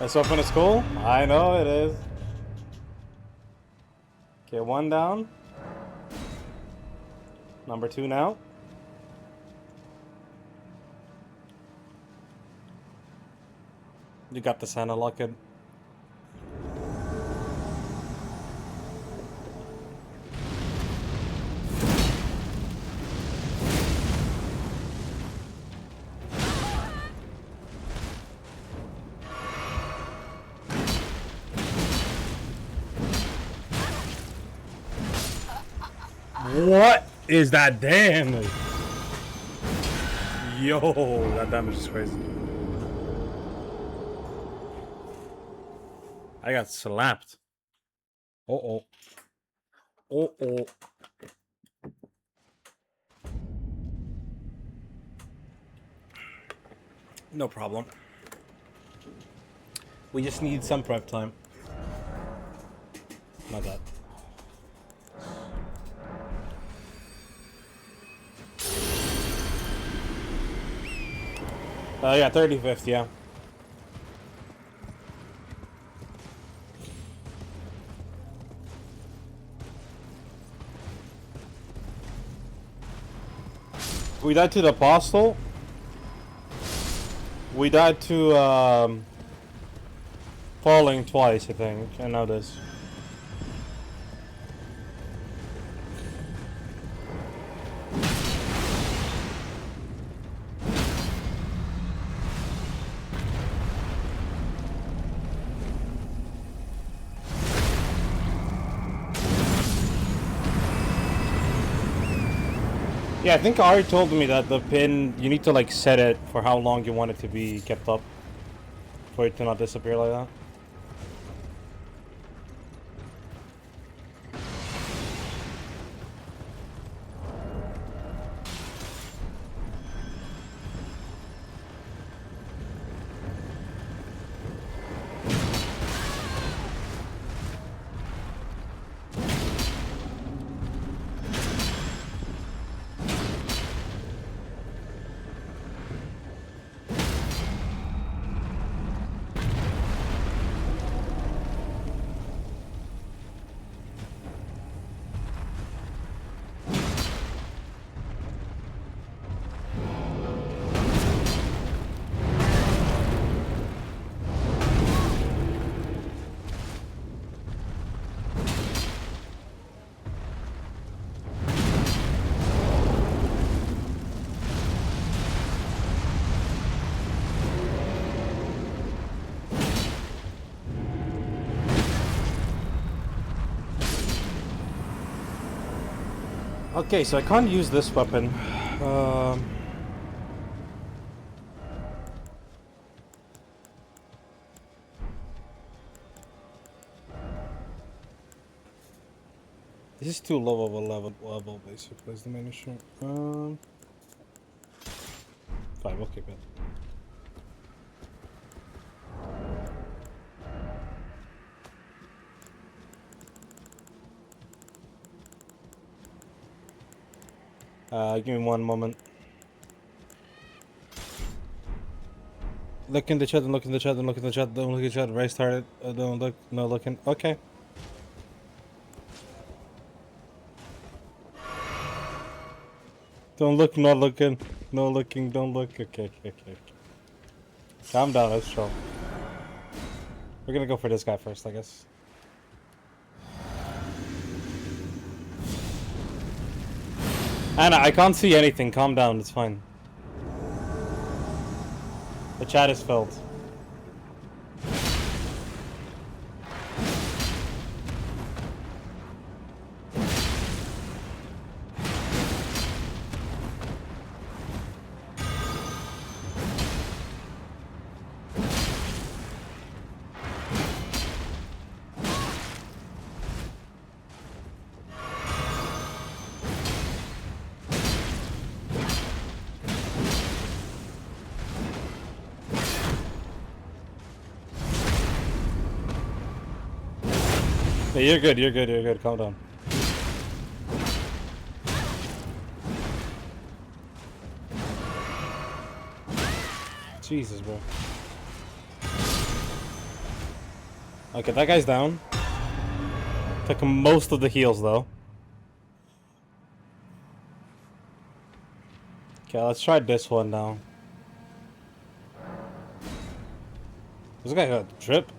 Let's open a skull. I know it is. Okay, 1 down. Number 2 now. You got the Santa locket. What is that damage? Yo, that damage is crazy. I got slapped. Uh-oh. Uh-oh. No problem. We just need some prep time. Not that. Yeah, 35th, yeah. We died to the Apostle. We died to, Falling twice, I think, and now this. Yeah, I think Ari told me that the pin, you need to like set it for how long you want it to be kept up for it to not disappear like that. Okay, so I can't use this weapon. This is too low of a level basically, is the main issue. 5, okay, good. Give me one moment. Look in the chat and look in the chat and look in the chat. Don't look in the chat. Race started. Don't look. No looking. Okay. Don't look. Not looking. No looking. Don't look. Okay. Calm down. Let's chill. We're gonna go for this guy first, I guess. Anna, I can't see anything. Calm down. It's fine. The chat is filled. Yeah, you're good. Calm down. Jesus, bro. Okay, that guy's down. Took him most of the heals, though. Okay, let's try this one now. This guy got a trip.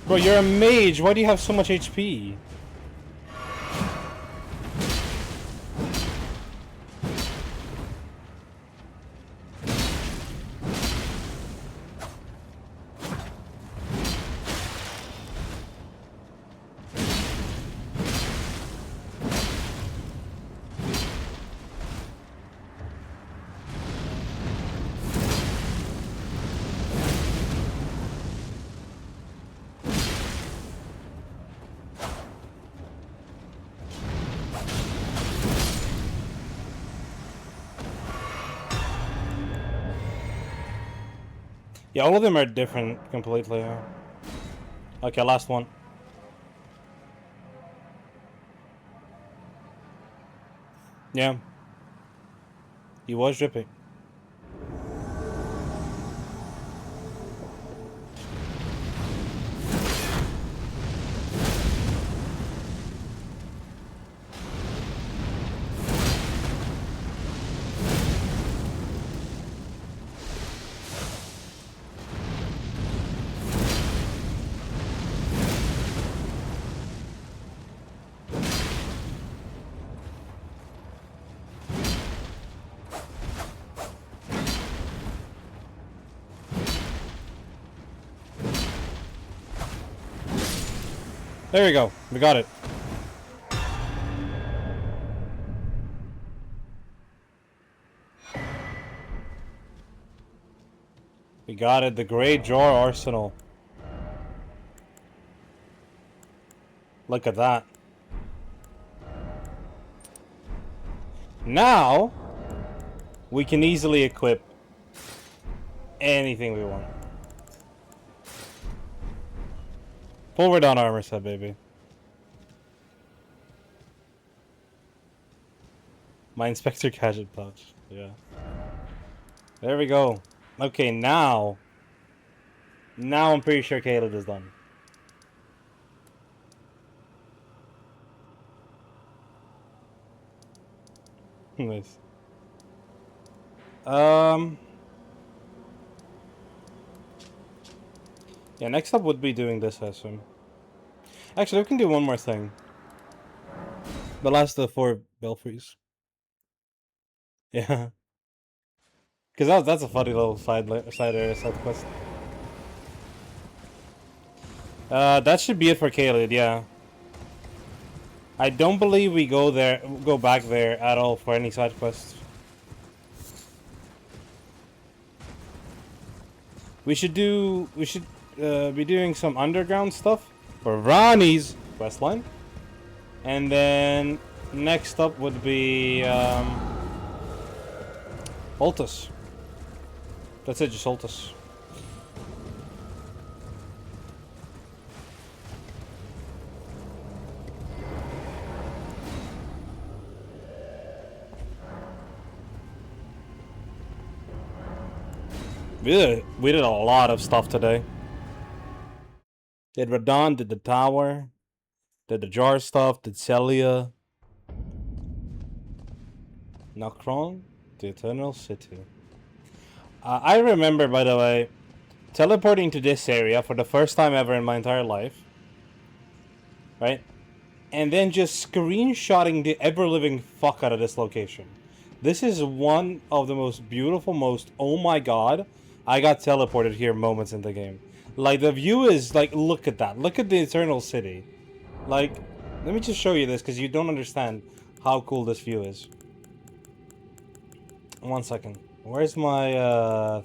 Bro, you're a mage. Why do you have so much HP? Yeah, all of them are different completely. Yeah. Okay, last one. Yeah. He was dripping. There we go. We got it. We got it. The Great Jar Arsenal. Look at that. Now, we can easily equip anything we want. Forward on armor set, baby. My Inspector Gadget pouch. Yeah. There we go. Okay, now. Now I'm pretty sure Caleb is done. Nice. Yeah, next up would be doing this, I assume. Actually, we can do one more thing. The last of the 4 belfries. Yeah. Because that's a funny little side quest. That should be it for Caelid, yeah. I don't believe we go back there at all for any side quests. We should be doing some underground stuff for Ronnie's questline. And then next up would be Altus. That's it, just Altus. We did a lot of stuff today. Did Radon, did the tower, did the jar stuff, did Celia. Nocron, the Eternal City. I remember, by the way, teleporting to this area for the first time ever in my entire life. Right? And then just screenshotting the ever-living fuck out of this location. This is one of the most beautiful, oh my god, I got teleported here moments in the game. Like, the view is, like, look at that. Look at the Eternal City. Like, let me just show you this, because you don't understand how cool this view is. 1 second. Where's my,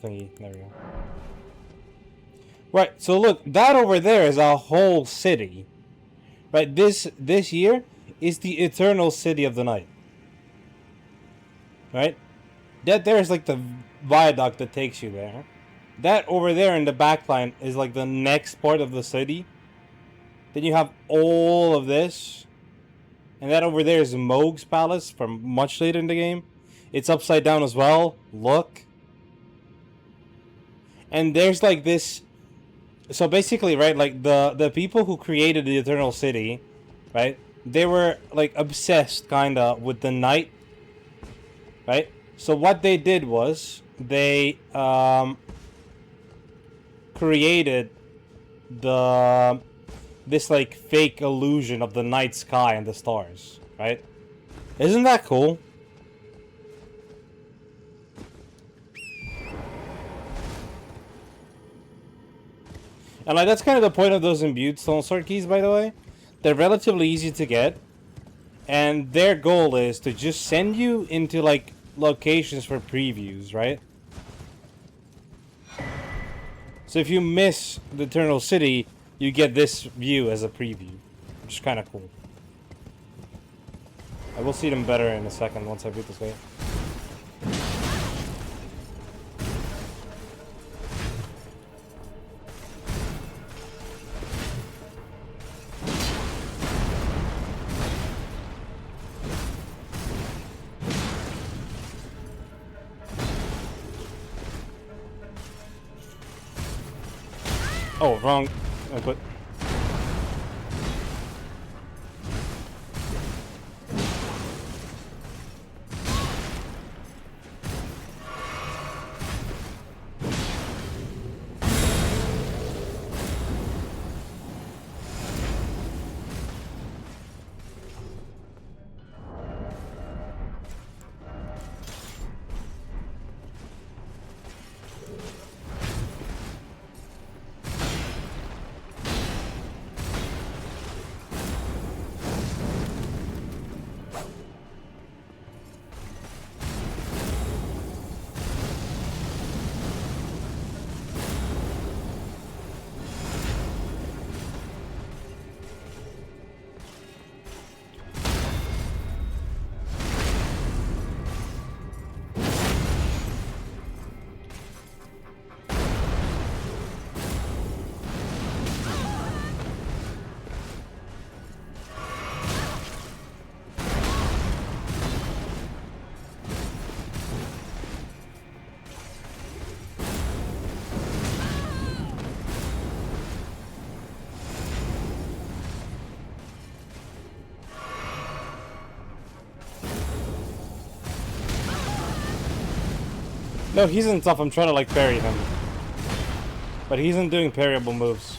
thingy? There we go. Right, so look, that over there is a whole city. Right, this here is the Eternal City of the Night. Right? That there is like the viaduct that takes you there. That over there in the back line is like the next part of the city. Then you have all of this. And that over there is Moog's Palace from much later in the game. It's upside down as well. Look. And there's like this. So basically, right, like the people who created the Eternal City, right, they were like obsessed kinda with the night. Right? So what they did was they created this like fake illusion of the night sky and the stars, right? Isn't that cool? And like that's kind of the point of those imbued stone sword keys, by the way. They're relatively easy to get, and their goal is to just send you into like locations for previews, right? So if you miss the Eternal City, you get this view as a preview, which is kind of cool. I will see them better in a second once I beat this game. Oh, wrong input. No, he's in tough. I'm trying to like parry him. But he isn't doing parryable moves.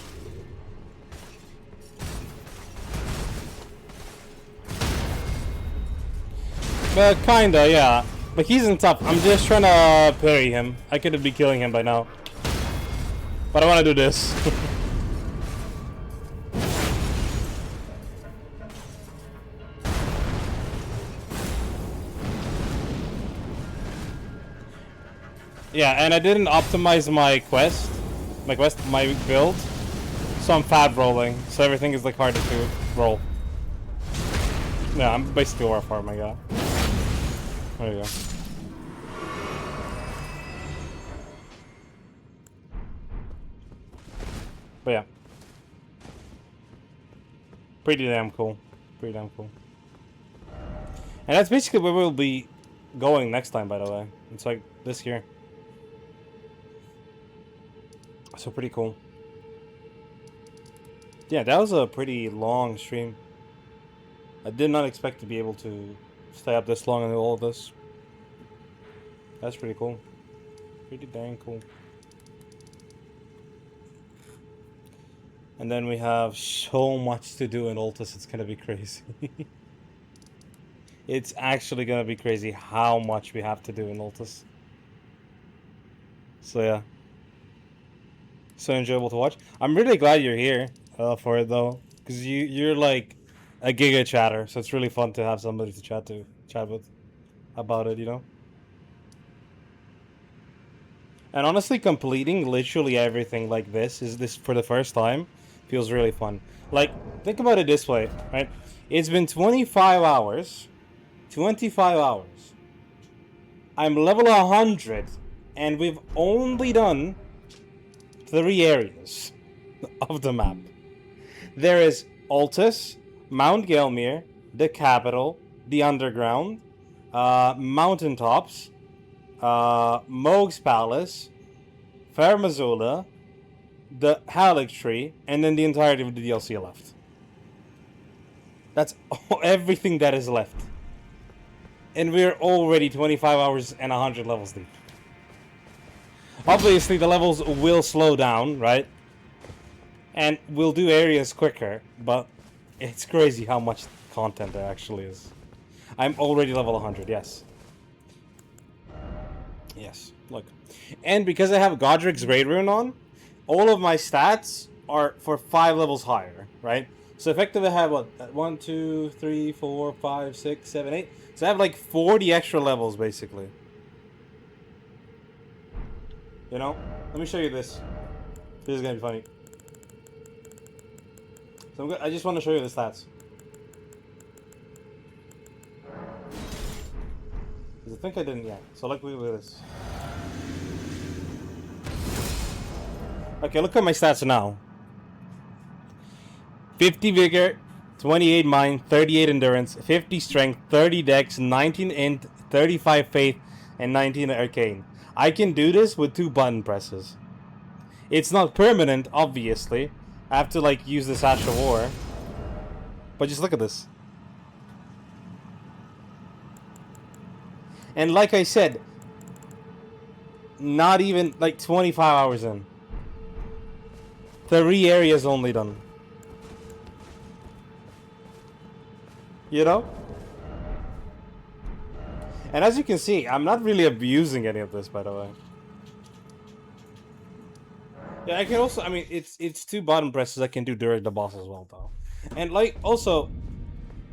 Kinda, yeah. But he's in tough. I'm just trying to parry him. I could be killing him by now. But I want to do this. Yeah, and I didn't optimize my my build. So I'm fab rolling. So everything is like harder to roll. Yeah, I'm basically war farm, my guy. There you go. But yeah. Pretty damn cool. Pretty damn cool. And that's basically where we'll be going next time, by the way. It's like this here. So pretty cool. Yeah, that was a pretty long stream. I did not expect to be able to stay up this long and do all of this. That's pretty cool. Pretty dang cool. And then we have so much to do in Altus, it's gonna be crazy. It's actually gonna be crazy how much we have to do in Altus. So yeah. So enjoyable to watch. I'm really glad you're here for it though. Because you're like a giga chatter, so it's really fun to have somebody to chat with about it, you know? And honestly, completing literally everything like this for the first time feels really fun. Like, think about it this way, right? It's been 25 hours. 25 hours. I'm level 100, and we've only done 3 areas of the map. There is Altus, Mount Gelmir, the capital, the underground, mountaintops, Moog's Palace, Fair Mazula, the Halleck Tree, and then the entirety of the DLC left. That's everything that is left. And we're already 25 hours and 100 levels deep. Obviously, the levels will slow down, right? And we'll do areas quicker, but it's crazy how much content there actually is. I'm already level 100, yes. Yes, look. And because I have Godric's Raid Rune on, all of my stats are for 5 levels higher, right? So effectively I have, what, 1, 2, 3, 4, 5, 6, 7, 8. So I have like 40 extra levels, basically. You know? Let me show you this. This is gonna be funny. So I just want to show you the stats. I think I didn't yet. So look at this. Okay, look at my stats now. 50 vigor, 28 mind, 38 endurance, 50 strength, 30 dex, 19 int, 35 faith, and 19 arcane. I can do this with 2 button presses. It's not permanent, obviously. I have to like use this Ash of War. But just look at this. And like I said, not even like 25 hours in. 3 areas only done. You know? And as you can see, I'm not really abusing any of this, by the way. Yeah, I can also, I mean, it's 2 button presses I can do during the boss as well, though. And, like, also,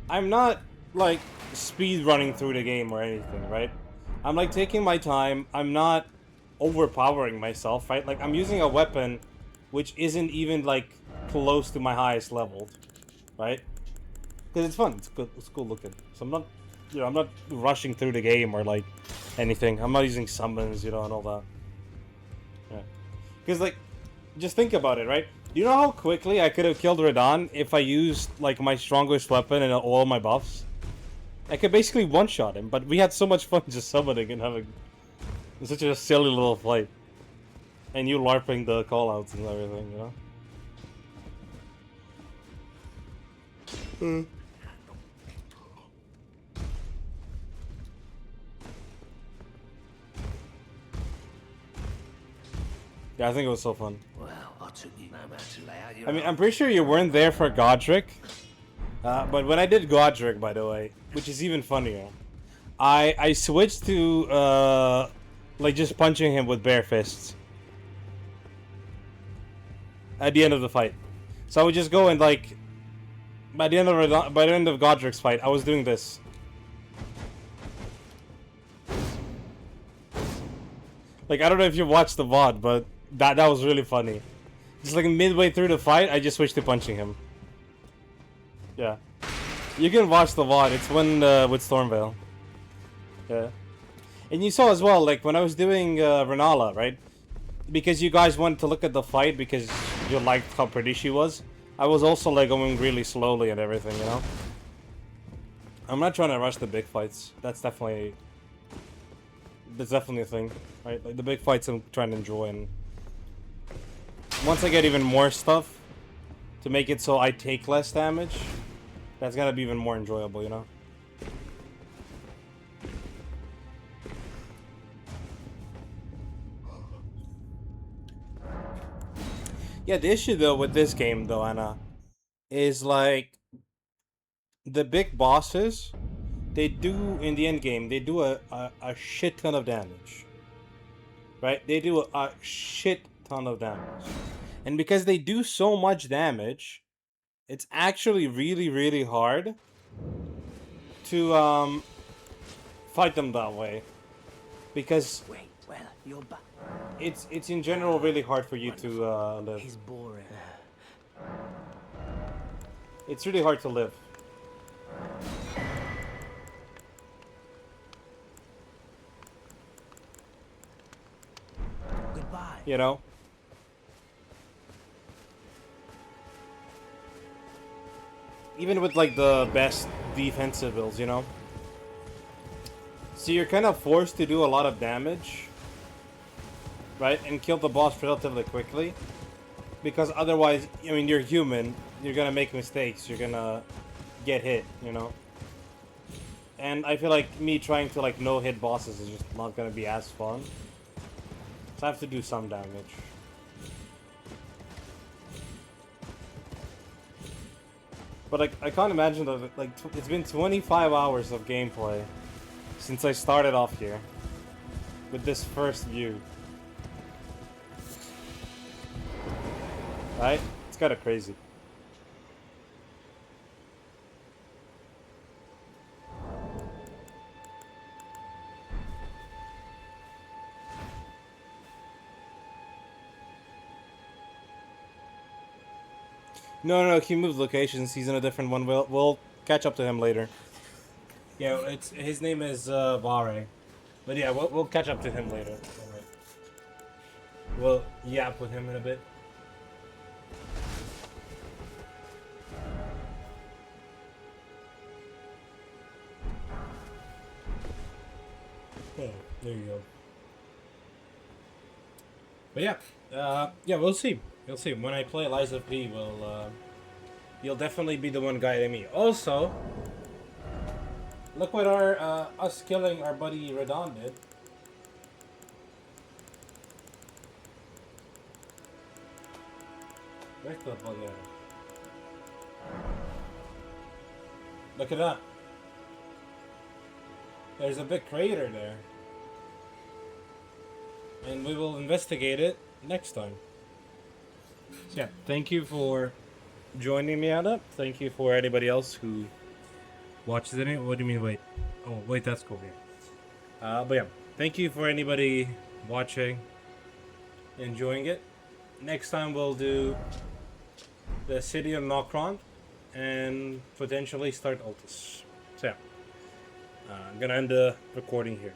I'm not, like, speed running through the game or anything, right? I'm, like, taking my time. I'm not overpowering myself, right? Like, I'm using a weapon which isn't even, like, close to my highest level, right? Because it's fun. It's cool looking. So I'm not, you know, I'm not rushing through the game or, like, anything. I'm not using summons, you know, and all that. Yeah. Because, like, just think about it, right? You know how quickly I could have killed Radahn if I used, like, my strongest weapon and all my buffs? I could basically one-shot him, but we had so much fun just summoning and having such a silly little fight. And you LARPing the callouts and everything, you know? Yeah, I think it was so fun. Well, I took you no matter to lay out your I mean, I'm pretty sure you weren't there for Godric. But when I did Godric, by the way, which is even funnier, I switched to, like, just punching him with bare fists. At the end of the fight. So I would just go and, like, by the end of Godric's fight, I was doing this. Like, I don't know if you watched the VOD, but that was really funny. Just like midway through the fight, I just switched to punching him. Yeah. You can watch the VOD. It's when with Stormveil. Yeah. And you saw as well, like when I was doing Renala, right? Because you guys wanted to look at the fight because you liked how pretty she was. I was also like going really slowly and everything, you know? I'm not trying to rush the big fights. That's definitely a thing, right? Like the big fights I'm trying to enjoy, and once I get even more stuff to make it so I take less damage, that's gonna be even more enjoyable, you know? Yeah, the issue though with this game though, Anna, is like the big bosses, they do in the end game, they do a shit ton of damage. Right? They do a shit ton of damage. And because they do so much damage, it's actually really, really hard to fight them that way. Because Wait, well, you're back. it's in general really hard for you to live. He's boring. It's really hard to live. Goodbye. You know? Even with like the best defensive builds, you know? So you're kind of forced to do a lot of damage, right? And kill the boss relatively quickly. Because otherwise, I mean, you're human. You're gonna make mistakes. You're gonna get hit, you know? And I feel like me trying to like no-hit bosses is just not gonna be as fun. So I have to do some damage. But like, I can't imagine that, like, it's been 25 hours of gameplay since I started off here with this first view. Right? It's kind of crazy. No, he moved locations. He's in a different one. We'll catch up to him later. Yeah, it's his name is Vare. But yeah, we'll catch up to him later. Alright. We'll yap with him in a bit. Oh, there you go. But yeah, yeah, we'll see. We'll see. When I play Liza P, you'll definitely be the one guiding me. Also, look what our us killing our buddy Radon did. Where's the bugger? Look at that. There's a big crater there. And we will investigate it next time. So yeah, thank you for joining me on it. Thank you for anybody else who watches it. What do you mean, wait? Oh, wait, that's cool, yeah. But yeah, thank you for anybody watching, enjoying it. Next time we'll do the city of Nokron and potentially start Altus. So yeah, I'm gonna end the recording here.